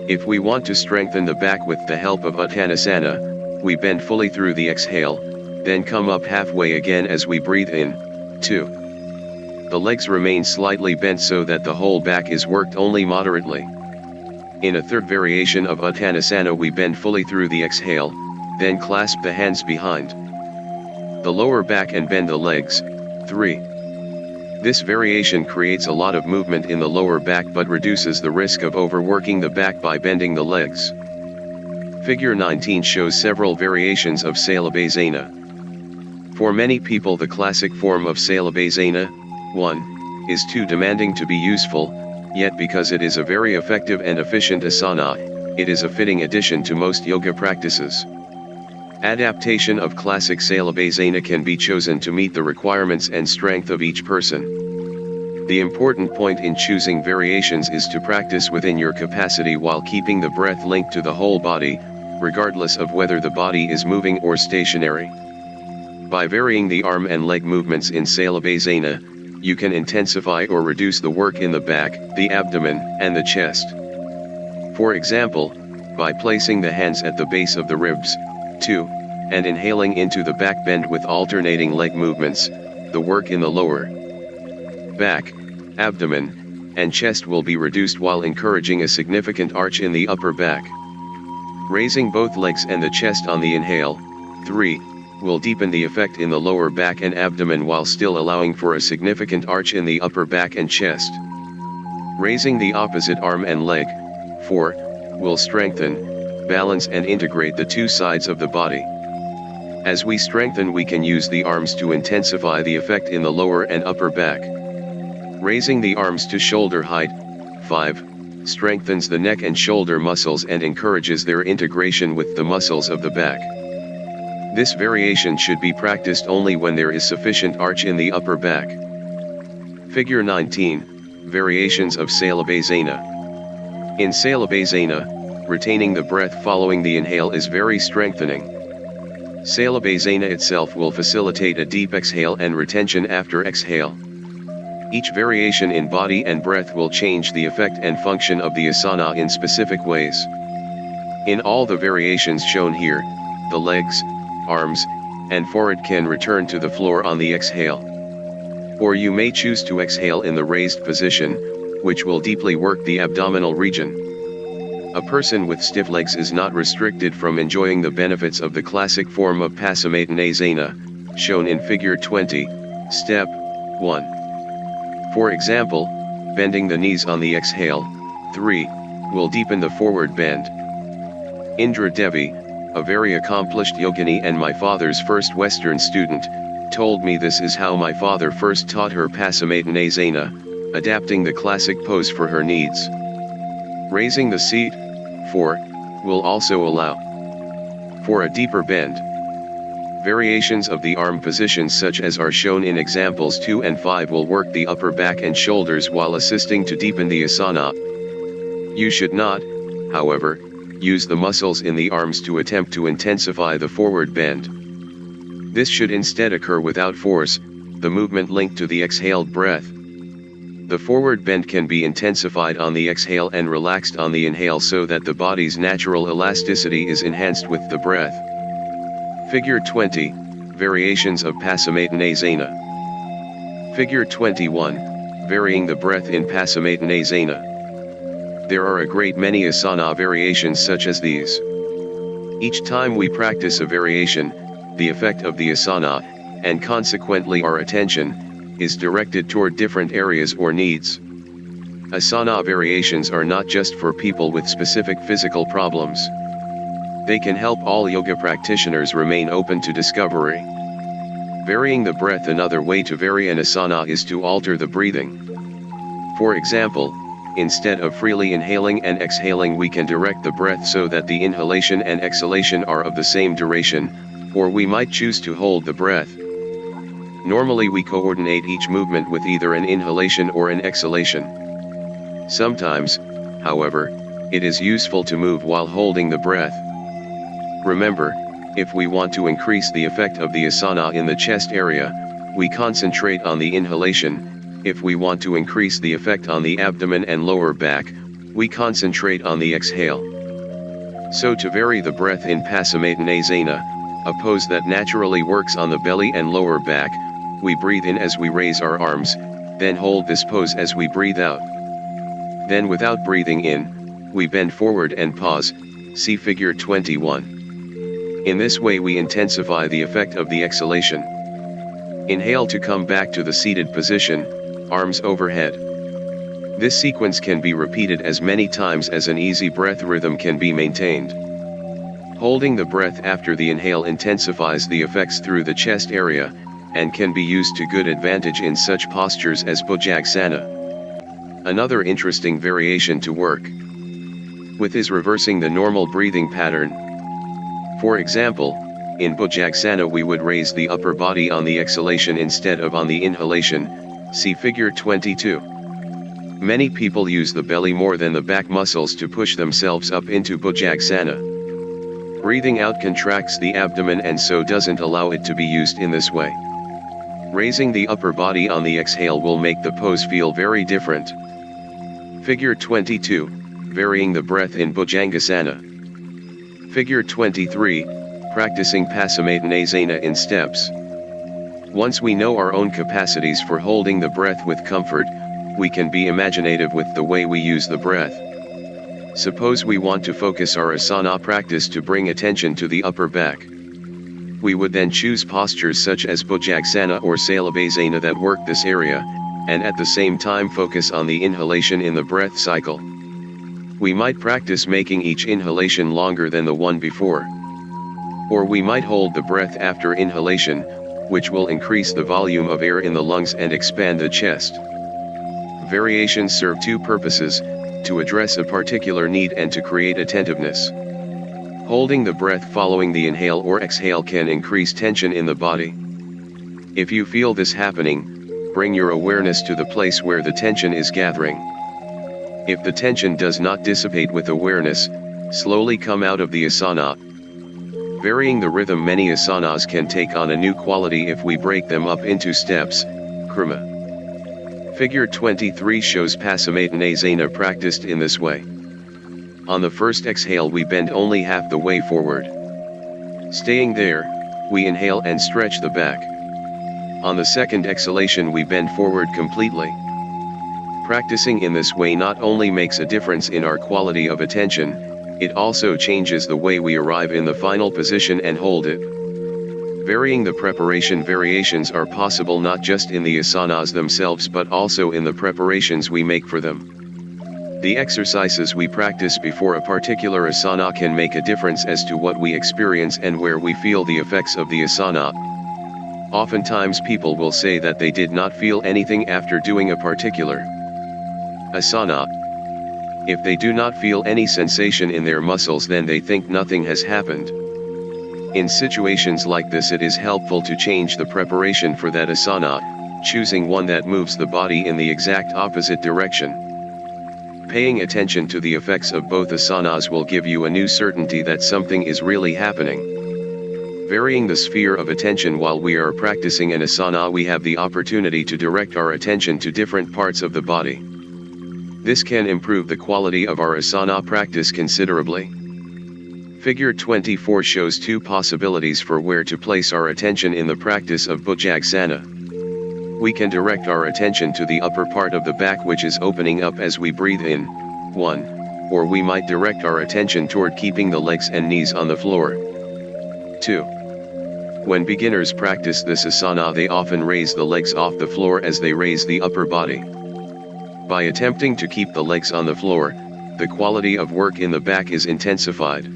If we want to strengthen the back with the help of Uttanasana, we bend fully through the exhale, then come up halfway again as we breathe in. 2. The legs remain slightly bent so that the whole back is worked only moderately. In a third variation of Uttanasana, we bend fully through the exhale, then clasp the hands behind the lower back and bend the legs. 3. This variation creates a lot of movement in the lower back but reduces the risk of overworking the back by bending the legs. Figure 19 shows several variations of Salabhasana. For many people, the classic form of Salabhasana, 1, is too demanding to be useful, yet because it is a very effective and efficient asana, it is a fitting addition to most yoga practices. Adaptation of classic Salabhasana can be chosen to meet the requirements and strength of each person. The important point in choosing variations is to practice within your capacity while keeping the breath linked to the whole body, regardless of whether the body is moving or stationary. By varying the arm and leg movements in Salabhasana, you can intensify or reduce the work in the back, the abdomen, and the chest. For example, by placing the hands at the base of the ribs, 2, and inhaling into the back bend with alternating leg movements, the work in the lower back, abdomen, and chest will be reduced while encouraging a significant arch in the upper back. Raising both legs and the chest on the inhale, 3, will deepen the effect in the lower back and abdomen while still allowing for a significant arch in the upper back and chest. Raising the opposite arm and leg, 4, will strengthen, balance and integrate the two sides of the body. As we strengthen, we can use the arms to intensify the effect in the lower and upper back. Raising the arms to shoulder height, 5, strengthens the neck and shoulder muscles and encourages their integration with the muscles of the back. This variation should be practiced only when there is sufficient arch in the upper back. Figure 19, Variations of Salabhasana. In Salabhasana, retaining the breath following the inhale is very strengthening. Salabhasana itself will facilitate a deep exhale and retention after exhale. Each variation in body and breath will change the effect and function of the asana in specific ways. In all the variations shown here, the legs, arms, and forehead can return to the floor on the exhale. Or you may choose to exhale in the raised position, which will deeply work the abdominal region. A person with stiff legs is not restricted from enjoying the benefits of the classic form of Paramavda, shown in Figure 20, Step 1. For example, bending the knees on the exhale, 3, will deepen the forward bend. Indra Devi, a very accomplished yogini and my father's first Western student, told me this is how my father first taught her Pasamaitanasana, adapting the classic pose for her needs. Raising the seat, 4, will also allow for a deeper bend. Variations of the arm positions such as are shown in examples 2 and 5 will work the upper back and shoulders while assisting to deepen the asana. You should not, however, use the muscles in the arms to attempt to intensify the forward bend. This should instead occur without force, the movement linked to the exhaled breath. The forward bend can be intensified on the exhale and relaxed on the inhale so that the body's natural elasticity is enhanced with the breath. Figure 20, Variations of Pasamaitanasana. Figure 21, Varying the breath in Pasamaitanasana. There are a great many asana variations such as these. Each time we practice a variation, the effect of the asana, and consequently our attention, is directed toward different areas or needs. Asana variations are not just for people with specific physical problems. They can help all yoga practitioners remain open to discovery. Varying the breath. Another way to vary an asana is to alter the breathing. For example, instead of freely inhaling and exhaling, we can direct the breath so that the inhalation and exhalation are of the same duration, or we might choose to hold the breath. Normally we coordinate each movement with either an inhalation or an exhalation. Sometimes, however, it is useful to move while holding the breath. Remember, if we want to increase the effect of the asana in the chest area, we concentrate on the inhalation. If we want to increase the effect on the abdomen and lower back, we concentrate on the exhale. So to vary the breath in Pasamaitanasana, a pose that naturally works on the belly and lower back, we breathe in as we raise our arms, then hold this pose as we breathe out. Then without breathing in, we bend forward and pause, see Figure 21. In this way we intensify the effect of the exhalation. Inhale to come back to the seated position, arms overhead. This sequence can be repeated as many times as an easy breath rhythm can be maintained. Holding the breath after the inhale intensifies the effects through the chest area, and can be used to good advantage in such postures as Bhujagasana. Another interesting variation to work with is reversing the normal breathing pattern. For example, in Bhujagasana we would raise the upper body on the exhalation instead of on the inhalation, See figure 22. Many people use the belly more than the back muscles to push themselves up into Bhujagasana. Breathing out contracts the abdomen and so doesn't allow it to be used in this way. Raising the upper body on the exhale will make the pose feel very different. Figure 22, varying the breath in Bhujangasana. Figure 23, practicing Paramavda in steps. Once we know our own capacities for holding the breath with comfort, we can be imaginative with the way we use the breath. Suppose we want to focus our asana practice to bring attention to the upper back. We would then choose postures such as Bhujangasana or Salabhasana that work this area, and at the same time focus on the inhalation in the breath cycle. We might practice making each inhalation longer than the one before. Or we might hold the breath after inhalation, which will increase the volume of air in the lungs and expand the chest. Variations serve two purposes: to address a particular need and to create attentiveness. Holding the breath following the inhale or exhale can increase tension in the body. If you feel this happening, bring your awareness to the place where the tension is gathering. If the tension does not dissipate with awareness, slowly come out of the asana. Varying the rhythm, many asanas can take on a new quality if we break them up into steps, krama. Figure 23 shows Paramavda practiced in this way. On the first exhale we bend only half the way forward. Staying there, we inhale and stretch the back. On the second exhalation we bend forward completely. Practicing in this way not only makes a difference in our quality of attention, it also changes the way we arrive in the final position and hold it. Varying the preparation, variations are possible not just in the asanas themselves but also in the preparations we make for them. The exercises we practice before a particular asana can make a difference as to what we experience and where we feel the effects of the asana. Oftentimes people will say that they did not feel anything after doing a particular asana. If they do not feel any sensation in their muscles, then they think nothing has happened. In situations like this, it is helpful to change the preparation for that asana, choosing one that moves the body in the exact opposite direction. Paying attention to the effects of both asanas will give you a new certainty that something is really happening. Varying the sphere of attention while we are practicing an asana, we have the opportunity to direct our attention to different parts of the body. This can improve the quality of our asana practice considerably. Figure 24 shows two possibilities for where to place our attention in the practice of Bhujangasana. We can direct our attention to the upper part of the back, which is opening up as we breathe in, 1. Or we might direct our attention toward keeping the legs and knees on the floor. 2. When beginners practice this asana, they often raise the legs off the floor as they raise the upper body. By attempting to keep the legs on the floor, the quality of work in the back is intensified.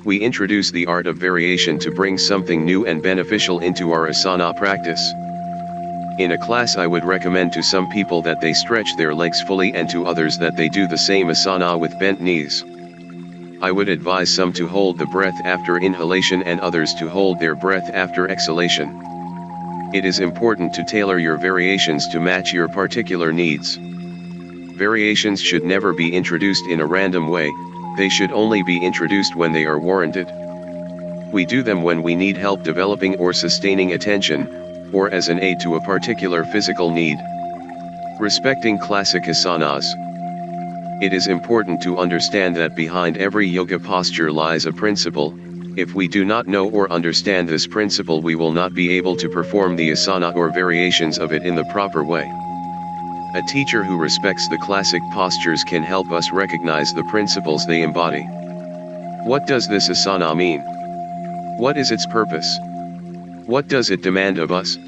We introduce the art of variation to bring something new and beneficial into our asana practice. In a class, I would recommend to some people that they stretch their legs fully and to others that they do the same asana with bent knees. I would advise some to hold the breath after inhalation and others to hold their breath after exhalation. It is important to tailor your variations to match your particular needs. Variations should never be introduced in a random way, they should only be introduced when they are warranted. We do them when we need help developing or sustaining attention, or as an aid to a particular physical need. Respecting classic asanas. It is important to understand that behind every yoga posture lies a principle. If we do not know or understand this principle, we will not be able to perform the asana or variations of it in the proper way. A teacher who respects the classic postures can help us recognize the principles they embody. What does this asana mean? What is its purpose? What does it demand of us?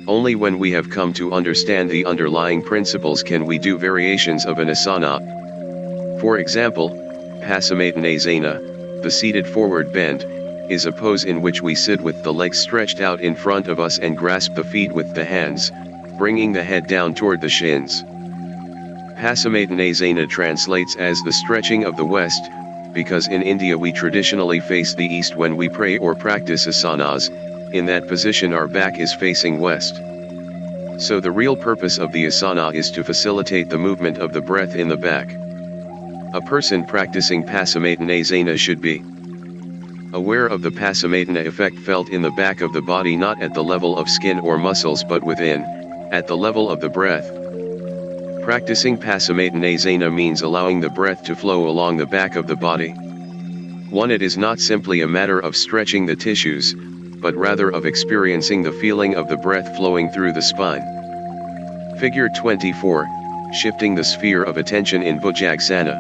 Only when we have come to understand the underlying principles can we do variations of an asana. For example, Paramavda, the seated forward bend, is a pose in which we sit with the legs stretched out in front of us and grasp the feet with the hands, bringing the head down toward the shins. Paramavda translates as the stretching of the West, because in India we traditionally face the East when we pray or practice asanas. In that position our back is facing west. So the real purpose of the asana is to facilitate the movement of the breath in the back. A person practicing Paramavda should be aware of the Paramavda effect felt in the back of the body, not at the level of skin or muscles but within, at the level of the breath. Practicing Paramavda means allowing the breath to flow along the back of the body. It is not simply a matter of stretching the tissues, but rather of experiencing the feeling of the breath flowing through the spine. Figure 24, shifting the sphere of attention in Bhujagasana.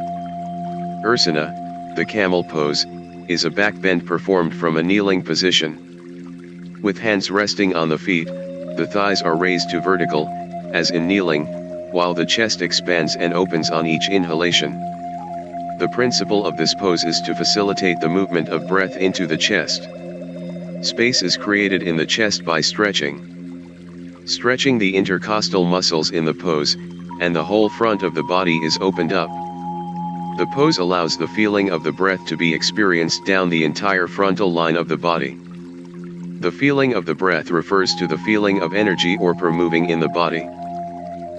Asana, the camel pose, is a back bend performed from a kneeling position. With hands resting on the feet, the thighs are raised to vertical, as in kneeling, while the chest expands and opens on each inhalation. The principle of this pose is to facilitate the movement of breath into the chest. Space is created in the chest by stretching. Stretching the intercostal muscles in the pose, and the whole front of the body is opened up. The pose allows the feeling of the breath to be experienced down the entire frontal line of the body. The feeling of the breath refers to the feeling of energy or per moving in the body.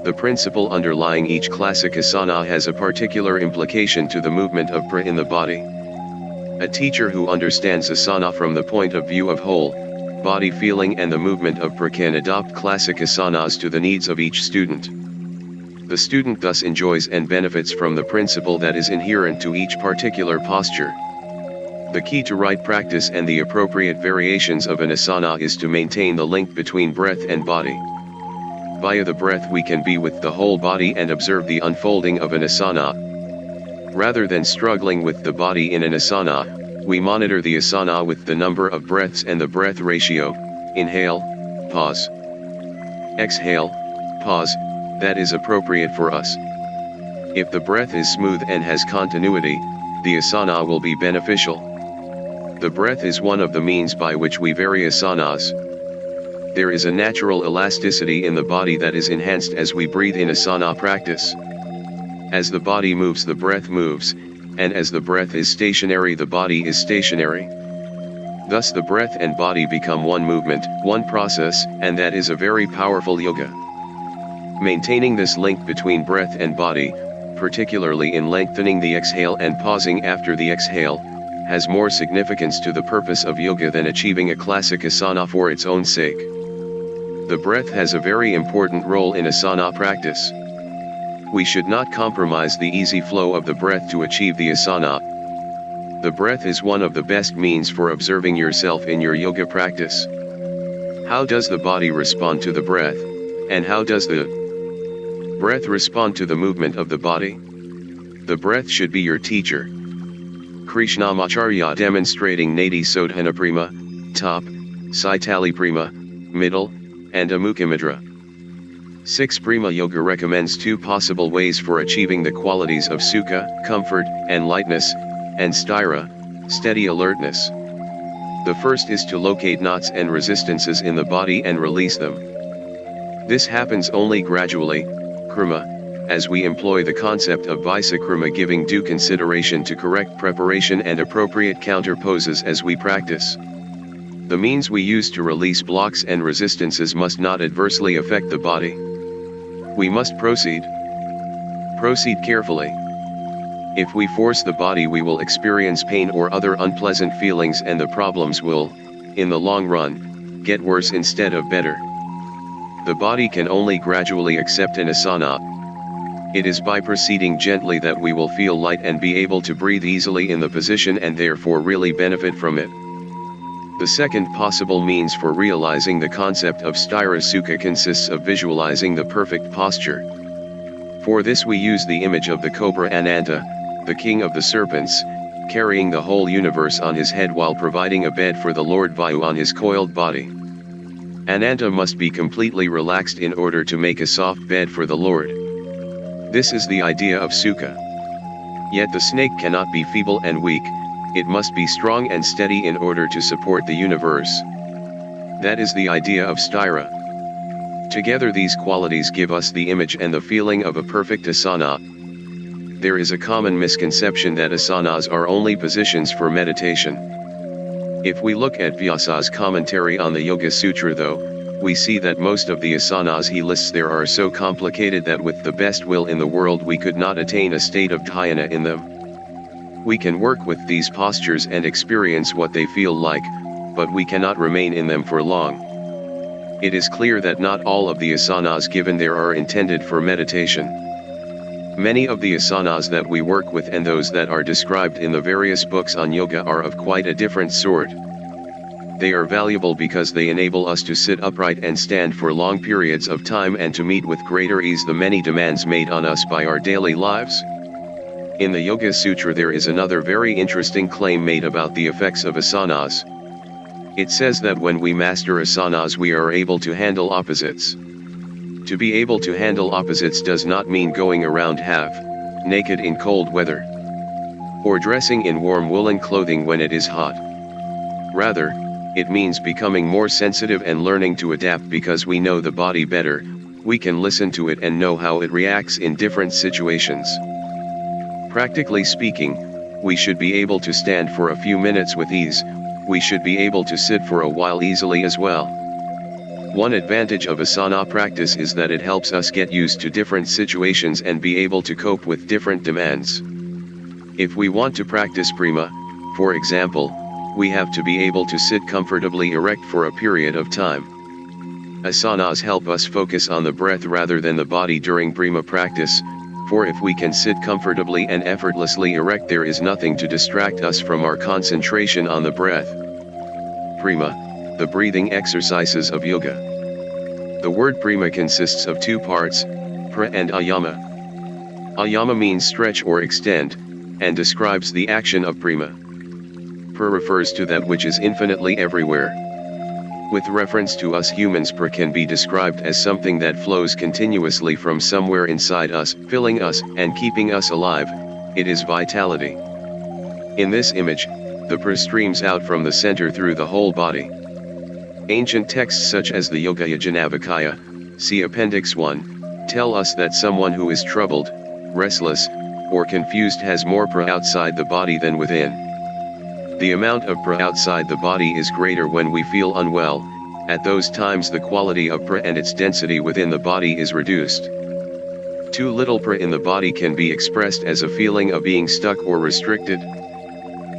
The principle underlying each classic asana has a particular implication to the movement of pra in the body. A teacher who understands asana from the point of view of whole body feeling and the movement of pra can adopt classic asanas to the needs of each student. The student thus enjoys and benefits from the principle that is inherent to each particular posture. The key to right practice and the appropriate variations of an asana is to maintain the link between breath and body. Via the breath we can be with the whole body and observe the unfolding of an asana. Rather than struggling with the body in an asana, we monitor the asana with the number of breaths and the breath ratio, inhale, pause, exhale, pause, that is appropriate for us. If the breath is smooth and has continuity, the asana will be beneficial. The breath is one of the means by which we vary asanas. There is a natural elasticity in the body that is enhanced as we breathe in asana practice. As the body moves, the breath moves, and as the breath is stationary, the body is stationary. Thus the breath and body become one movement, one process, and that is a very powerful yoga. Maintaining this link between breath and body, particularly in lengthening the exhale and pausing after the exhale, has more significance to the purpose of yoga than achieving a classic asana for its own sake. The breath has a very important role in asana practice. We should not compromise the easy flow of the breath to achieve the asana. The breath is one of the best means for observing yourself in your yoga practice. How does the body respond to the breath, and how does the breath respond to the movement of the body? The breath should be your teacher. Krishnamacharya demonstrating Nadi Sodhanaprima, top, Saitali Prima, middle, and Amukhamudra. 6 Prima Yoga recommends 2 possible ways for achieving the qualities of sukha, comfort, and lightness, and sthira, steady alertness. The first is to locate knots and resistances in the body and release them. This happens only gradually, krama, as we employ the concept of Visakrama, giving due consideration to correct preparation and appropriate counter poses as we practice. The means we use to release blocks and resistances must not adversely affect the body. We must proceed carefully. If we force the body, we will experience pain or other unpleasant feelings, and the problems will, in the long run, get worse instead of better. The body can only gradually accept an asana. It is by proceeding gently that we will feel light and be able to breathe easily in the position and therefore really benefit from it. The second possible means for realizing the concept of sthira sukha consists of visualizing the perfect posture. For this we use the image of the cobra Ananta, the king of the serpents, carrying the whole universe on his head while providing a bed for the Lord Vayu on his coiled body. Ananta must be completely relaxed in order to make a soft bed for the Lord. This is the idea of sukha. Yet the snake cannot be feeble and weak. It must be strong and steady in order to support the universe. That is the idea of sthira. Together these qualities give us the image and the feeling of a perfect asana. There is a common misconception that asanas are only positions for meditation. If we look at Vyasa's commentary on the Yoga Sutra though, we see that most of the asanas he lists there are so complicated that with the best will in the world we could not attain a state of dhyana in them. We can work with these postures and experience what they feel like, but we cannot remain in them for long. It is clear that not all of the asanas given there are intended for meditation. Many of the asanas that we work with and those that are described in the various books on yoga are of quite a different sort. They are valuable because they enable us to sit upright and stand for long periods of time and to meet with greater ease the many demands made on us by our daily lives. In the Yoga Sutra there is another very interesting claim made about the effects of asanas. It says that when we master asanas we are able to handle opposites. To be able to handle opposites does not mean going around half naked in cold weather, or dressing in warm woolen clothing when it is hot. Rather, it means becoming more sensitive and learning to adapt because we know the body better, we can listen to it and know how it reacts in different situations. Practically speaking, we should be able to stand for a few minutes with ease, we should be able to sit for a while easily as well. One advantage of asana practice is that it helps us get used to different situations and be able to cope with different demands. If we want to practice prima, for example, we have to be able to sit comfortably erect for a period of time. Asanas help us focus on the breath rather than the body during prima practice, for if we can sit comfortably and effortlessly erect there is nothing to distract us from our concentration on the breath. Prima, the breathing exercises of yoga. The word prima consists of two parts, pra and ayama. Ayama means stretch or extend, and describes the action of prima. Pra refers to that which is infinitely everywhere. With reference to us humans, pra can be described as something that flows continuously from somewhere inside us, filling us and keeping us alive. It is vitality. In this image, the pra streams out from the center through the whole body. Ancient texts such as the Yoga Yajnavalkya, see Appendix 1, tell us that someone who is troubled, restless, or confused has more pra outside the body than within. The amount of pra outside the body is greater when we feel unwell. At those times the quality of pra and its density within the body is reduced. Too little pra in the body can be expressed as a feeling of being stuck or restricted.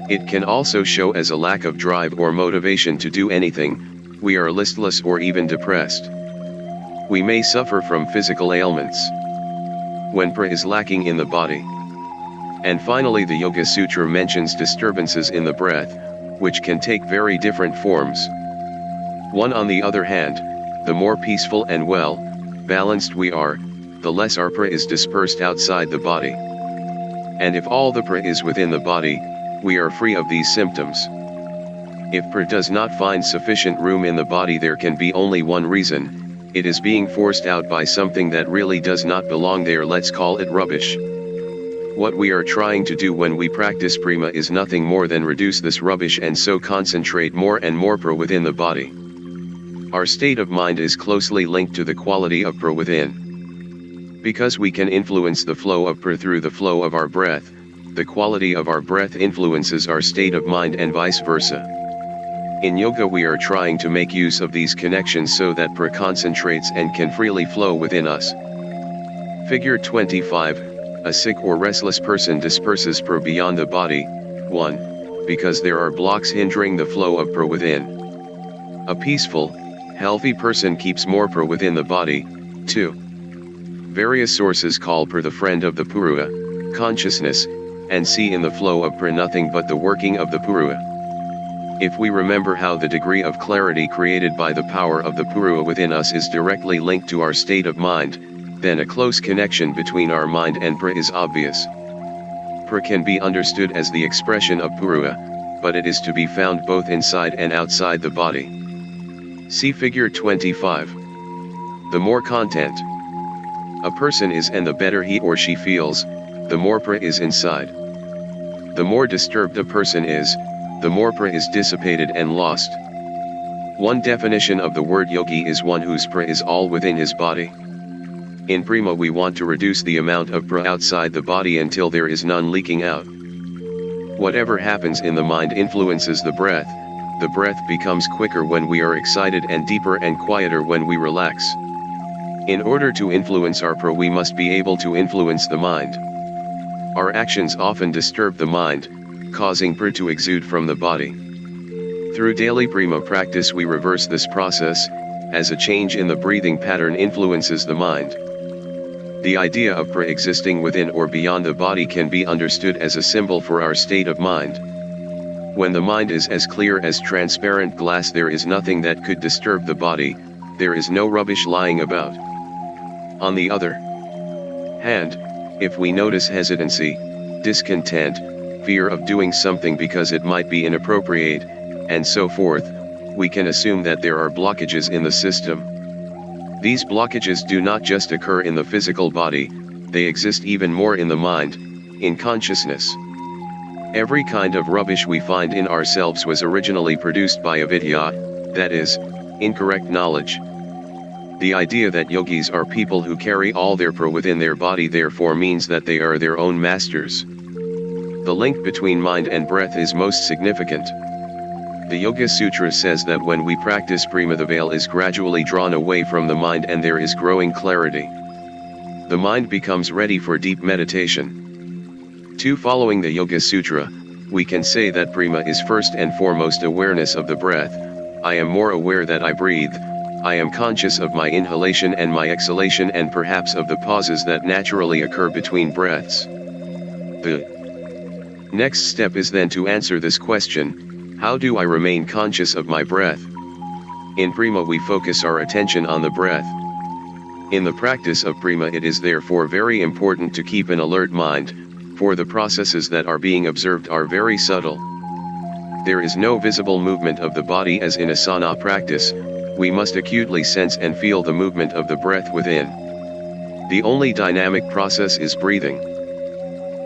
It can also show as a lack of drive or motivation to do anything. We are listless or even depressed. We may suffer from physical ailments when pra is lacking in the body. And finally the Yoga Sutra mentions disturbances in the breath, which can take very different forms. One on the other hand, the more peaceful and well balanced we are, the less our pra is dispersed outside the body. And if all the pra is within the body, we are free of these symptoms. If pra does not find sufficient room in the body, there can be only one reason: it is being forced out by something that really does not belong there. Let's call it rubbish. What we are trying to do when we practice prima is nothing more than reduce this rubbish and so concentrate more and more pra within the body. Our state of mind is closely linked to the quality of pra within. Because we can influence the flow of pra through the flow of our breath, the quality of our breath influences our state of mind and vice versa. In yoga we are trying to make use of these connections so that pra concentrates and can freely flow within us. Figure 25, a sick or restless person disperses pra beyond the body. 1. Because there are blocks hindering the flow of pra within. A peaceful, healthy person keeps more pra within the body. 2. Various sources call pra the friend of the purua, consciousness, and see in the flow of pra nothing but the working of the purua. If we remember how the degree of clarity created by the power of the purua within us is directly linked to our state of mind, then a close connection between our mind and pra is obvious. Pra can be understood as the expression of purua, but it is to be found both inside and outside the body. See figure 25. The more content a person is and the better he or she feels, the more pra is inside. The more disturbed a person is, the more pra is dissipated and lost. One definition of the word yogi is one whose pra is all within his body. In prima we want to reduce the amount of pra outside the body until there is none leaking out. Whatever happens in the mind influences the breath, The breath becomes quicker when we are excited and deeper and quieter when we relax. In order to influence our pra, we must be able to influence the mind. Our actions often disturb the mind, causing pra to exude from the body. Through daily prima practice we reverse this process, as a change in the breathing pattern influences the mind. The idea of pra existing within or beyond the body can be understood as a symbol for our state of mind. When the mind is as clear as transparent glass, there is nothing that could disturb the body, there is no rubbish lying about. On the other hand, if we notice hesitancy, discontent, fear of doing something because it might be inappropriate, and so forth, we can assume that there are blockages in the system. These blockages do not just occur in the physical body, they exist even more in the mind, in consciousness. Every kind of rubbish we find in ourselves was originally produced by avidya, that is, incorrect knowledge. The idea that yogis are people who carry all their pra within their body therefore means that they are their own masters. The link between mind and breath is most significant. The Yoga Sutra says that when we practice prima, the veil is gradually drawn away from the mind and there is growing clarity. The mind becomes ready for deep meditation. Following the Yoga Sutra, we can say that prima is first and foremost awareness of the breath. I am more aware that I breathe, I am conscious of my inhalation and my exhalation and perhaps of the pauses that naturally occur between breaths. The next step is then to answer this question: how do I remain conscious of my breath? In prima we focus our attention on the breath. In the practice of prima it is therefore very important to keep an alert mind, for the processes that are being observed are very subtle. There is no visible movement of the body as in asana practice, we must acutely sense and feel the movement of the breath within. The only dynamic process is breathing.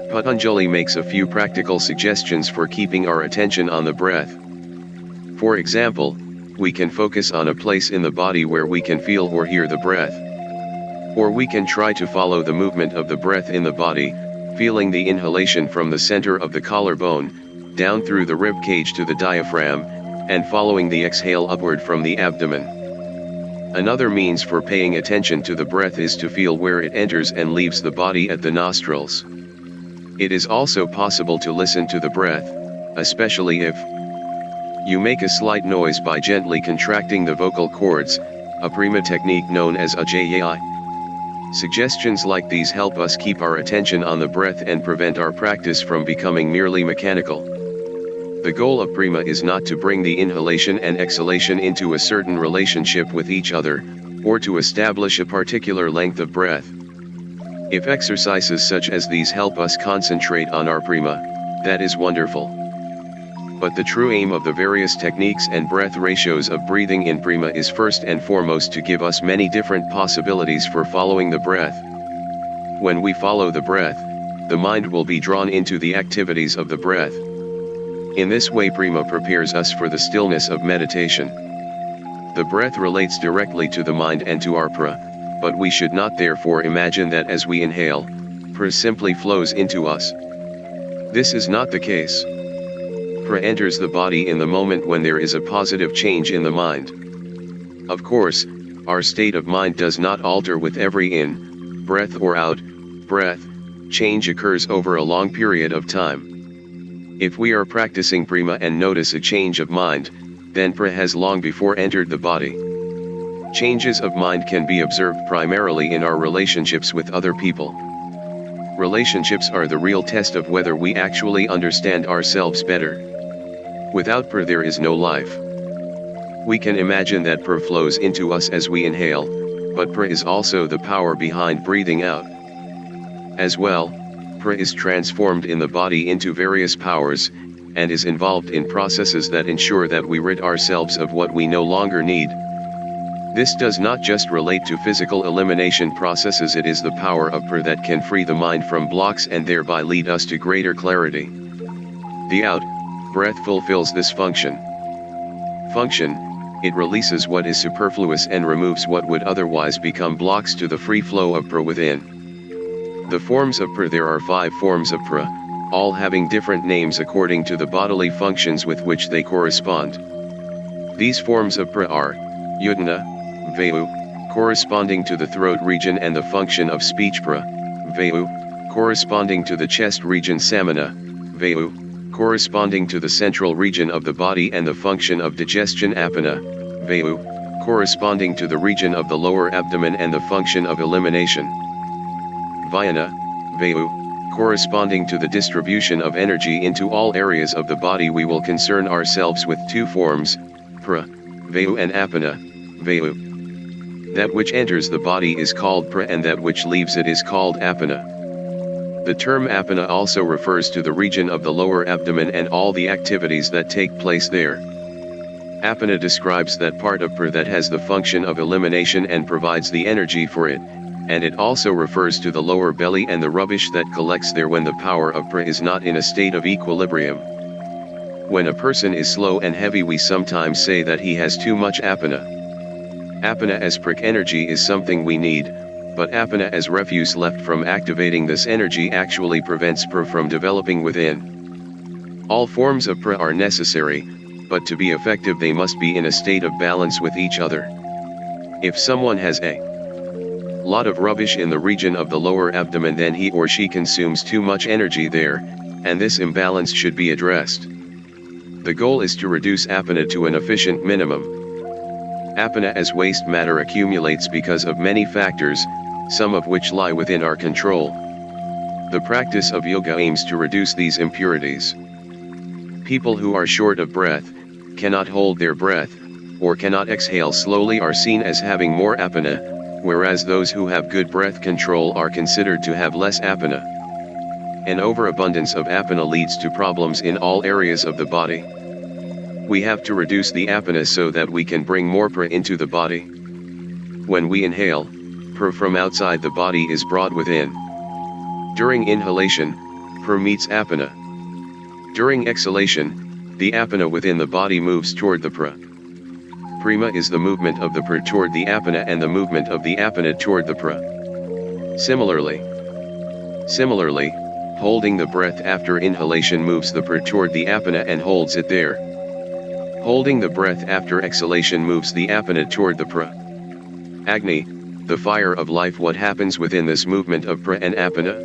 Patanjali makes a few practical suggestions for keeping our attention on the breath. For example, we can focus on a place in the body where we can feel or hear the breath. Or we can try to follow the movement of the breath in the body, feeling the inhalation from the center of the collarbone, down through the rib cage to the diaphragm, and following the exhale upward from the abdomen. Another means for paying attention to the breath is to feel where it enters and leaves the body at the nostrils. It is also possible to listen to the breath, especially if you make a slight noise by gently contracting the vocal cords, a prima technique known as ujjayi. Suggestions like these help us keep our attention on the breath and prevent our practice from becoming merely mechanical. The goal of prima is not to bring the inhalation and exhalation into a certain relationship with each other, or to establish a particular length of breath. If exercises such as these help us concentrate on our prima, that is wonderful. But the true aim of the various techniques and breath ratios of breathing in prima is first and foremost to give us many different possibilities for following the breath. When we follow the breath, the mind will be drawn into the activities of the breath. In this way prima prepares us for the stillness of meditation. The breath relates directly to the mind and to our pra, but we should not therefore imagine that as we inhale, pra simply flows into us. This is not the case. Pra enters the body in the moment when there is a positive change in the mind. Of course, our state of mind does not alter with every in, breath or out, breath, change occurs over a long period of time. If we are practicing prima and notice a change of mind, then pra has long before entered the body. Changes of mind can be observed primarily in our relationships with other people. Relationships are the real test of whether we actually understand ourselves better. Without pra there is no life. We can imagine that pra flows into us as we inhale, but pra is also the power behind breathing out. As well, pra is transformed in the body into various powers, and is involved in processes that ensure that we rid ourselves of what we no longer need. This does not just relate to physical elimination processes, it is the power of pra that can free the mind from blocks and thereby lead us to greater clarity. The out breath fulfills this function. It releases what is superfluous and removes what would otherwise become blocks to the free flow of pra within. The forms of pra: there are 5 forms of pra, all having different names according to the bodily functions with which they correspond. These forms of pra are Uttana, Vayu, corresponding to the throat region and the function of speech, pra, Vayu, corresponding to the chest region, Samana, Vayu, corresponding to the central region of the body and the function of digestion, Apana, Vayu, corresponding to the region of the lower abdomen and the function of elimination. Vyana, Vayu, corresponding to the distribution of energy into all areas of the body. We will concern ourselves with two forms, pra, Vayu, and Apana, Vayu. That which enters the body is called pra and that which leaves it is called Apana. The term Apana also refers to the region of the lower abdomen and all the activities that take place there. Apana describes that part of pra that has the function of elimination and provides the energy for it, and it also refers to the lower belly and the rubbish that collects there when the power of pra is not in a state of equilibrium. When a person is slow and heavy, we sometimes say that he has too much Apana. Apana as pranic energy is something we need, but Apana as refuse left from activating this energy actually prevents pra from developing within. All forms of pra are necessary, but to be effective they must be in a state of balance with each other. If someone has a lot of rubbish in the region of the lower abdomen, then he or she consumes too much energy there, and this imbalance should be addressed. The goal is to reduce Apana to an efficient minimum. Apana as waste matter accumulates because of many factors, some of which lie within our control. The practice of yoga aims to reduce these impurities. People who are short of breath, cannot hold their breath, or cannot exhale slowly are seen as having more Apana, whereas those who have good breath control are considered to have less Apana. An overabundance of Apana leads to problems in all areas of the body. We have to reduce the Apana so that we can bring more pra into the body. When we inhale, pra from outside the body is brought within. During inhalation, pra meets Apana. During exhalation, the Apana within the body moves toward the pra. Prima is the movement of the pra toward the Apana and the movement of the Apana toward the pra. Similarly, holding the breath after inhalation moves the pra toward the Apana and holds it there. Holding the breath after exhalation moves the Apana toward the pra. Agni, the fire of life. What happens within this movement of pra and Apana?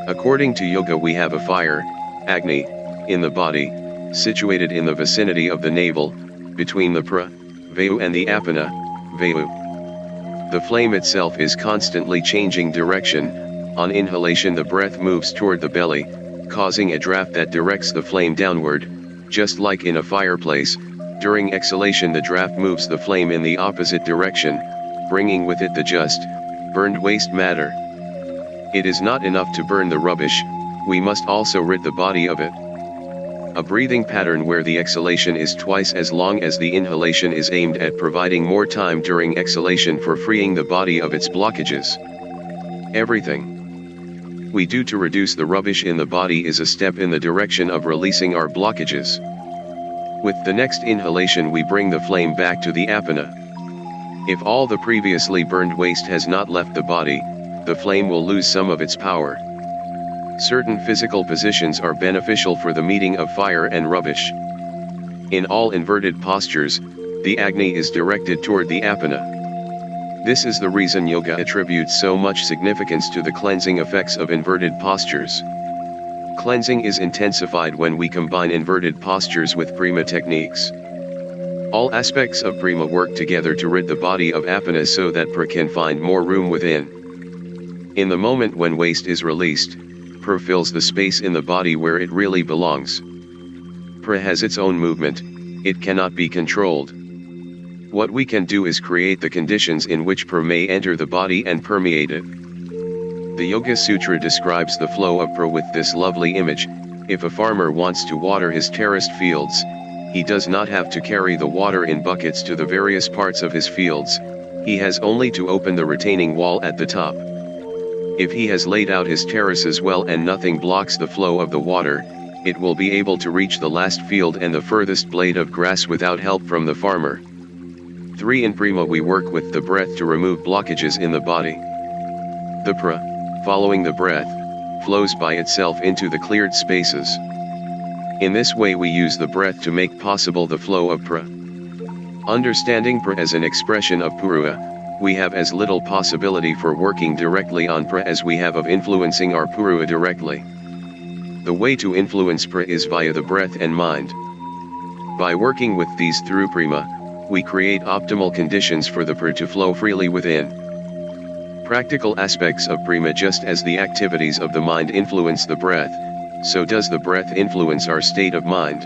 According to yoga, we have a fire, Agni, in the body, situated in the vicinity of the navel, between the pra, Vayu, and the Apana, Vayu. The flame itself is constantly changing direction. On inhalation the breath moves toward the belly, causing a draft that directs the flame downward, just like in a fireplace. During exhalation the draft moves the flame in the opposite direction, bringing with it the just, burned waste matter. It is not enough to burn the rubbish, we must also rid the body of it. A breathing pattern where the exhalation is twice as long as the inhalation is aimed at providing more time during exhalation for freeing the body of its blockages. Everything we do to reduce the rubbish in the body is a step in the direction of releasing our blockages. With the next inhalation we bring the flame back to the Apana. If all the previously burned waste has not left the body, the flame will lose some of its power. Certain physical positions are beneficial for the meeting of fire and rubbish. In all inverted postures, the Agni is directed toward the Apana. This is the reason yoga attributes so much significance to the cleansing effects of inverted postures. Cleansing is intensified when we combine inverted postures with prima techniques. All aspects of prima work together to rid the body of Apana so that pra can find more room within. In the moment when waste is released, pra fills the space in the body where it really belongs. Pra has its own movement, it cannot be controlled. What we can do is create the conditions in which pra may enter the body and permeate it. The Yoga Sutra describes the flow of pra with this lovely image. If a farmer wants to water his terraced fields, he does not have to carry the water in buckets to the various parts of his fields, he has only to open the retaining wall at the top. If he has laid out his terraces well and nothing blocks the flow of the water, it will be able to reach the last field and the furthest blade of grass without help from the farmer. 3. In prima we work with the breath to remove blockages in the body. The pra, following the breath, flows by itself into the cleared spaces. In this way we use the breath to make possible the flow of pra. Understanding pra as an expression of purua, we have as little possibility for working directly on pra as we have of influencing our purua directly. The way to influence pra is via the breath and mind. By working with these through prima, we create optimal conditions for the pra to flow freely within. Practical aspects of prima. Just as the activities of the mind influence the breath, so does the breath influence our state of mind.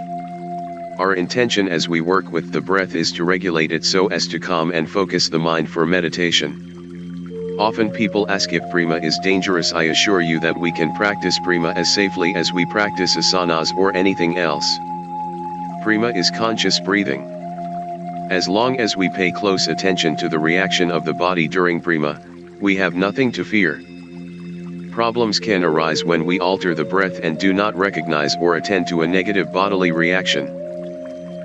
Our intention as we work with the breath is to regulate it so as to calm and focus the mind for meditation. Often people ask if prima is dangerous. I assure you that we can practice prima as safely as we practice asanas or anything else. Prima is conscious breathing. As long as we pay close attention to the reaction of the body during prima, we have nothing to fear. Problems can arise when we alter the breath and do not recognize or attend to a negative bodily reaction.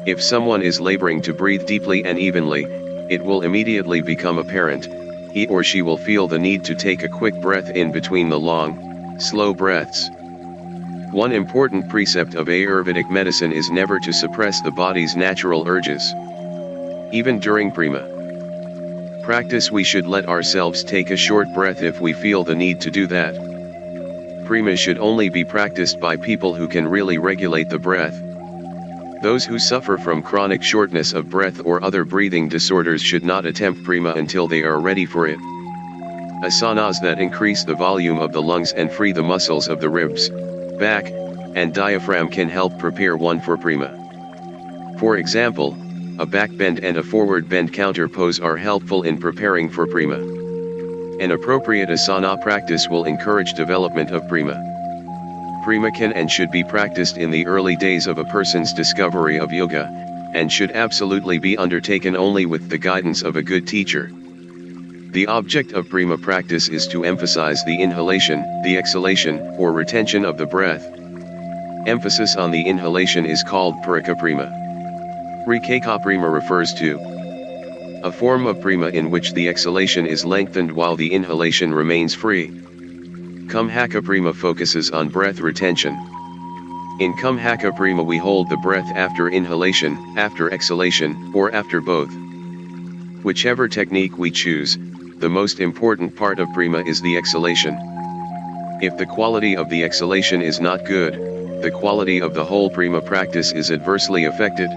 If someone is laboring to breathe deeply and evenly, it will immediately become apparent. He or she will feel the need to take a quick breath in between the long, slow breaths. One important precept of Ayurvedic medicine is never to suppress the body's natural urges. Even during prima practice, we should let ourselves take a short breath if we feel the need to do that. Prima should only be practiced by people who can really regulate the breath. Those who suffer from chronic shortness of breath or other breathing disorders should not attempt prima until they are ready for it. Asanas that increase the volume of the lungs and free the muscles of the ribs, back, and diaphragm can help prepare one for prima. For example, a back bend and a forward bend counter pose are helpful in preparing for prima. An appropriate asana practice will encourage development of prima. Prima can and should be practiced in the early days of a person's discovery of yoga, and should absolutely be undertaken only with the guidance of a good teacher. The object of prima practice is to emphasize the inhalation, the exhalation, or retention of the breath. Emphasis on the inhalation is called parika prima. Rikeka prima refers to a form of prima in which the exhalation is lengthened while the inhalation remains free. Kumhaka prima focuses on breath retention. In Kumhaka prima we hold the breath after inhalation, after exhalation, or after both. Whichever technique we choose, the most important part of prima is the exhalation. If the quality of the exhalation is not good, the quality of the whole prima practice is adversely affected.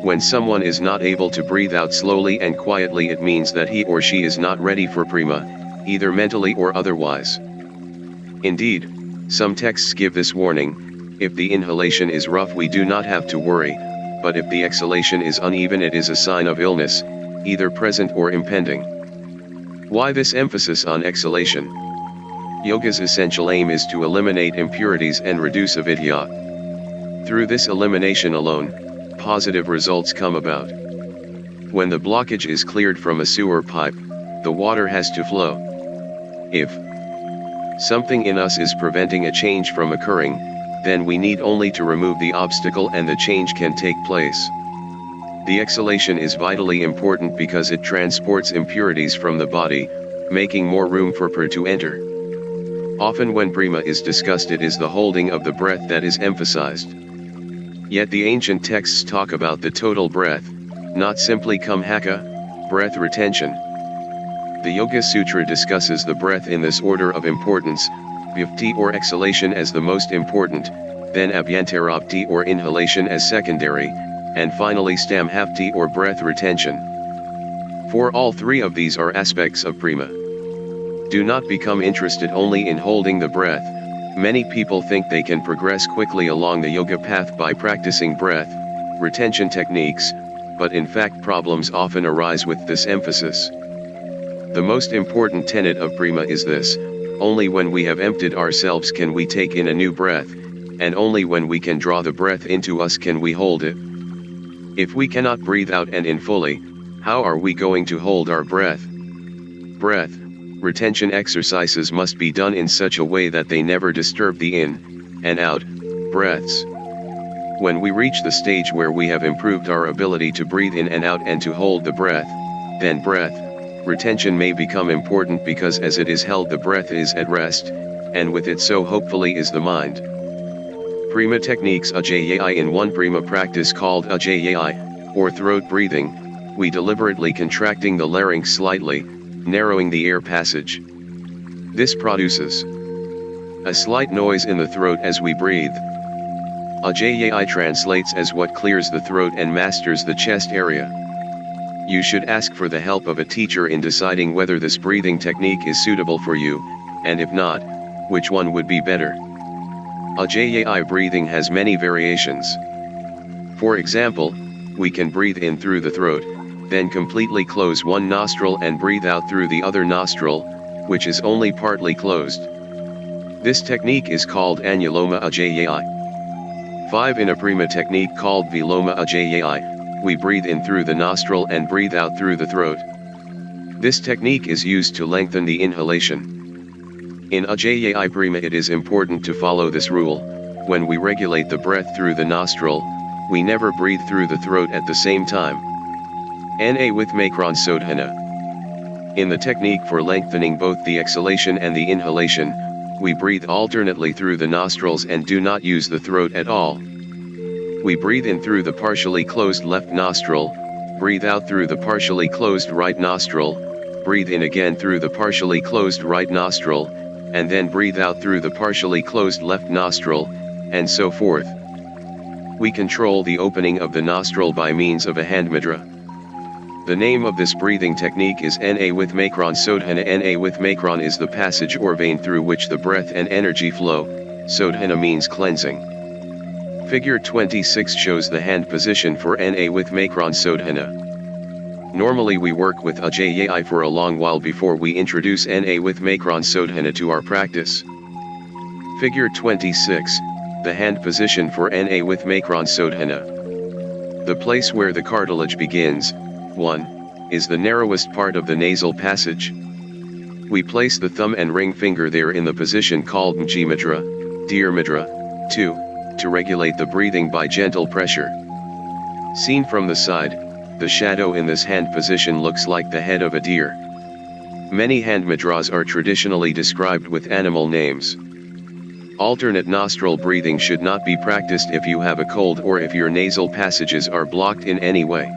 When someone is not able to breathe out slowly and quietly, it means that he or she is not ready for prima, either mentally or otherwise. Indeed, some texts give this warning: if the inhalation is rough we do not have to worry, but if the exhalation is uneven it is a sign of illness, either present or impending. Why this emphasis on exhalation? Yoga's essential aim is to eliminate impurities and reduce avidya. Through this elimination alone, positive results come about. When the blockage is cleared from a sewer pipe, the water has to flow. If something in us is preventing a change from occurring, then we need only to remove the obstacle and the change can take place. The exhalation is vitally important because it transports impurities from the body, making more room for pra to enter. Often when prima is discussed, it is the holding of the breath that is emphasized. Yet the ancient texts talk about the total breath, not simply kumhaka, breath retention. The Yoga Sutra discusses the breath in this order of importance: vyapti or exhalation as the most important, then abhyantarapti or inhalation as secondary, and finally stamhapti or breath retention. For all three of these are aspects of prima. Do not become interested only in holding the breath. Many people think they can progress quickly along the yoga path by practicing breath retention techniques, but in fact problems often arise with this emphasis. The most important tenet of prima is this: only when we have emptied ourselves can we take in a new breath, and only when we can draw the breath into us can we hold it. If we cannot breathe out and in fully, how are we going to hold our breath? Breath retention exercises must be done in such a way that they never disturb the in and out breaths. When we reach the stage where we have improved our ability to breathe in and out and to hold the breath, then breath retention may become important, because as it is held the breath is at rest, and with it so hopefully is the mind. Prima techniques Ajayai. In one prima practice called Ajayai, or throat breathing, we deliberately contracting the larynx slightly, narrowing the air passage. This produces a slight noise in the throat as we breathe. Ajayai translates as what clears the throat and masters the chest area. You should ask for the help of a teacher in deciding whether this breathing technique is suitable for you, and if not, which one would be better. Ajayai breathing has many variations. For example, we can breathe in through the throat, then completely close one nostril and breathe out through the other nostril, which is only partly closed. This technique is called Anuloma Ajayai. 5. In a prima technique called Viloma Ajayai, we breathe in through the nostril and breathe out through the throat. This technique is used to lengthen the inhalation. In Ajayai prima it is important to follow this rule. When we regulate the breath through the nostril, we never breathe through the throat at the same time. Na with Makron Sodhana. In the technique for lengthening both the exhalation and the inhalation, we breathe alternately through the nostrils and do not use the throat at all. We breathe in through the partially closed left nostril, breathe out through the partially closed right nostril, breathe in again through the partially closed right nostril, and then breathe out through the partially closed left nostril, and so forth. We control the opening of the nostril by means of a hand mudra. The name of this breathing technique is Na with Makron Sodhana. Na with Makron is the passage or vein through which the breath and energy flow. Sodhana means cleansing. Figure 26 shows the hand position for Na with Makron Sodhana. Normally we work with Ajayai for a long while before we introduce Na with Makron Sodhana to our practice. Figure 26, the hand position for Na with Makron Sodhana. The place where the cartilage begins, 1, is the narrowest part of the nasal passage. We place the thumb and ring finger there in the position called Mji Mudra, Deer Mudra. 2, to regulate the breathing by gentle pressure. Seen from the side, the shadow in this hand position looks like the head of a deer. Many hand mudras are traditionally described with animal names. Alternate nostril breathing should not be practiced if you have a cold or if your nasal passages are blocked in any way.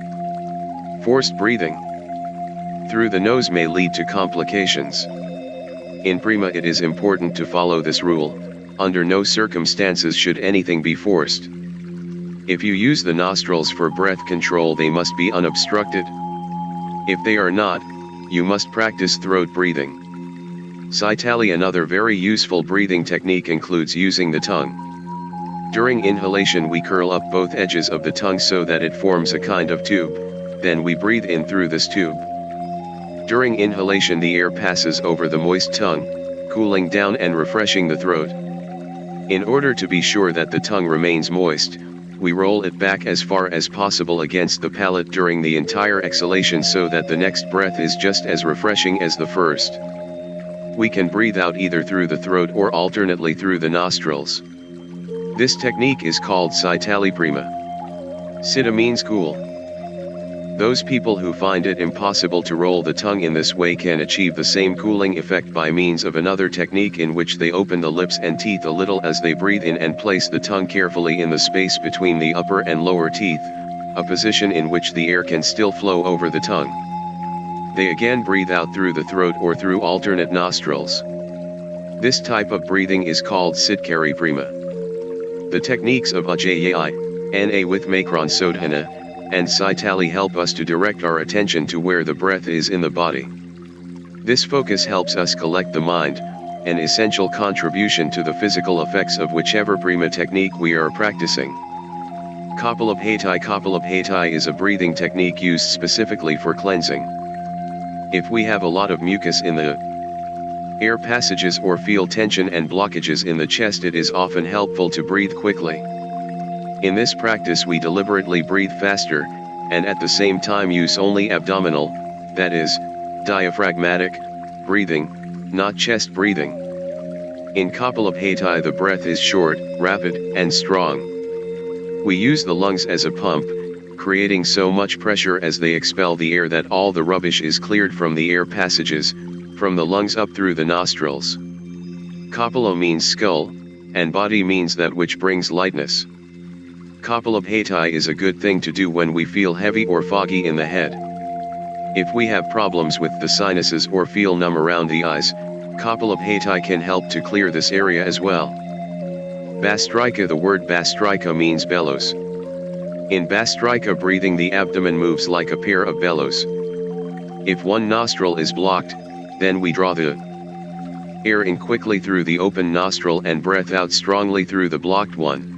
Forced breathing through the nose may lead to complications. In prima it is important to follow this rule. Under no circumstances should anything be forced. If you use the nostrils for breath control, they must be unobstructed. If they are not, you must practice throat breathing. Saitali. Another very useful breathing technique includes using the tongue. During inhalation we curl up both edges of the tongue so that it forms a kind of tube, then we breathe in through this tube. During inhalation the air passes over the moist tongue, cooling down and refreshing the throat. In order to be sure that the tongue remains moist, we roll it back as far as possible against the palate during the entire exhalation so that the next breath is just as refreshing as the first. We can breathe out either through the throat or alternately through the nostrils. This technique is called Saitali Prima. Siddha means cool. Those people who find it impossible to roll the tongue in this way can achieve the same cooling effect by means of another technique in which they open the lips and teeth a little as they breathe in and place the tongue carefully in the space between the upper and lower teeth, a position in which the air can still flow over the tongue. They again breathe out through the throat or through alternate nostrils. This type of breathing is called Sitkari Prima. The techniques of Ajayai, Na with Makron Sodhana, and Saitali help us to direct our attention to where the breath is in the body. This focus helps us collect the mind, an essential contribution to the physical effects of whichever prima technique we are practicing. Kapalabhati is a breathing technique used specifically for cleansing. If we have a lot of mucus in the air passages or feel tension and blockages in the chest, it is often helpful to breathe quickly. In this practice we deliberately breathe faster, and at the same time use only abdominal, that is, diaphragmatic, breathing, not chest breathing. In Kapalabhati the breath is short, rapid, and strong. We use the lungs as a pump, creating so much pressure as they expel the air that all the rubbish is cleared from the air passages, from the lungs up through the nostrils. Kapala means skull, and body means that which brings lightness. Kapalabhati is a good thing to do when we feel heavy or foggy in the head. If we have problems with the sinuses or feel numb around the eyes, Kapalabhati can help to clear this area as well. Bhastrika. The word Bhastrika means bellows. In Bhastrika breathing, the abdomen moves like a pair of bellows. If one nostril is blocked, then we draw the air in quickly through the open nostril and breath out strongly through the blocked one.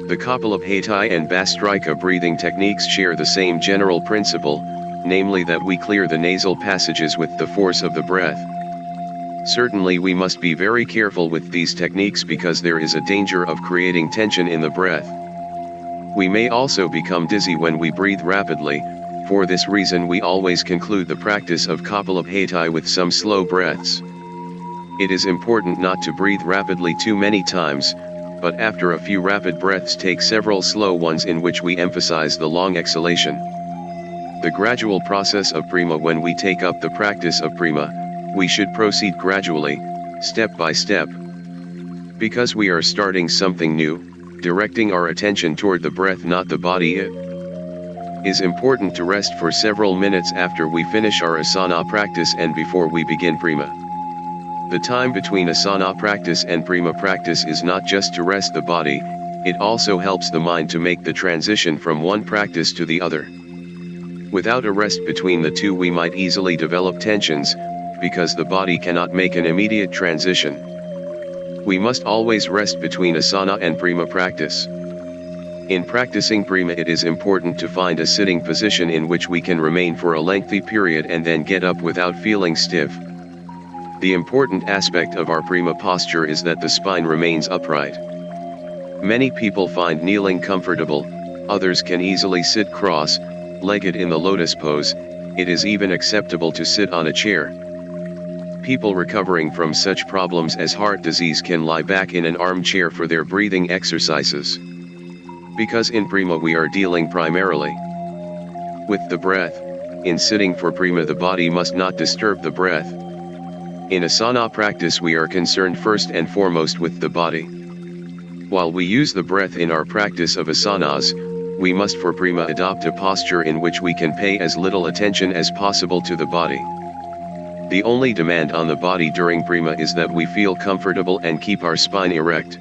The Kapalabhati and Bhastrika breathing techniques share the same general principle, namely that we clear the nasal passages with the force of the breath. Certainly we must be very careful with these techniques because there is a danger of creating tension in the breath. We may also become dizzy when we breathe rapidly. For this reason we always conclude the practice of Kapalabhati with some slow breaths. It is important not to breathe rapidly too many times, but after a few rapid breaths take several slow ones in which we emphasize the long exhalation. The gradual process of prima. When we take up the practice of prima, we should proceed gradually, step by step. Because we are starting something new, directing our attention toward the breath, not the body. It is important to rest for several minutes after we finish our asana practice and before we begin prima. The time between asana practice and prima practice is not just to rest the body, it also helps the mind to make the transition from one practice to the other. Without a rest between the two we might easily develop tensions, because the body cannot make an immediate transition. We must always rest between asana and prima practice. In practicing prima it is important to find a sitting position in which we can remain for a lengthy period and then get up without feeling stiff. The important aspect of our prima posture is that the spine remains upright. Many people find kneeling comfortable, others can easily sit cross-legged in the lotus pose. It is even acceptable to sit on a chair. People recovering from such problems as heart disease can lie back in an armchair for their breathing exercises. Because in prima we are dealing primarily with the breath, in sitting for prima the body must not disturb the breath. In asana practice we are concerned first and foremost with the body. While we use the breath in our practice of asanas, we must for prima adopt a posture in which we can pay as little attention as possible to the body. The only demand on the body during prima is that we feel comfortable and keep our spine erect.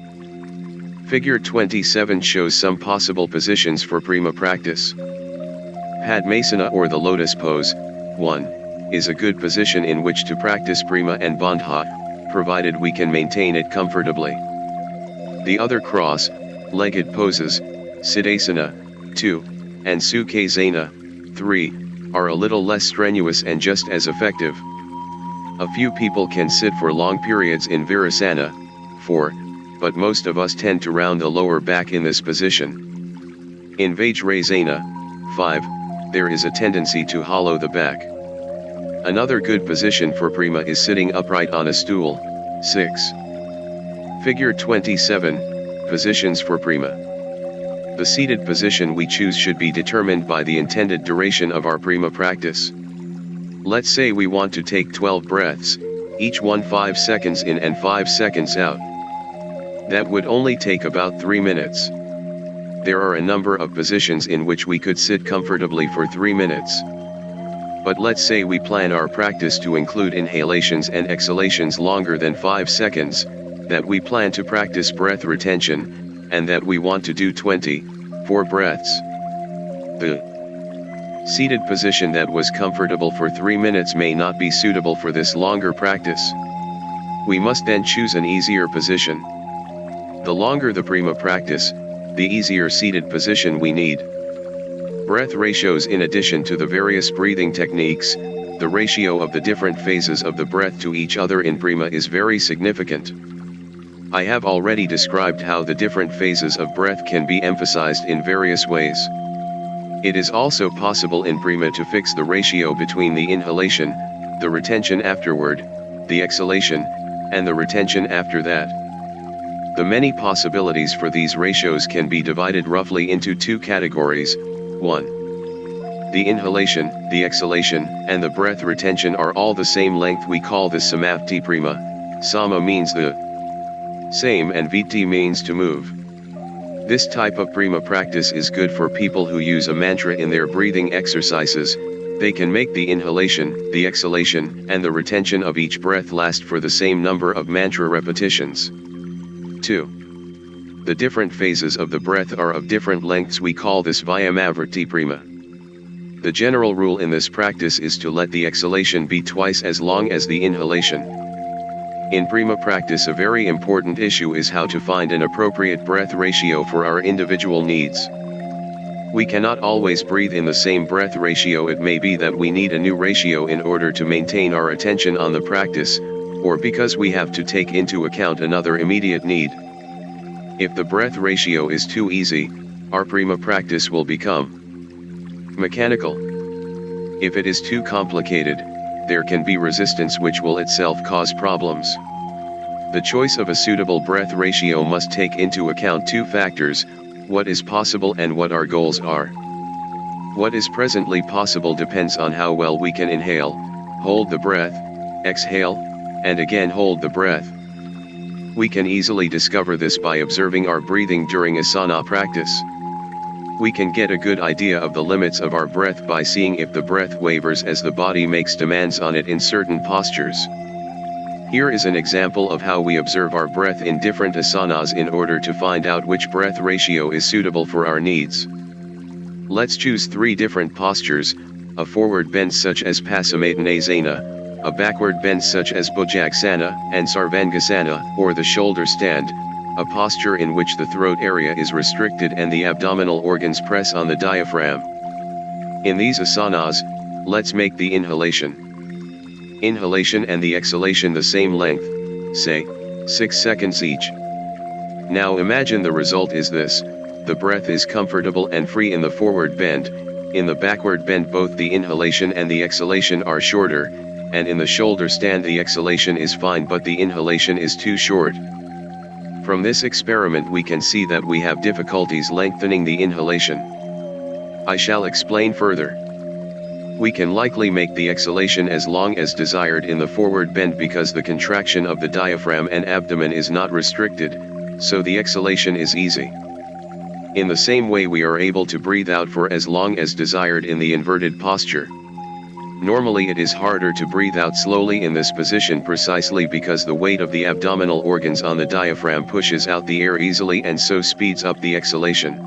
Figure 27 shows some possible positions for prima practice. Padmasana or the lotus pose, 1, is a good position in which to practice prima and bandha, provided we can maintain it comfortably. The other cross-legged poses, Siddhasana, 2, and Sukhasana, 3, are a little less strenuous and just as effective. A few people can sit for long periods in Virasana, 4, but most of us tend to round the lower back in this position. In Vajrasana, 5, there is a tendency to hollow the back. Another good position for prima is sitting upright on a stool, 6. Figure 27, positions for prima. The seated position we choose should be determined by the intended duration of our prima practice. Let's say we want to take 12 breaths, each one 5 seconds in and 5 seconds out. That would only take about 3 minutes. There are a number of positions in which we could sit comfortably for 3 minutes. But let's say we plan our practice to include inhalations and exhalations longer than 5 seconds, that we plan to practice breath retention, and that we want to do 24 breaths. The seated position that was comfortable for 3 minutes may not be suitable for this longer practice. We must then choose an easier position. The longer the prima practice, the easier seated position we need. Breath ratios. In addition to the various breathing techniques, the ratio of the different phases of the breath to each other in prima is very significant. I have already described how the different phases of breath can be emphasized in various ways. It is also possible in prima to fix the ratio between the inhalation, the retention afterward, the exhalation, and the retention after that. The many possibilities for these ratios can be divided roughly into 2 categories. 1. The inhalation, the exhalation, and the breath retention are all the same length. We call this samapti prima. Sama means the same and viti means to move. This type of prima practice is good for people who use a mantra in their breathing exercises. They can make the inhalation, the exhalation, and the retention of each breath last for the same number of mantra repetitions. 2. The different phases of the breath are of different lengths. We call this Vyamavrti prima. The general rule in this practice is to let the exhalation be twice as long as the inhalation. In prima practice, a very important issue is how to find an appropriate breath ratio for our individual needs. We cannot always breathe in the same breath ratio. It may be that we need a new ratio in order to maintain our attention on the practice, or because we have to take into account another immediate need. If the breath ratio is too easy, our prima practice will become mechanical. If it is too complicated, there can be resistance which will itself cause problems. The choice of a suitable breath ratio must take into account two factors: what is possible and what our goals are. What is presently possible depends on how well we can inhale, hold the breath, exhale, and again hold the breath. We can easily discover this by observing our breathing during asana practice. We can get a good idea of the limits of our breath by seeing if the breath wavers as the body makes demands on it in certain postures. Here is an example of how we observe our breath in different asanas in order to find out which breath ratio is suitable for our needs. Let's choose 3 different postures: a forward bend such as Paramavda, a backward bend such as Bhujagasana, and Sarvangasana, or the shoulder stand, a posture in which the throat area is restricted and the abdominal organs press on the diaphragm. In these asanas, let's make the inhalation and the exhalation the same length, say, 6 seconds each. Now imagine the result is this: the breath is comfortable and free in the forward bend. In the backward bend both the inhalation and the exhalation are shorter, and in the shoulder stand the exhalation is fine but the inhalation is too short. From this experiment we can see that we have difficulties lengthening the inhalation. I shall explain further. We can likely make the exhalation as long as desired in the forward bend because the contraction of the diaphragm and abdomen is not restricted, so the exhalation is easy. In the same way we are able to breathe out for as long as desired in the inverted posture. Normally it is harder to breathe out slowly in this position precisely because the weight of the abdominal organs on the diaphragm pushes out the air easily and so speeds up the exhalation.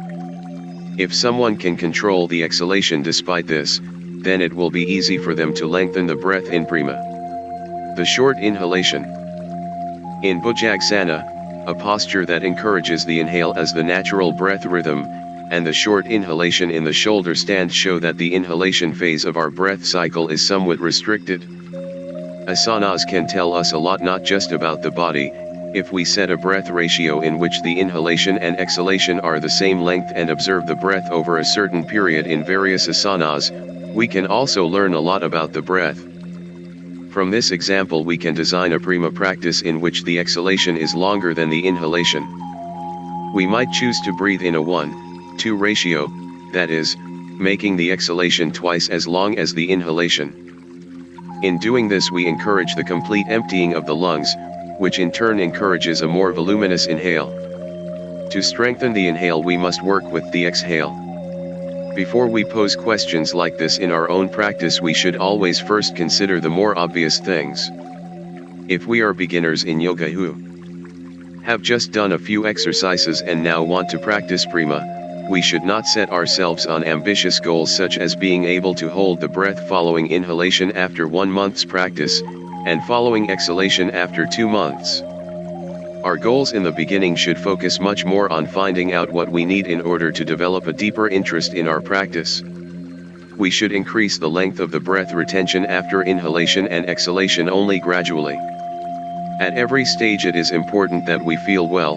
If someone can control the exhalation despite this, then it will be easy for them to lengthen the breath in prima. The short inhalation. In Bhujagasana, a posture that encourages the inhale as the natural breath rhythm, and the short inhalation in the shoulder stand show that the inhalation phase of our breath cycle is somewhat restricted. Asanas can tell us a lot not just about the body. If we set a breath ratio in which the inhalation and exhalation are the same length and observe the breath over a certain period in various asanas, we can also learn a lot about the breath. From this example we can design a prima practice in which the exhalation is longer than the inhalation. We might choose to breathe in a 1:2 ratio, that is, making the exhalation twice as long as the inhalation. In doing this we encourage the complete emptying of the lungs, which in turn encourages a more voluminous inhale. To strengthen the inhale we must work with the exhale. Before we pose questions like this in our own practice we should always first consider the more obvious things. If we are beginners in yoga who have just done a few exercises and now want to practice prima, we should not set ourselves on ambitious goals such as being able to hold the breath following inhalation after 1 month's practice, and following exhalation after 2 months. Our goals in the beginning should focus much more on finding out what we need in order to develop a deeper interest in our practice. We should increase the length of the breath retention after inhalation and exhalation only gradually. At every stage it is important that we feel well,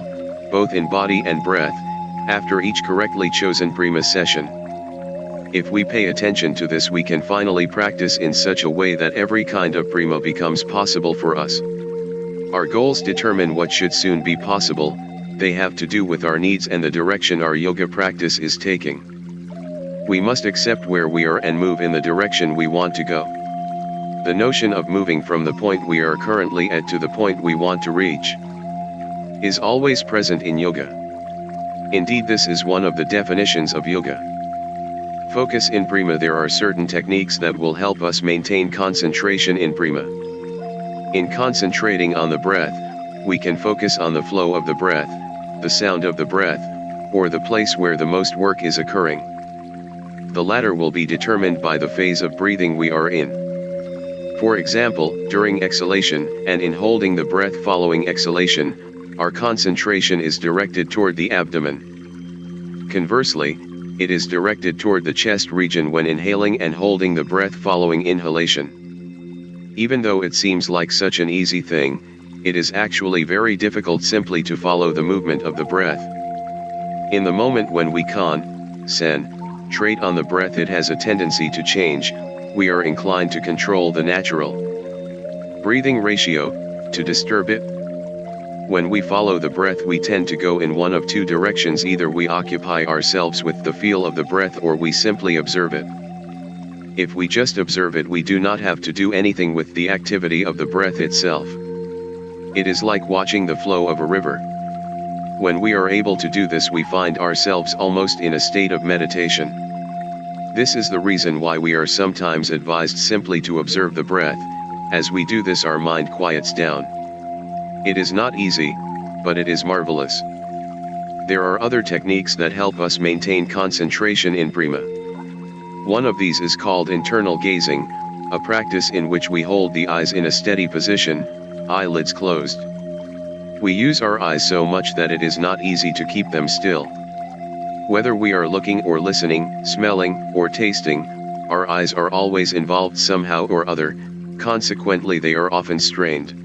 both in body and breath, after each correctly chosen prima session. If we pay attention to this we can finally practice in such a way that every kind of prima becomes possible for us. Our goals determine what should soon be possible. They have to do with our needs and the direction our yoga practice is taking. We must accept where we are and move in the direction we want to go. The notion of moving from the point we are currently at to the point we want to reach is always present in yoga. Indeed, this is one of the definitions of yoga. Focus in prima. There are certain techniques that will help us maintain concentration in prima. In concentrating on the breath, we can focus on the flow of the breath, the sound of the breath, or the place where the most work is occurring. The latter will be determined by the phase of breathing we are in. For example, during exhalation, and in holding the breath following exhalation, our concentration is directed toward the abdomen. Conversely, it is directed toward the chest region when inhaling and holding the breath following inhalation. Even though it seems like such an easy thing, it is actually very difficult simply to follow the movement of the breath. In the moment when we concentrate on the breath, it has a tendency to change. We are inclined to control the natural breathing ratio, to disturb it. When we follow the breath, we tend to go in one of two directions. Either we occupy ourselves with the feel of the breath, or we simply observe it. If we just observe it, we do not have to do anything with the activity of the breath itself. It is like watching the flow of a river. When we are able to do this, we find ourselves almost in a state of meditation. This is the reason why we are sometimes advised simply to observe the breath. As we do this, our mind quiets down. It is not easy, but it is marvelous. There are other techniques that help us maintain concentration in prima. One of these is called internal gazing, a practice in which we hold the eyes in a steady position, eyelids closed. We use our eyes so much that it is not easy to keep them still. Whether we are looking or listening, smelling, or tasting, our eyes are always involved somehow or other, consequently they are often strained.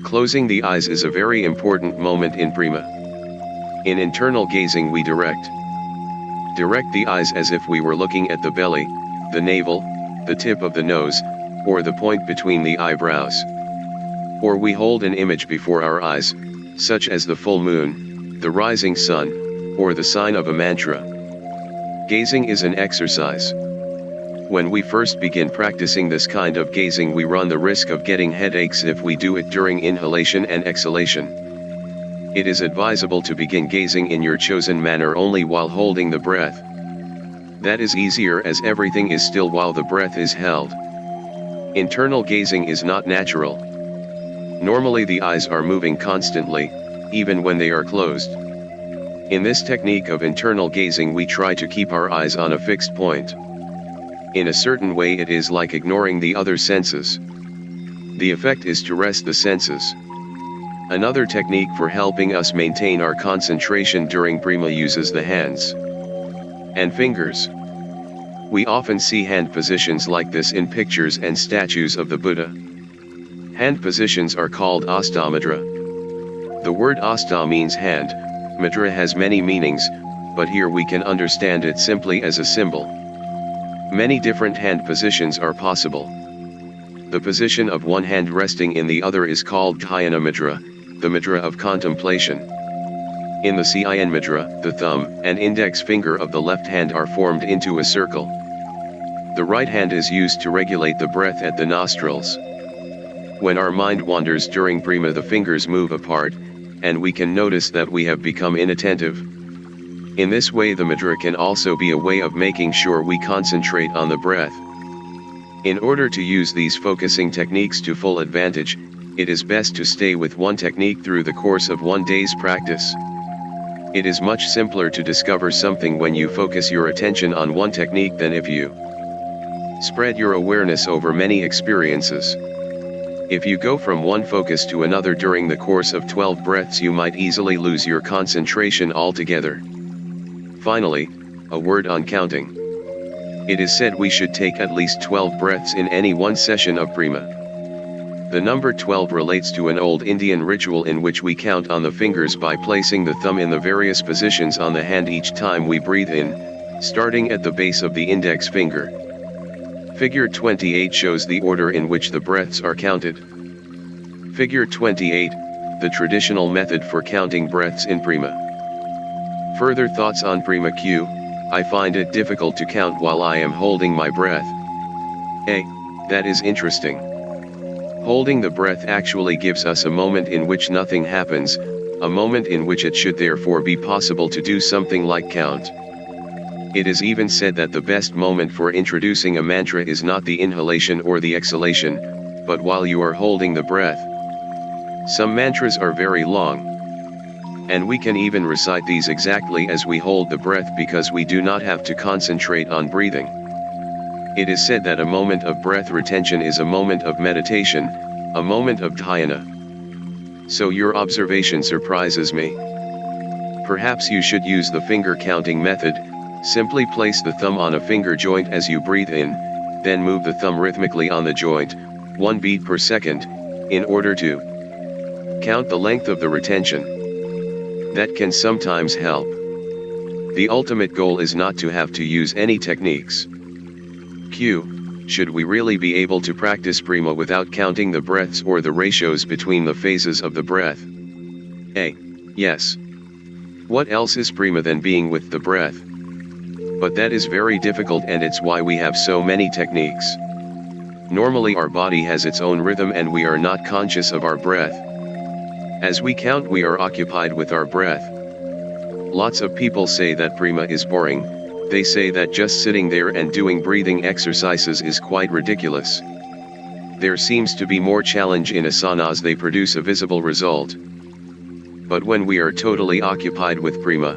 Closing the eyes is a very important moment in prima. In internal gazing, we direct the eyes as if we were looking at the belly, the navel, the tip of the nose, or the point between the eyebrows. Or we hold an image before our eyes, such as the full moon, the rising sun, or the sign of a mantra. Gazing is an exercise. When we first begin practicing this kind of gazing, we run the risk of getting headaches if we do it during inhalation and exhalation. It is advisable to begin gazing in your chosen manner only while holding the breath. That is easier as everything is still while the breath is held. Internal gazing is not natural. Normally the eyes are moving constantly, even when they are closed. In this technique of internal gazing, we try to keep our eyes on a fixed point. In a certain way, it is like ignoring the other senses. The effect is to rest the senses. Another technique for helping us maintain our concentration during prima uses the hands and fingers. We often see hand positions like this in pictures and statues of the Buddha. Hand positions are called astamudra. The word asta means hand. Mudra has many meanings, but here we can understand it simply as a symbol. Many different hand positions are possible. The position of one hand resting in the other is called dhyana mudra, the mudra of contemplation. In the Cyan mudra, the thumb and index finger of the left hand are formed into a circle. The right hand is used to regulate the breath at the nostrils. When our mind wanders during prima, the fingers move apart, and we can notice that we have become inattentive. In this way, the mudra can also be a way of making sure we concentrate on the breath. In order to use these focusing techniques to full advantage, it is best to stay with one technique through the course of one day's practice. It is much simpler to discover something when you focus your attention on one technique than if you spread your awareness over many experiences. If you go from one focus to another during the course of 12 breaths, you might easily lose your concentration altogether. Finally, a word on counting. It is said we should take at least 12 breaths in any one session of prima. The number 12 relates to an old Indian ritual in which we count on the fingers by placing the thumb in the various positions on the hand each time we breathe in, starting at the base of the index finger. Figure 28 shows the order in which the breaths are counted. Figure 28, the traditional method for counting breaths in prima. Further thoughts on prima Q. I find it difficult to count while I am holding my breath. That is interesting. Holding the breath actually gives us a moment in which nothing happens, a moment in which it should therefore be possible to do something like count. It is even said that the best moment for introducing a mantra is not the inhalation or the exhalation, but while you are holding the breath. Some mantras are very long, and we can even recite these exactly as we hold the breath because we do not have to concentrate on breathing. It is said that a moment of breath retention is a moment of meditation, a moment of dhyana. So your observation surprises me. Perhaps you should use the finger counting method. Simply place the thumb on a finger joint as you breathe in, then move the thumb rhythmically on the joint, 1 beat per second, in order to count the length of the retention. That can sometimes help. The ultimate goal is not to have to use any techniques. Q. Should we really be able to practice prima without counting the breaths or the ratios between the phases of the breath? A. Yes. What else is prima than being with the breath? But that is very difficult, and it's why we have so many techniques. Normally our body has its own rhythm and we are not conscious of our breath. As we count, we are occupied with our breath. Lots of people say that prima is boring. They say that just sitting there and doing breathing exercises is quite ridiculous. There seems to be more challenge in asanas, they produce a visible result. But when we are totally occupied with prima,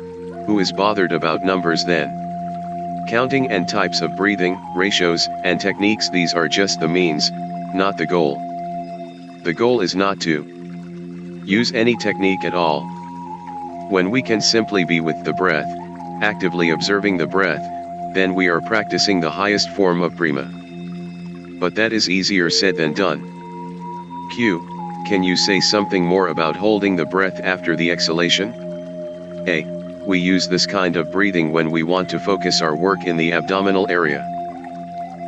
who is bothered about numbers then? Counting and types of breathing, ratios, and techniques, these are just the means, not the goal. The goal is not to use any technique at all. When we can simply be with the breath, actively observing the breath, then we are practicing the highest form of prima. But that is easier said than done. Q. Can you say something more about holding the breath after the exhalation? A. We use this kind of breathing when we want to focus our work in the abdominal area.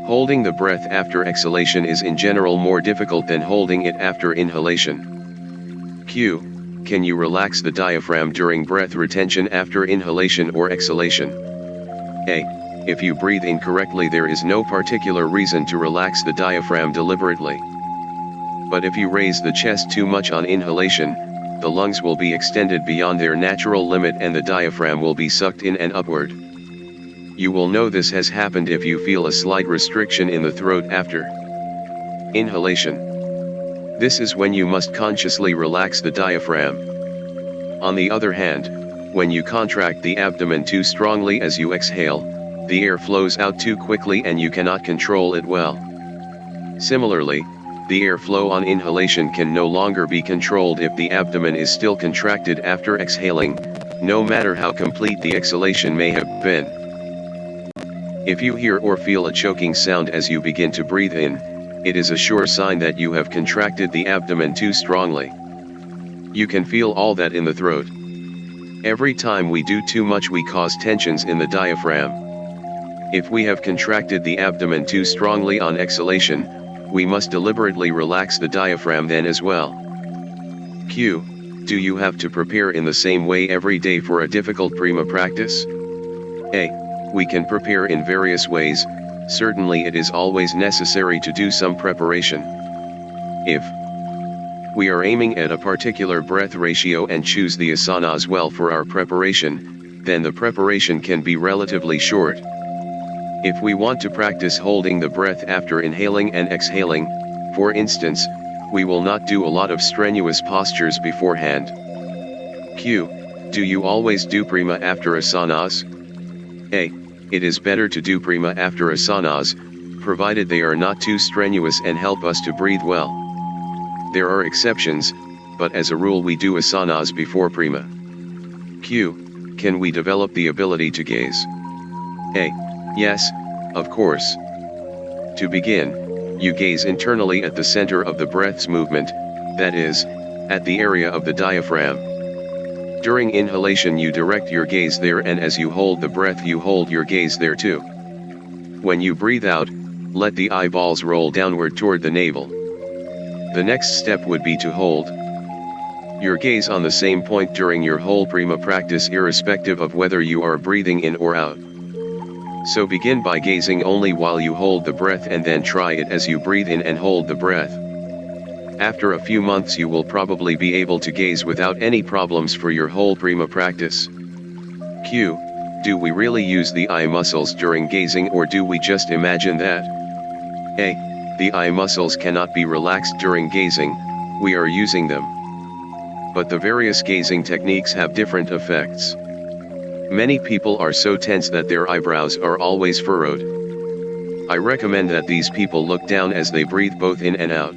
Holding the breath after exhalation is in general more difficult than holding it after inhalation. Q. Can you relax the diaphragm during breath retention after inhalation or exhalation? A. If you breathe incorrectly, there is no particular reason to relax the diaphragm deliberately. But if you raise the chest too much on inhalation, the lungs will be extended beyond their natural limit and the diaphragm will be sucked in and upward. You will know this has happened if you feel a slight restriction in the throat after inhalation. This is when you must consciously relax the diaphragm. On the other hand, when you contract the abdomen too strongly as you exhale, the air flows out too quickly and you cannot control it well. Similarly, the airflow on inhalation can no longer be controlled if the abdomen is still contracted after exhaling, no matter how complete the exhalation may have been. If you hear or feel a choking sound as you begin to breathe in, it is a sure sign that you have contracted the abdomen too strongly. You can feel all that in the throat. Every time we do too much, we cause tensions in the diaphragm. If we have contracted the abdomen too strongly on exhalation, we must deliberately relax the diaphragm then as well. Q. Do you have to prepare in the same way every day for a difficult prima practice? A. We can prepare in various ways. Certainly it is always necessary to do some preparation. If we are aiming at a particular breath ratio and choose the asanas well for our preparation, then the preparation can be relatively short. If we want to practice holding the breath after inhaling and exhaling, for instance, we will not do a lot of strenuous postures beforehand. Q. Do you always do prima after asanas? A. It is better to do prima after asanas, provided they are not too strenuous and help us to breathe well. There are exceptions, but as a rule we do asanas before prima. Q. Can we develop the ability to gaze? A. Yes, of course. To begin, you gaze internally at the center of the breath's movement, that is, at the area of the diaphragm. During inhalation you direct your gaze there, and as you hold the breath you hold your gaze there too. When you breathe out, let the eyeballs roll downward toward the navel. The next step would be to hold your gaze on the same point during your whole prima practice, irrespective of whether you are breathing in or out. So begin by gazing only while you hold the breath, and then try it as you breathe in and hold the breath. After a few months you will probably be able to gaze without any problems for your whole prima practice. Q. Do we really use the eye muscles during gazing, or do we just imagine that? A. The eye muscles cannot be relaxed during gazing, we are using them. But the various gazing techniques have different effects. Many people are so tense that their eyebrows are always furrowed. I recommend that these people look down as they breathe both in and out.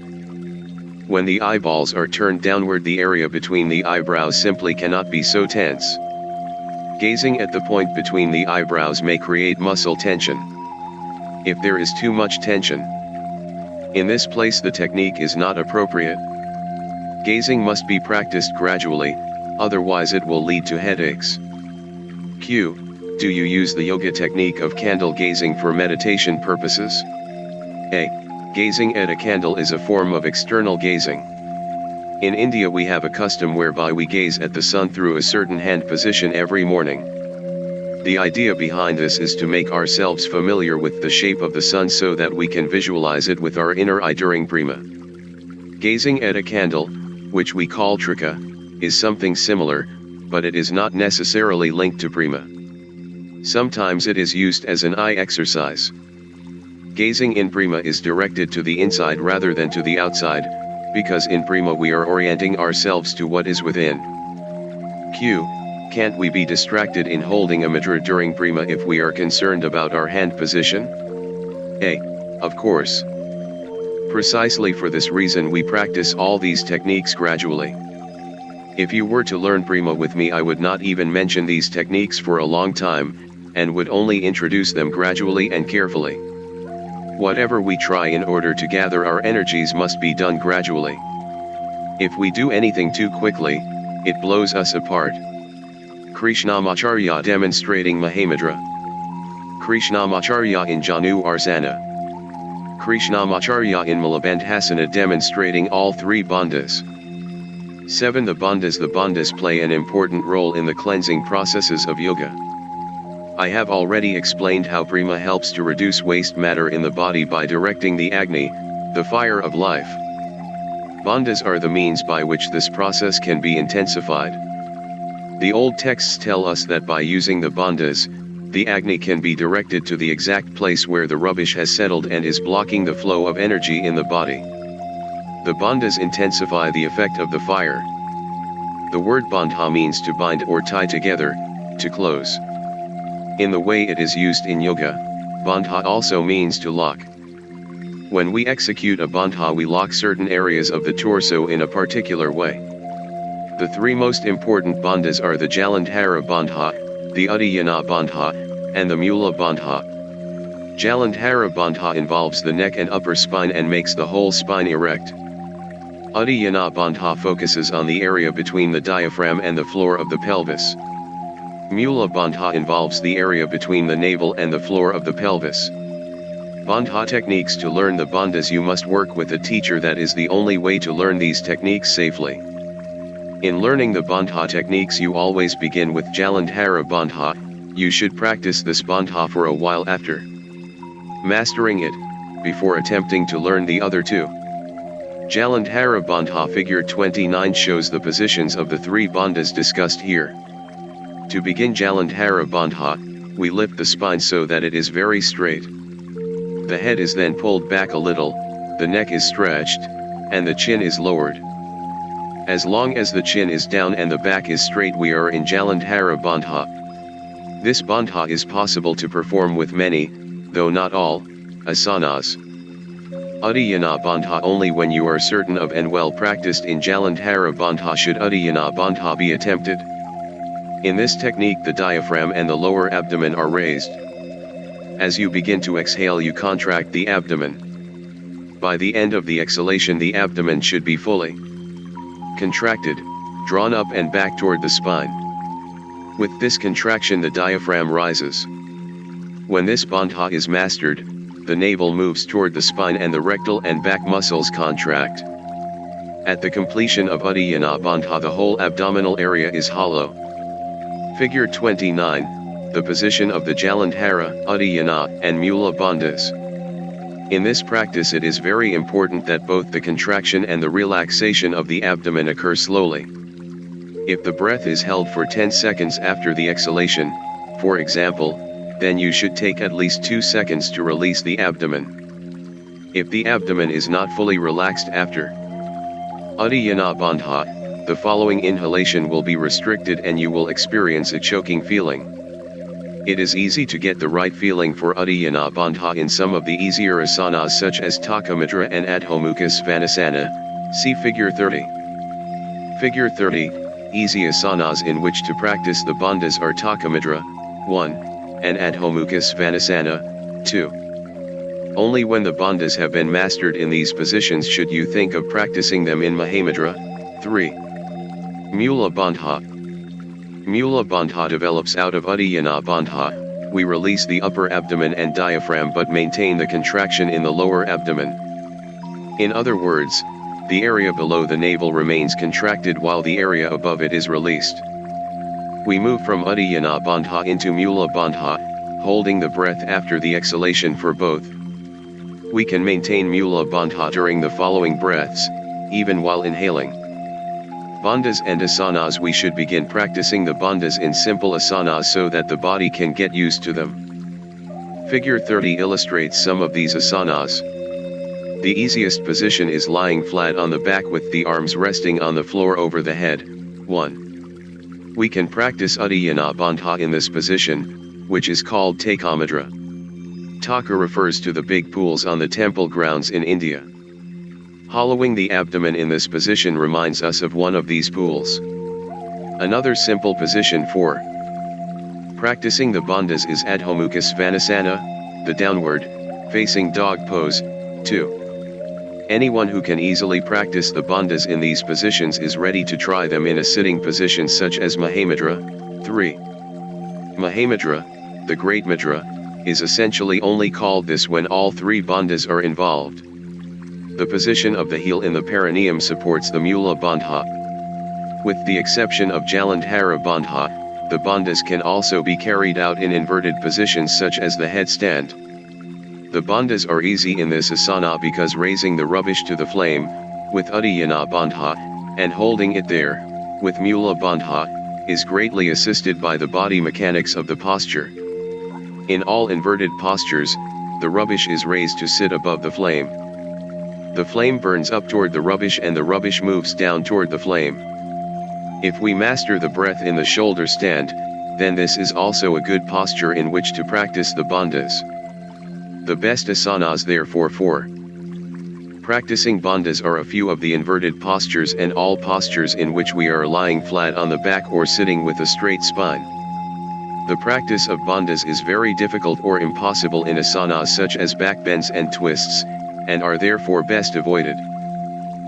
When the eyeballs are turned downward, the area between the eyebrows simply cannot be so tense. Gazing at the point between the eyebrows may create muscle tension. If there is too much tension in this place, the technique is not appropriate. Gazing must be practiced gradually, otherwise it will lead to headaches. Q. Do you use the yoga technique of candle gazing for meditation purposes? A. Gazing at a candle is a form of external gazing. In India we have a custom whereby we gaze at the sun through a certain hand position every morning. The idea behind this is to make ourselves familiar with the shape of the sun so that we can visualize it with our inner eye during prima. Gazing at a candle, which we call trika, is something similar, but it is not necessarily linked to prima. Sometimes it is used as an eye exercise. Gazing in prima is directed to the inside rather than to the outside, because in prima we are orienting ourselves to what is within. Q. Can't we be distracted in holding a mudra during prima if we are concerned about our hand position? A. Of course. Precisely for this reason we practice all these techniques gradually. If you were to learn prima with me, I would not even mention these techniques for a long time, and would only introduce them gradually and carefully. Whatever we try in order to gather our energies must be done gradually. If we do anything too quickly, it blows us apart. Krishnamacharya demonstrating Mahamudra. Krishnamacharya in Janu Arsana. Krishnamacharya in Malabandhasana demonstrating all three bandhas. 7. The bandhas play an important role in the cleansing processes of yoga. I have already explained how prima helps to reduce waste matter in the body by directing the Agni, the fire of life. Bandhas are the means by which this process can be intensified. The old texts tell us that by using the bandhas, the Agni can be directed to the exact place where the rubbish has settled and is blocking the flow of energy in the body. The bandhas intensify the effect of the fire. The word bandha means to bind or tie together, to close. In the way it is used in yoga, bandha also means to lock. When we execute a bandha, we lock certain areas of the torso in a particular way. The three most important bandhas are the Jalandhara bandha, the Uddiyana bandha, and the Mula bandha. Jalandhara bandha involves the neck and upper spine and makes the whole spine erect. Uddiyana bandha focuses on the area between the diaphragm and the floor of the pelvis. Mula bandha involves the area between the navel and the floor of the pelvis. Bandha techniques. To learn the bandhas you must work with a teacher. That is the only way to learn these techniques safely. In learning the bandha techniques you always begin with Jalandhara bandha. You should practice this bandha for a while after mastering it, before attempting to learn the other two. Jalandhara bandha figure 29 shows the positions of the three bandhas discussed here. To begin Jalandhara bandha, we lift the spine so that it is very straight. The head is then pulled back a little, the neck is stretched, and the chin is lowered. As long as the chin is down and the back is straight, we are in Jalandhara bandha. This bandha is possible to perform with many, though not all, asanas. Uddiyana bandha only when you are certain of and well practiced in Jalandhara bandha should Uddiyana bandha be attempted. In this technique the diaphragm and the lower abdomen are raised. As you begin to exhale you contract the abdomen. By the end of the exhalation the abdomen should be fully contracted, drawn up and back toward the spine. With this contraction the diaphragm rises. When this bandha is mastered, the navel moves toward the spine and the rectal and back muscles contract. At the completion of Uddiyana bandha the whole abdominal area is hollow. Figure 29, the position of the Jalandhara, Uddiyana, and Mula bandhas. In this practice it is very important that both the contraction and the relaxation of the abdomen occur slowly. If the breath is held for 10 seconds after the exhalation, for example, then you should take at least 2 seconds to release the abdomen. If the abdomen is not fully relaxed after Uddiyana Bandha, the following inhalation will be restricted and you will experience a choking feeling. It is easy to get the right feeling for Uddiyana Bandha in some of the easier asanas such as Takamudra and Adho Mukha Svanasana, see Figure 30. Figure 30, easy asanas in which to practice the bandhas are Takamudra, 1, and Adho Mukha Svanasana, 2. Only when the bandhas have been mastered in these positions should you think of practicing them in Mahamudra, 3. Mula Bandha. Mula Bandha develops out of Uddiyana Bandha. We release the upper abdomen and diaphragm but maintain the contraction in the lower abdomen. In other words, the area below the navel remains contracted while the area above it is released. We move from Uddiyana Bandha into Mula Bandha, holding the breath after the exhalation for both. We can maintain Mula Bandha during the following breaths, even while inhaling. Bandhas and asanas. We should begin practicing the bandhas in simple asanas so that the body can get used to them. Figure 30 illustrates some of these asanas. The easiest position is lying flat on the back with the arms resting on the floor over the head. 1. We can practice Uddiyana Bandha in this position, which is called Takamudra. Taka refers to the big pools on the temple grounds in India. Hollowing the abdomen in this position reminds us of one of these pools. Another simple position for practicing the bandhas is Adho Mukha Svanasana, the downward facing dog pose. 2. Anyone who can easily practice the bandhas in these positions is ready to try them in a sitting position such as Mahamudra. 3. Mahamudra, the great mudra, is essentially only called this when all three bandhas are involved. The position of the heel in the perineum supports the Mula Bandha. With the exception of Jalandhara Bandha, the bandhas can also be carried out in inverted positions such as the headstand. The bandhas are easy in this asana because raising the rubbish to the flame, with Uddiyana Bandha, and holding it there, with Mula Bandha, is greatly assisted by the body mechanics of the posture. In all inverted postures, the rubbish is raised to sit above the flame. The flame burns up toward the rubbish and the rubbish moves down toward the flame. If we master the breath in the shoulder stand, then this is also a good posture in which to practice the bandhas. The best asanas therefore for practicing bandhas are a few of the inverted postures and all postures in which we are lying flat on the back or sitting with a straight spine. The practice of bandhas is very difficult or impossible in asanas such as back bends and twists, and are therefore best avoided.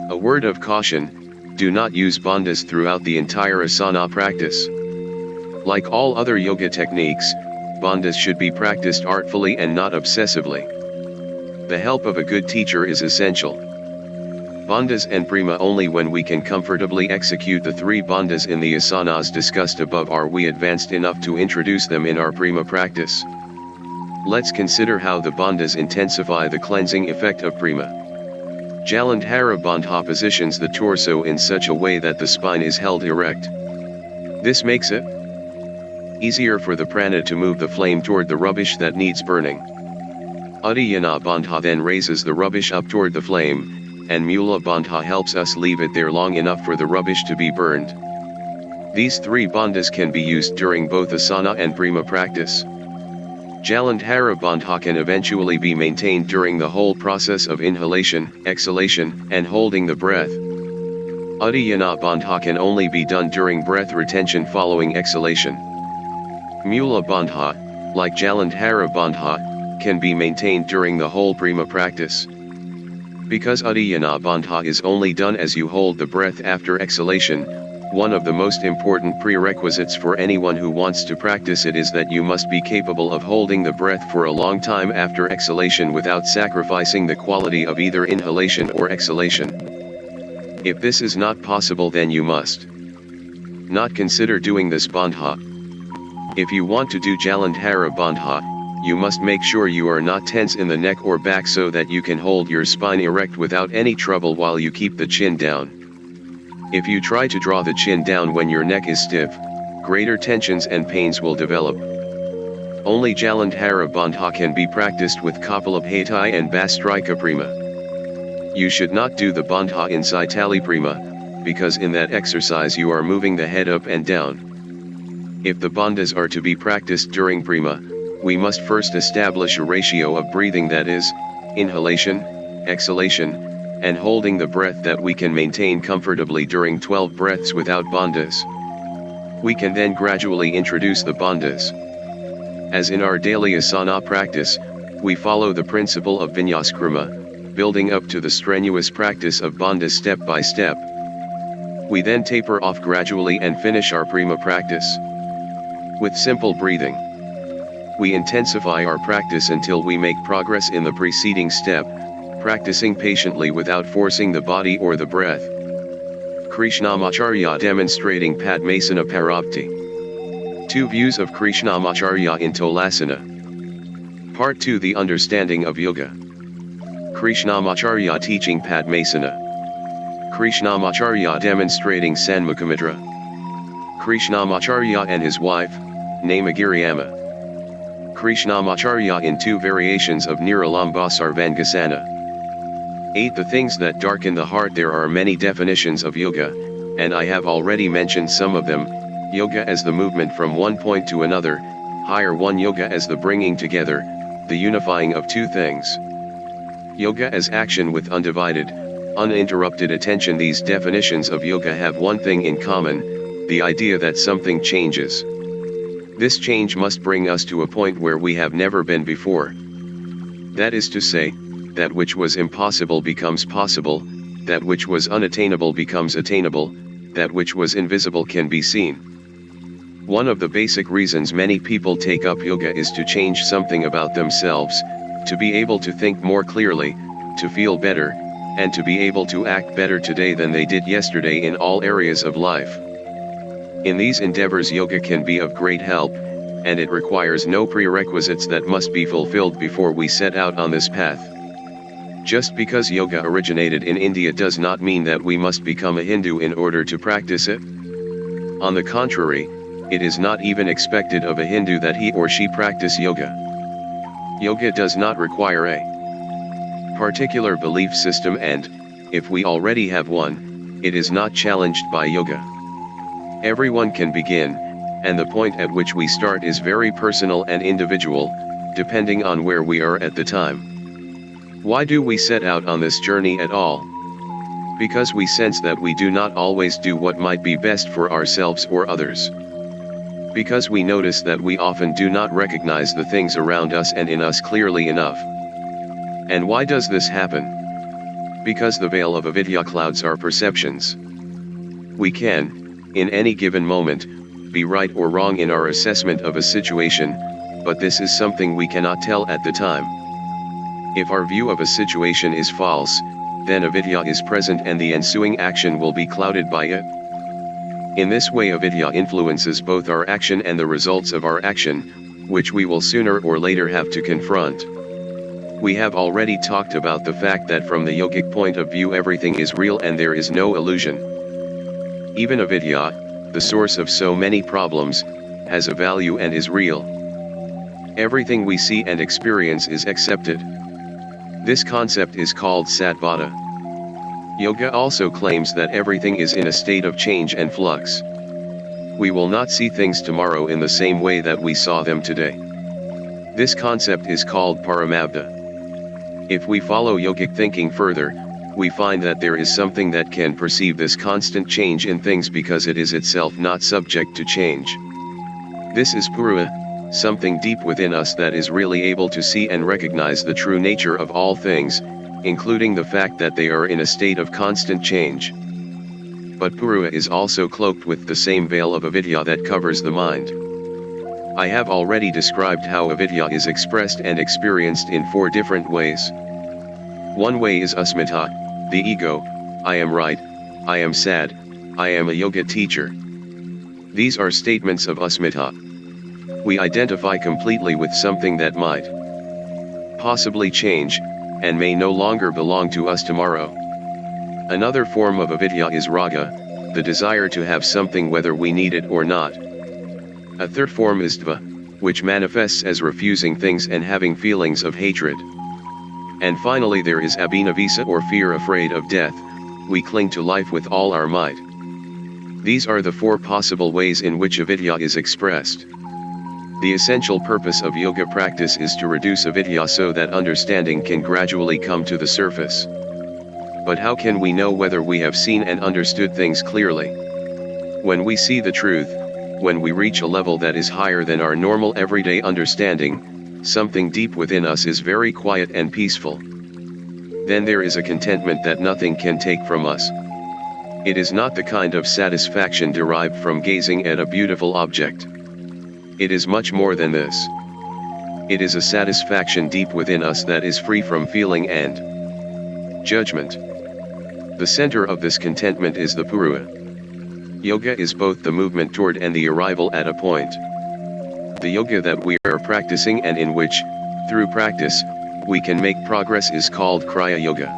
A word of caution, do not use bandhas throughout the entire asana practice. Like all other yoga techniques, bandhas should be practiced artfully and not obsessively. The help of a good teacher is essential. Bandhas and prima only when we can comfortably execute the three bandhas in the asanas discussed above are we advanced enough to introduce them in our prima practice. Let's consider how the bandhas intensify the cleansing effect of prima. Jalandhara Bandha positions the torso in such a way that the spine is held erect. This makes it easier for the prana to move the flame toward the rubbish that needs burning. Uddiyana Bandha then raises the rubbish up toward the flame, and Mula Bandha helps us leave it there long enough for the rubbish to be burned. These three bandhas can be used during both asana and prima practice. Jalandhara Bandha can eventually be maintained during the whole process of inhalation, exhalation, and holding the breath. Uddiyana Bandha can only be done during breath retention following exhalation. Mula Bandha, like Jalandhara Bandha, can be maintained during the whole prima practice. Because Uddiyana Bandha is only done as you hold the breath after exhalation, one of the most important prerequisites for anyone who wants to practice it is that you must be capable of holding the breath for a long time after exhalation without sacrificing the quality of either inhalation or exhalation. If this is not possible, then you must not consider doing this bandha. If you want to do Jalandhara Bandha, you must make sure you are not tense in the neck or back so that you can hold your spine erect without any trouble while you keep the chin down. If you try to draw the chin down when your neck is stiff, greater tensions and pains will develop. Only Jalandhara Bandha can be practiced with Kapalabhati and Bastrika Prima. You should not do the Bandha in Saitali Prima, because in that exercise you are moving the head up and down. If the bandhas are to be practiced during Prima, we must first establish a ratio of breathing, that is, inhalation, exhalation, and holding the breath that we can maintain comfortably during 12 breaths without bandhas. We can then gradually introduce the bandhas. As in our daily asana practice, we follow the principle of vinyaskrama, building up to the strenuous practice of bandhas step by step. We then taper off gradually and finish our prima practice with simple breathing. We intensify our practice until we make progress in the preceding step, practicing patiently without forcing the body or the breath. Krishnamacharya demonstrating Padmasana Paramavda. 2 views of Krishnamacharya in Uttanasana. Part 2, the understanding of yoga. Krishnamacharya teaching Padmasana. Krishnamacharya demonstrating Sanmukhamudra. Krishnamacharya and his wife, Namagiriyama. Krishnamacharya in 2 variations of Niralamba Sarvangasana. 8. The things that darken the heart. There are many definitions of yoga, and I have already mentioned some of them. Yoga as the movement from one point to another, higher one. Yoga as the bringing together, the unifying of 2 things. Yoga as action with undivided, uninterrupted attention. These definitions of yoga have one thing in common, the idea that something changes. This change must bring us to a point where we have never been before. That is to say, that which was impossible becomes possible, that which was unattainable becomes attainable, that which was invisible can be seen. One of the basic reasons many people take up yoga is to change something about themselves, to be able to think more clearly, to feel better, and to be able to act better today than they did yesterday in all areas of life. In these endeavors, yoga can be of great help, and it requires no prerequisites that must be fulfilled before we set out on this path. Just because yoga originated in India does not mean that we must become a Hindu in order to practice it. On the contrary, it is not even expected of a Hindu that he or she practice yoga. Yoga does not require a particular belief system, and, if we already have one, it is not challenged by yoga. Everyone can begin, and the point at which we start is very personal and individual, depending on where we are at the time. Why do we set out on this journey at all? Because we sense that we do not always do what might be best for ourselves or others. Because we notice that we often do not recognize the things around us and in us clearly enough. And why does this happen? Because the veil of avidya clouds our perceptions. We can, in any given moment, be right or wrong in our assessment of a situation, but this is something we cannot tell at the time. If our view of a situation is false, then avidya is present and the ensuing action will be clouded by it. In this way, avidya influences both our action and the results of our action, which we will sooner or later have to confront. We have already talked about the fact that from the yogic point of view everything is real and there is no illusion. Even avidya, the source of so many problems, has a value and is real. Everything we see and experience is accepted. This concept is called sattvada. Yoga also claims that everything is in a state of change and flux. We will not see things tomorrow in the same way that we saw them today. This concept is called Paramavda. If we follow yogic thinking further, we find that there is something that can perceive this constant change in things because it is itself not subject to change. This is Purva, something deep within us that is really able to see and recognize the true nature of all things, including the fact that they are in a state of constant change. But Purva is also cloaked with the same veil of avidya that covers the mind. I have already described how avidya is expressed and experienced in 4 different ways. One way is asmita, the ego, I am right, I am sad, I am a yoga teacher. These are statements of asmita. we identify completely with something that might possibly change, and may no longer belong to us tomorrow. Another form of avidya is raga, the desire to have something whether we need it or not. A third form is dva, which manifests as refusing things and having feelings of hatred. And finally there is abhinavisa, or fear, afraid of death. We cling to life with all our might. These are the four possible ways in which avidya is expressed. The essential purpose of yoga practice is to reduce avidya so that understanding can gradually come to the surface. But how can we know whether we have seen and understood things clearly? When we see the truth, when we reach a level that is higher than our normal everyday understanding, something deep within us is very quiet and peaceful. Then there is a contentment that nothing can take from us. It is not the kind of satisfaction derived from gazing at a beautiful object. It is much more than this. It is a satisfaction deep within us that is free from feeling and judgment. The center of this contentment is the purua. Yoga is both the movement toward and the arrival at a point. The yoga that we are practicing and in which, through practice, we can make progress is called Kriya Yoga.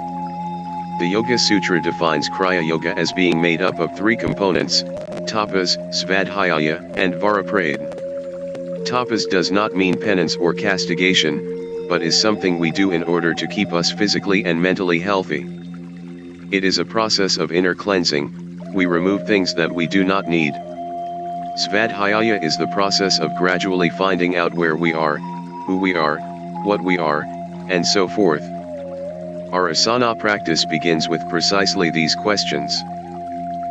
The Yoga Sutra defines Kriya Yoga as being made up of three components: tapas, svadhyaya, and varaprayana. Tapas does not mean penance or castigation, but is something we do in order to keep us physically and mentally healthy. It is a process of inner cleansing. We remove things that we do not need. Svadhyaya is the process of gradually finding out where we are, who we are, what we are, and so forth. Our asana practice begins with precisely these questions.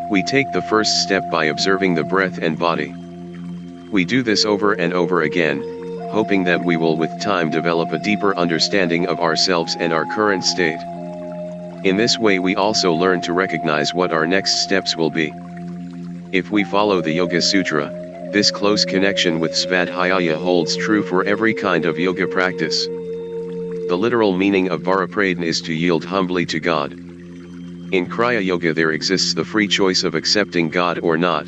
We take the first step by observing the breath and body. We do this over and over again, hoping that we will with time develop a deeper understanding of ourselves and our current state. In this way we also learn to recognize what our next steps will be. If we follow the Yoga Sutra, this close connection with svadhyaya holds true for every kind of yoga practice. The literal meaning of varaprayana is to yield humbly to God. In Kriya Yoga there exists the free choice of accepting God or not.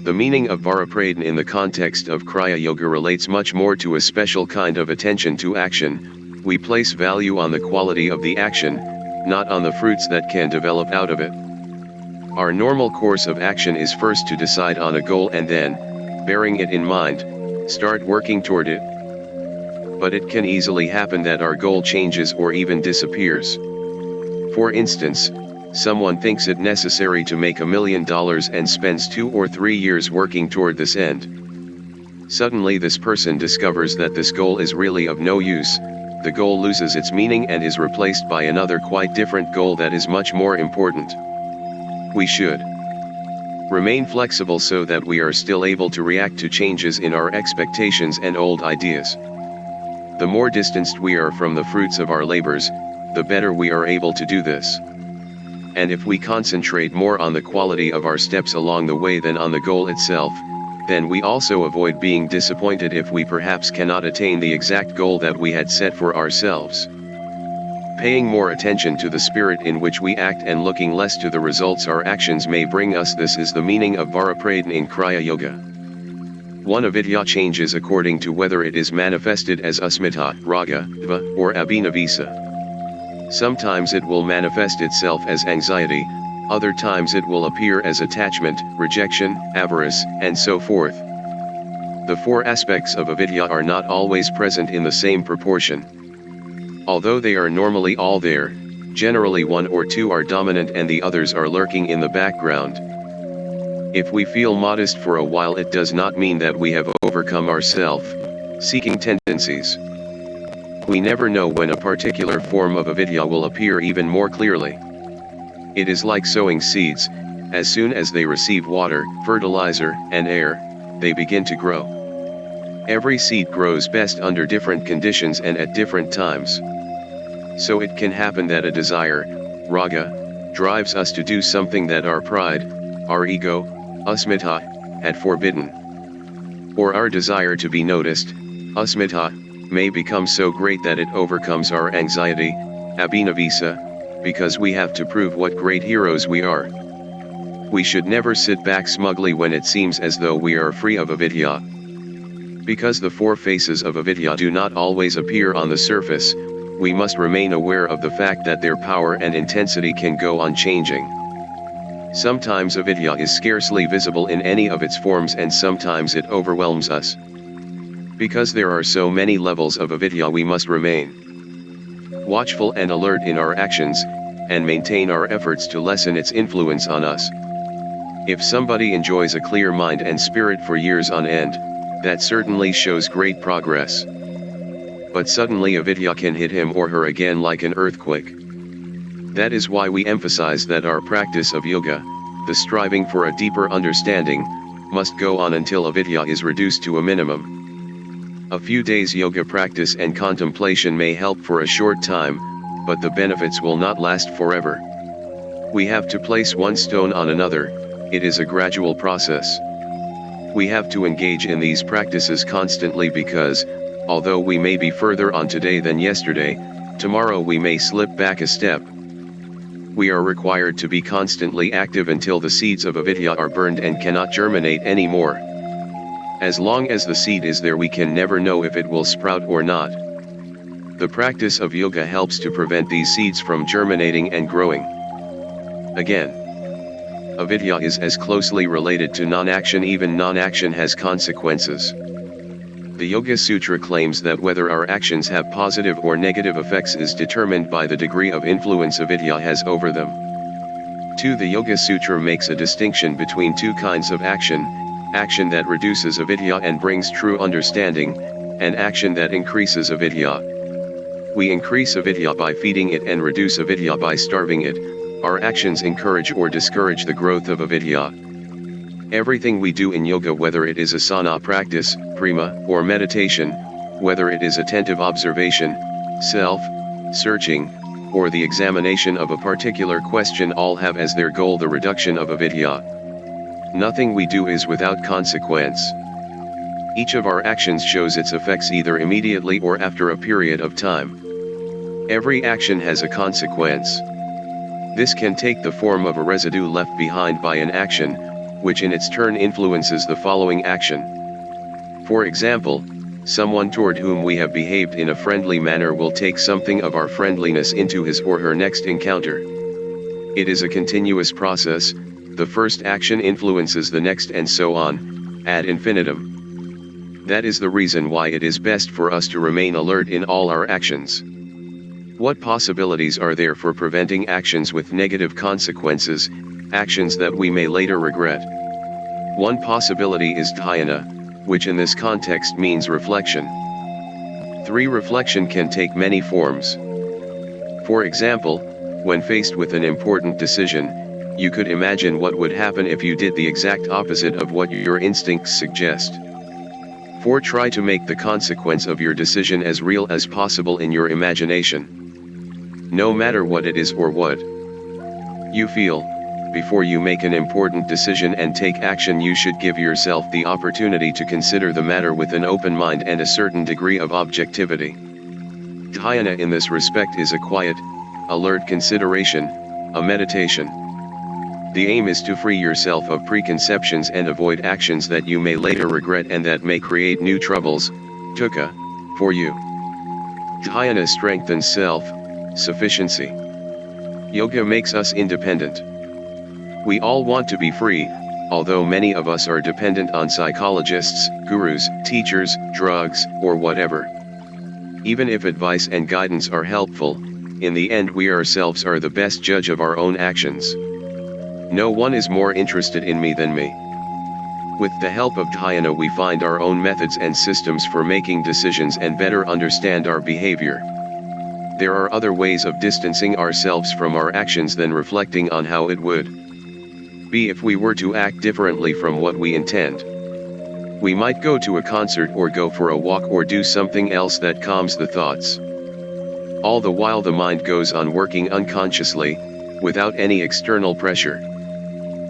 The meaning of varaprayana in the context of Kriya Yoga relates much more to a special kind of attention to action. We place value on the quality of the action, not on the fruits that can develop out of it. Our normal course of action is first to decide on a goal and then, bearing it in mind, start working toward it. But it can easily happen that our goal changes or even disappears. For instance, someone thinks it necessary to make $1 million and spends 2 or 3 years working toward this end. Suddenly this person discovers that this goal is really of no use. The goal loses its meaning and is replaced by another quite different goal that is much more important. We should remain flexible so that we are still able to react to changes in our expectations and old ideas. The more distanced we are from the fruits of our labors, the better we are able to do this. And if we concentrate more on the quality of our steps along the way than on the goal itself, then we also avoid being disappointed if we perhaps cannot attain the exact goal that we had set for ourselves. Paying more attention to the spirit in which we act and looking less to the results our actions may bring us, this is the meaning of varaprayana in Kriya Yoga. One avidya changes according to whether it is manifested as asmita, raga, dva, or abhinavisa. Sometimes it will manifest itself as anxiety, other times it will appear as attachment, rejection, avarice, and so forth. The four aspects of avidya are not always present in the same proportion. Although they are normally all there, generally one or two are dominant and the others are lurking in the background. If we feel modest for a while, it does not mean that we have overcome our self-seeking tendencies. We never know when a particular form of avidya will appear even more clearly. It is like sowing seeds. As soon as they receive water, fertilizer, and air, they begin to grow. Every seed grows best under different conditions and at different times. So it can happen that a desire, raga, drives us to do something that our pride, our ego, asmita, had forbidden. Or our desire to be noticed, asmita, may become so great that it overcomes our anxiety, abhinavisa, because we have to prove what great heroes we are. We should never sit back smugly when it seems as though we are free of avidya. Because the four faces of avidya do not always appear on the surface, we must remain aware of the fact that their power and intensity can go on changing. Sometimes avidya is scarcely visible in any of its forms, and sometimes it overwhelms us. Because there are so many levels of avidya, we must remain watchful and alert in our actions, and maintain our efforts to lessen its influence on us. If somebody enjoys a clear mind and spirit for years on end, that certainly shows great progress. But suddenly avidya can hit him or her again like an earthquake. That is why we emphasize that our practice of yoga, the striving for a deeper understanding, must go on until avidya is reduced to a minimum. A few days yoga practice and contemplation may help for a short time, but the benefits will not last forever. We have to place one stone on another. It is a gradual process. We have to engage in these practices constantly because, although we may be further on today than yesterday, tomorrow we may slip back a step. We are required to be constantly active until the seeds of avidya are burned and cannot germinate anymore. As long as the seed is there, we can never know if it will sprout or not. The practice of yoga helps to prevent these seeds from germinating and growing. Again, avidya is as closely related to non-action. Even non-action has consequences. The Yoga Sutra claims that whether our actions have positive or negative effects is determined by the degree of influence avidya has over them. 2. The Yoga Sutra makes a distinction between two kinds of action: action that reduces avidya and brings true understanding, and action that increases avidya. We increase avidya by feeding it and reduce avidya by starving it. Our actions encourage or discourage the growth of avidya. Everything we do in yoga, whether it is asana practice, prima, or meditation, whether it is attentive observation, self-searching, or the examination of a particular question, all have as their goal the reduction of avidya. Nothing we do is without consequence. Each of our actions shows its effects either immediately or after a period of time. Every action has a consequence. This can take the form of a residue left behind by an action, which in its turn influences the following action. For example, someone toward whom we have behaved in a friendly manner will take something of our friendliness into his or her next encounter. It is a continuous process. The first action influences the next and so on, ad infinitum. That is the reason why it is best for us to remain alert in all our actions. What possibilities are there for preventing actions with negative consequences, actions that we may later regret? One possibility is dhyana, which in this context means reflection. 3. Reflection can take many forms. For example, when faced with an important decision, you could imagine what would happen if you did the exact opposite of what your instincts suggest. 4. Try to make the consequence of your decision as real as possible in your imagination. No matter what it is or what you feel, before you make an important decision and take action, you should give yourself the opportunity to consider the matter with an open mind and a certain degree of objectivity. Dhyana in this respect is a quiet, alert consideration, a meditation. The aim is to free yourself of preconceptions and avoid actions that you may later regret and that may create new troubles, dukkha, for you. Dhyana strengthens self-sufficiency. Yoga makes us independent. We all want to be free, although many of us are dependent on psychologists, gurus, teachers, drugs, or whatever. Even if advice and guidance are helpful, in the end we ourselves are the best judge of our own actions. No one is more interested in me than me. With the help of dhyana we find our own methods and systems for making decisions and better understand our behavior. There are other ways of distancing ourselves from our actions than reflecting on how it would be if we were to act differently from what we intend. We might go to a concert or go for a walk or do something else that calms the thoughts. All the while the mind goes on working unconsciously, without any external pressure.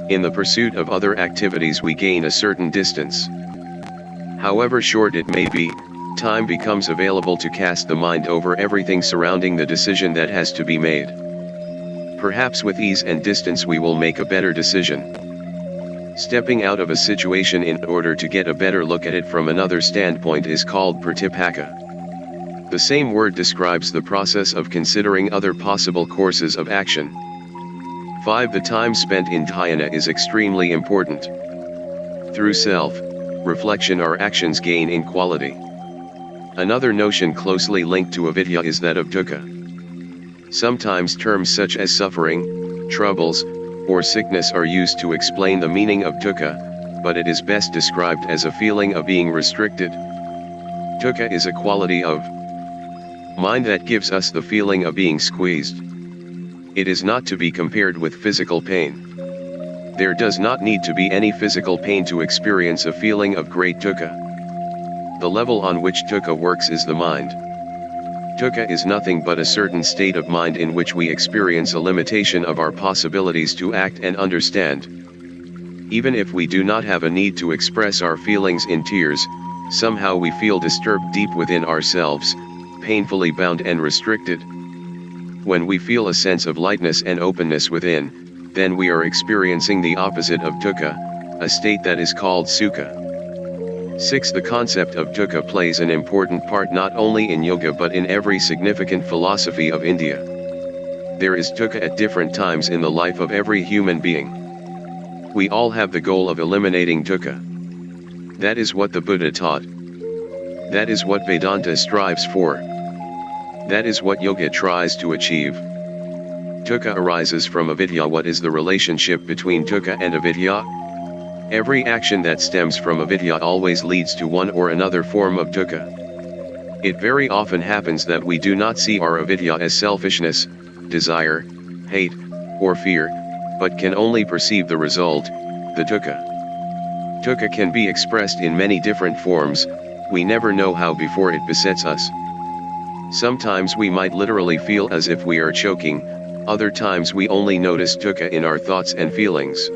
In the pursuit of other activities we gain a certain distance. However short it may be, time becomes available to cast the mind over everything surrounding the decision that has to be made. Perhaps with ease and distance we will make a better decision. Stepping out of a situation in order to get a better look at it from another standpoint is called pratipaka. The same word describes the process of considering other possible courses of action. 5. The time spent in dhyana is extremely important. Through self-reflection our actions gain in quality. Another notion closely linked to avidya is that of dukkha. Sometimes terms such as suffering, troubles, or sickness are used to explain the meaning of dukkha, but it is best described as a feeling of being restricted. Dukkha is a quality of mind that gives us the feeling of being squeezed. It is not to be compared with physical pain. There does not need to be any physical pain to experience a feeling of great dukkha. The level on which dukkha works is the mind. Dukkha is nothing but a certain state of mind in which we experience a limitation of our possibilities to act and understand. Even if we do not have a need to express our feelings in tears, somehow we feel disturbed deep within ourselves, painfully bound and restricted. When we feel a sense of lightness and openness within, then we are experiencing the opposite of dukkha, a state that is called sukha. 6. The concept of dukkha plays an important part not only in yoga but in every significant philosophy of India. There is dukkha at different times in the life of every human being. We all have the goal of eliminating dukkha. That is what the Buddha taught. That is what Vedanta strives for. That is what yoga tries to achieve. Dukkha arises from avidya. What is the relationship between dukkha and avidya? Every action that stems from avidya always leads to one or another form of dukkha. It very often happens that we do not see our avidya as selfishness, desire, hate, or fear, but can only perceive the result, the dukkha. Dukkha can be expressed in many different forms, we never know how before it besets us. Sometimes we might literally feel as if we are choking, other times we only notice dukkha in our thoughts and feelings.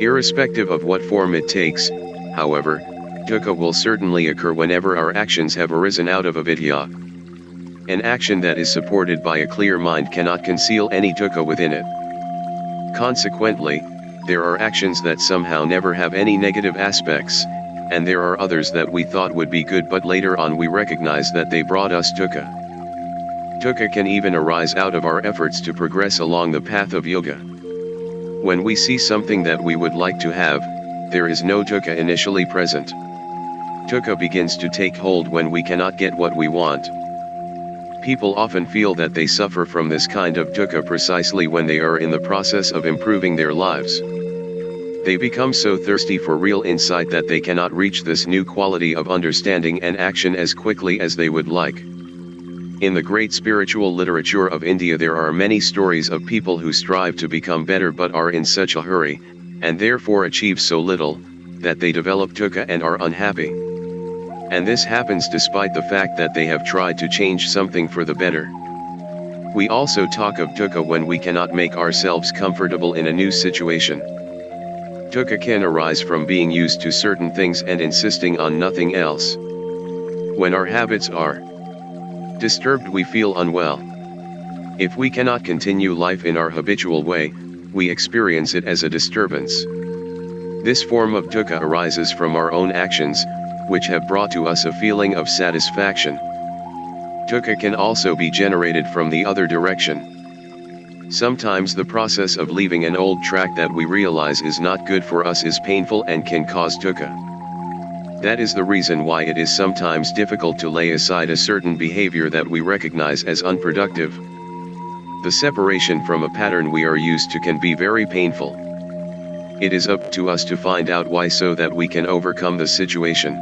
Irrespective of what form it takes, however, dukkha will certainly occur whenever our actions have arisen out of avidya. An action that is supported by a clear mind cannot conceal any dukkha within it. Consequently, there are actions that somehow never have any negative aspects, and there are others that we thought would be good but later on we recognize that they brought us dukkha. Dukkha can even arise out of our efforts to progress along the path of yoga. When we see something that we would like to have, there is no dukkha initially present. Dukkha begins to take hold when we cannot get what we want. People often feel that they suffer from this kind of dukkha precisely when they are in the process of improving their lives. They become so thirsty for real insight that they cannot reach this new quality of understanding and action as quickly as they would like. In the great spiritual literature of India there are many stories of people who strive to become better but are in such a hurry, and therefore achieve so little, that they develop dukkha and are unhappy. And this happens despite the fact that they have tried to change something for the better. We also talk of dukkha when we cannot make ourselves comfortable in a new situation. Dukkha can arise from being used to certain things and insisting on nothing else. When our habits are disturbed, we feel unwell. If we cannot continue life in our habitual way, we experience it as a disturbance. This form of dukkha arises from our own actions, which have brought to us a feeling of satisfaction. Dukkha can also be generated from the other direction. Sometimes the process of leaving an old track that we realize is not good for us is painful and can cause dukkha. That is the reason why it is sometimes difficult to lay aside a certain behavior that we recognize as unproductive. The separation from a pattern we are used to can be very painful. It is up to us to find out why so that we can overcome the situation.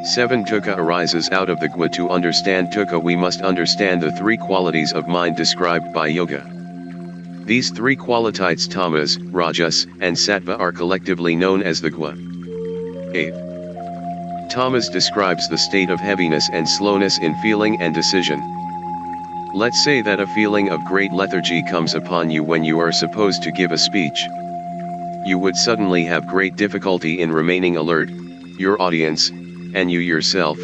7. Dukkha arises out of the guna. To understand dukkha we must understand the three qualities of mind described by yoga. These three qualities, tamas, rajas, and sattva, are collectively known as the guna. 8. Tamas describes the state of heaviness and slowness in feeling and decision. Let's say that a feeling of great lethargy comes upon you when you are supposed to give a speech. You would suddenly have great difficulty in remaining alert, your audience, and you yourself,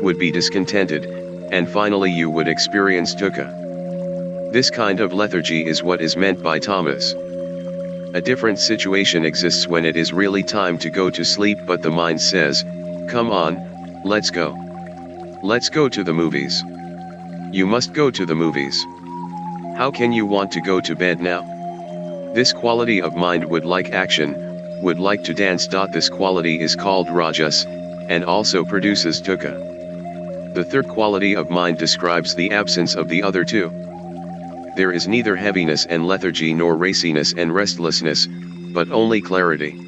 would be discontented, and finally you would experience dukkha. This kind of lethargy is what is meant by tamas. A different situation exists when it is really time to go to sleep but the mind says, come on, let's go. Let's go to the movies. You must go to the movies. How can you want to go to bed now? This quality of mind would like action, would like to dance. This quality is called rajas, and also produces dukkha. The third quality of mind describes the absence of the other two. There is neither heaviness and lethargy nor raciness and restlessness, but only clarity.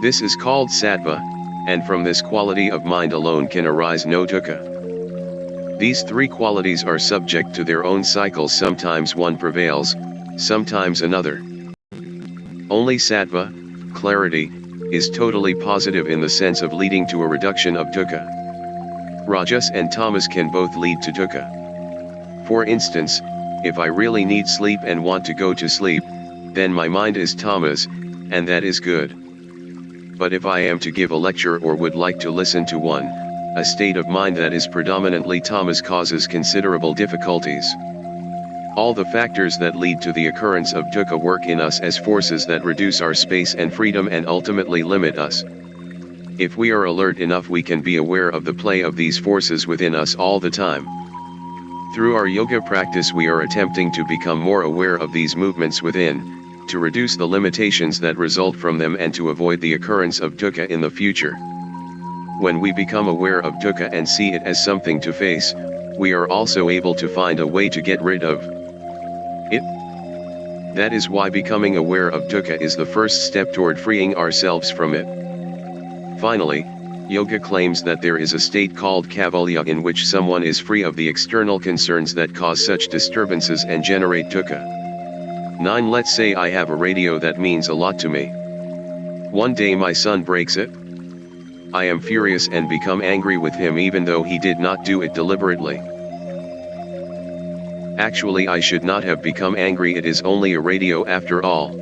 This is called sattva, and from this quality of mind alone can arise no dukkha. These three qualities are subject to their own cycles. Sometimes one prevails, sometimes another. Only sattva, clarity, is totally positive in the sense of leading to a reduction of dukkha. Rajas and tamas can both lead to dukkha. For instance, if I really need sleep and want to go to sleep, then my mind is tamas, and that is good. But if I am to give a lecture or would like to listen to one, a state of mind that is predominantly tamas causes considerable difficulties. All the factors that lead to the occurrence of dukkha work in us as forces that reduce our space and freedom and ultimately limit us. If we are alert enough, we can be aware of the play of these forces within us all the time. Through our yoga practice, we are attempting to become more aware of these movements within, to reduce the limitations that result from them and to avoid the occurrence of dukkha in the future. When we become aware of dukkha and see it as something to face, we are also able to find a way to get rid of it. That is why becoming aware of dukkha is the first step toward freeing ourselves from it. Finally, yoga claims that there is a state called kaivalya in which someone is free of the external concerns that cause such disturbances and generate dukkha. 9. Let's say I have a radio that means a lot to me. One day my son breaks it. I am furious and become angry with him even though he did not do it deliberately. Actually, I should not have become angry. It is only a radio after all.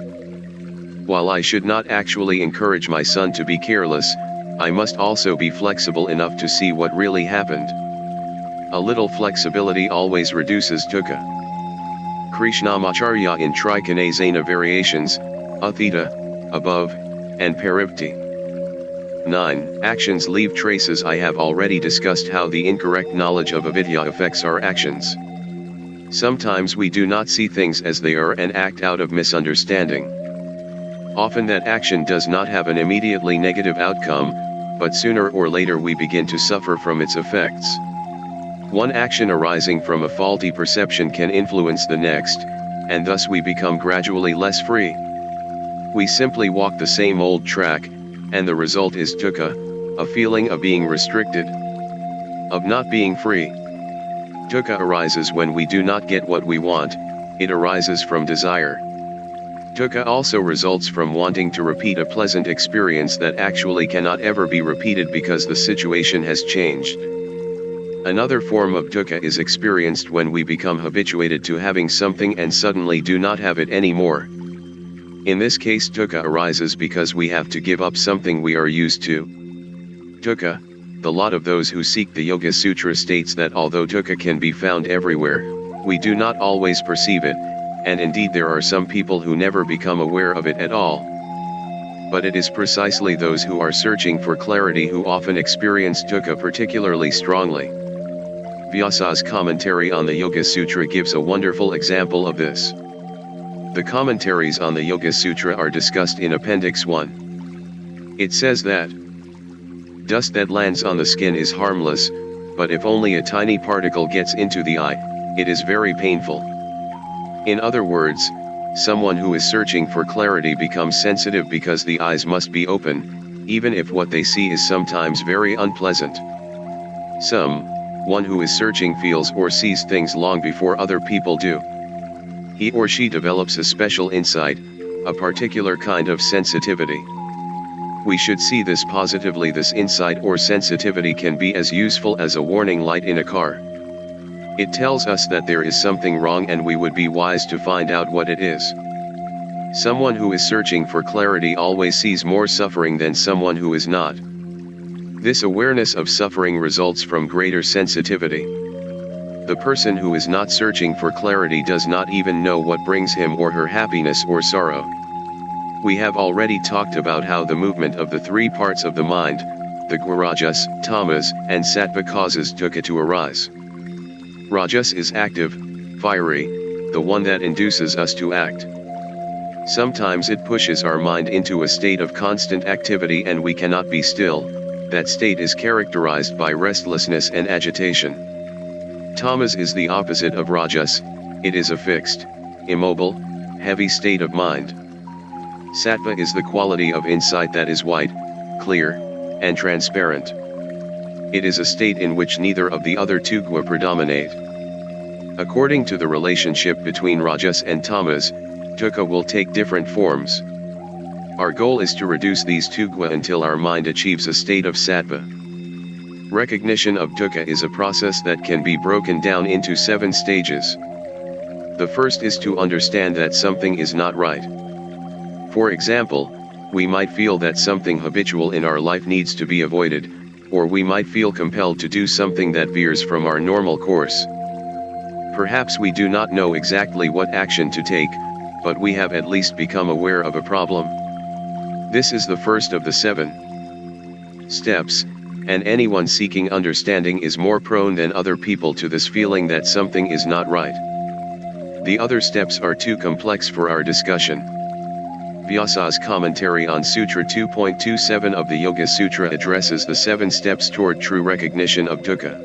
While I should not actually encourage my son to be careless, I must also be flexible enough to see what really happened. A little flexibility always reduces dukkha. Krishnamacharya in Trikonasana variations, Uthita, above, and Parivti. 9. Actions leave traces. I have already discussed how the incorrect knowledge of avidya affects our actions. Sometimes we do not see things as they are and act out of misunderstanding. Often that action does not have an immediately negative outcome, but sooner or later we begin to suffer from its effects. One action arising from a faulty perception can influence the next, and thus we become gradually less free. We simply walk the same old track, and the result is dukkha, a feeling of being restricted, of not being free. Dukkha arises when we do not get what we want. It arises from desire. Dukkha also results from wanting to repeat a pleasant experience that actually cannot ever be repeated because the situation has changed. Another form of dukkha is experienced when we become habituated to having something and suddenly do not have it anymore. In this case, dukkha arises because we have to give up something we are used to. Dukkha, the lot of those who seek the Yoga Sutra, states that although dukkha can be found everywhere, we do not always perceive it, and indeed there are some people who never become aware of it at all. But it is precisely those who are searching for clarity who often experience dukkha particularly strongly. Vyasa's commentary on the Yoga Sutra gives a wonderful example of this. The commentaries on the Yoga Sutra are discussed in Appendix 1. It says that dust that lands on the skin is harmless, but if only a tiny particle gets into the eye, it is very painful. In other words, someone who is searching for clarity becomes sensitive because the eyes must be open, even if what they see is sometimes very unpleasant. One who is searching feels or sees things long before other people do. He or she develops a special insight, a particular kind of sensitivity. We should see this positively. This insight or sensitivity can be as useful as a warning light in a car. It tells us that there is something wrong and we would be wise to find out what it is. Someone who is searching for clarity always sees more suffering than someone who is not. This awareness of suffering results from greater sensitivity. The person who is not searching for clarity does not even know what brings him or her happiness or sorrow. We have already talked about how the movement of the three parts of the mind, the Rajas, Tamas, and Sattva causes dukkha to arise. Rajas is active, fiery, the one that induces us to act. Sometimes it pushes our mind into a state of constant activity and we cannot be still. That state is characterized by restlessness and agitation. Tamas is the opposite of Rajas, it is a fixed, immobile, heavy state of mind. Sattva is the quality of insight that is white, clear, and transparent. It is a state in which neither of the other two guna predominate. According to the relationship between Rajas and Tamas, dukkha will take different forms. Our goal is to reduce these two guna until our mind achieves a state of sattva. Recognition of dukkha is a process that can be broken down into 7 stages. The first is to understand that something is not right. For example, we might feel that something habitual in our life needs to be avoided, or we might feel compelled to do something that veers from our normal course. Perhaps we do not know exactly what action to take, but we have at least become aware of a problem. This is the first of the 7 steps, and anyone seeking understanding is more prone than other people to this feeling that something is not right. The other steps are too complex for our discussion. Vyasa's commentary on Sutra 2.27 of the Yoga Sutra addresses the 7 steps toward true recognition of dukkha.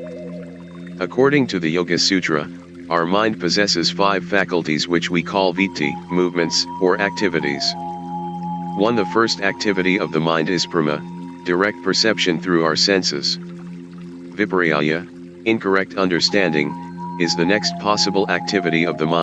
According to the Yoga Sutra, our mind possesses 5 faculties which we call vitti, movements, or activities. 1. The first activity of the mind is prama, direct perception through our senses. Vipariyaya, incorrect understanding, is the next possible activity of the mind.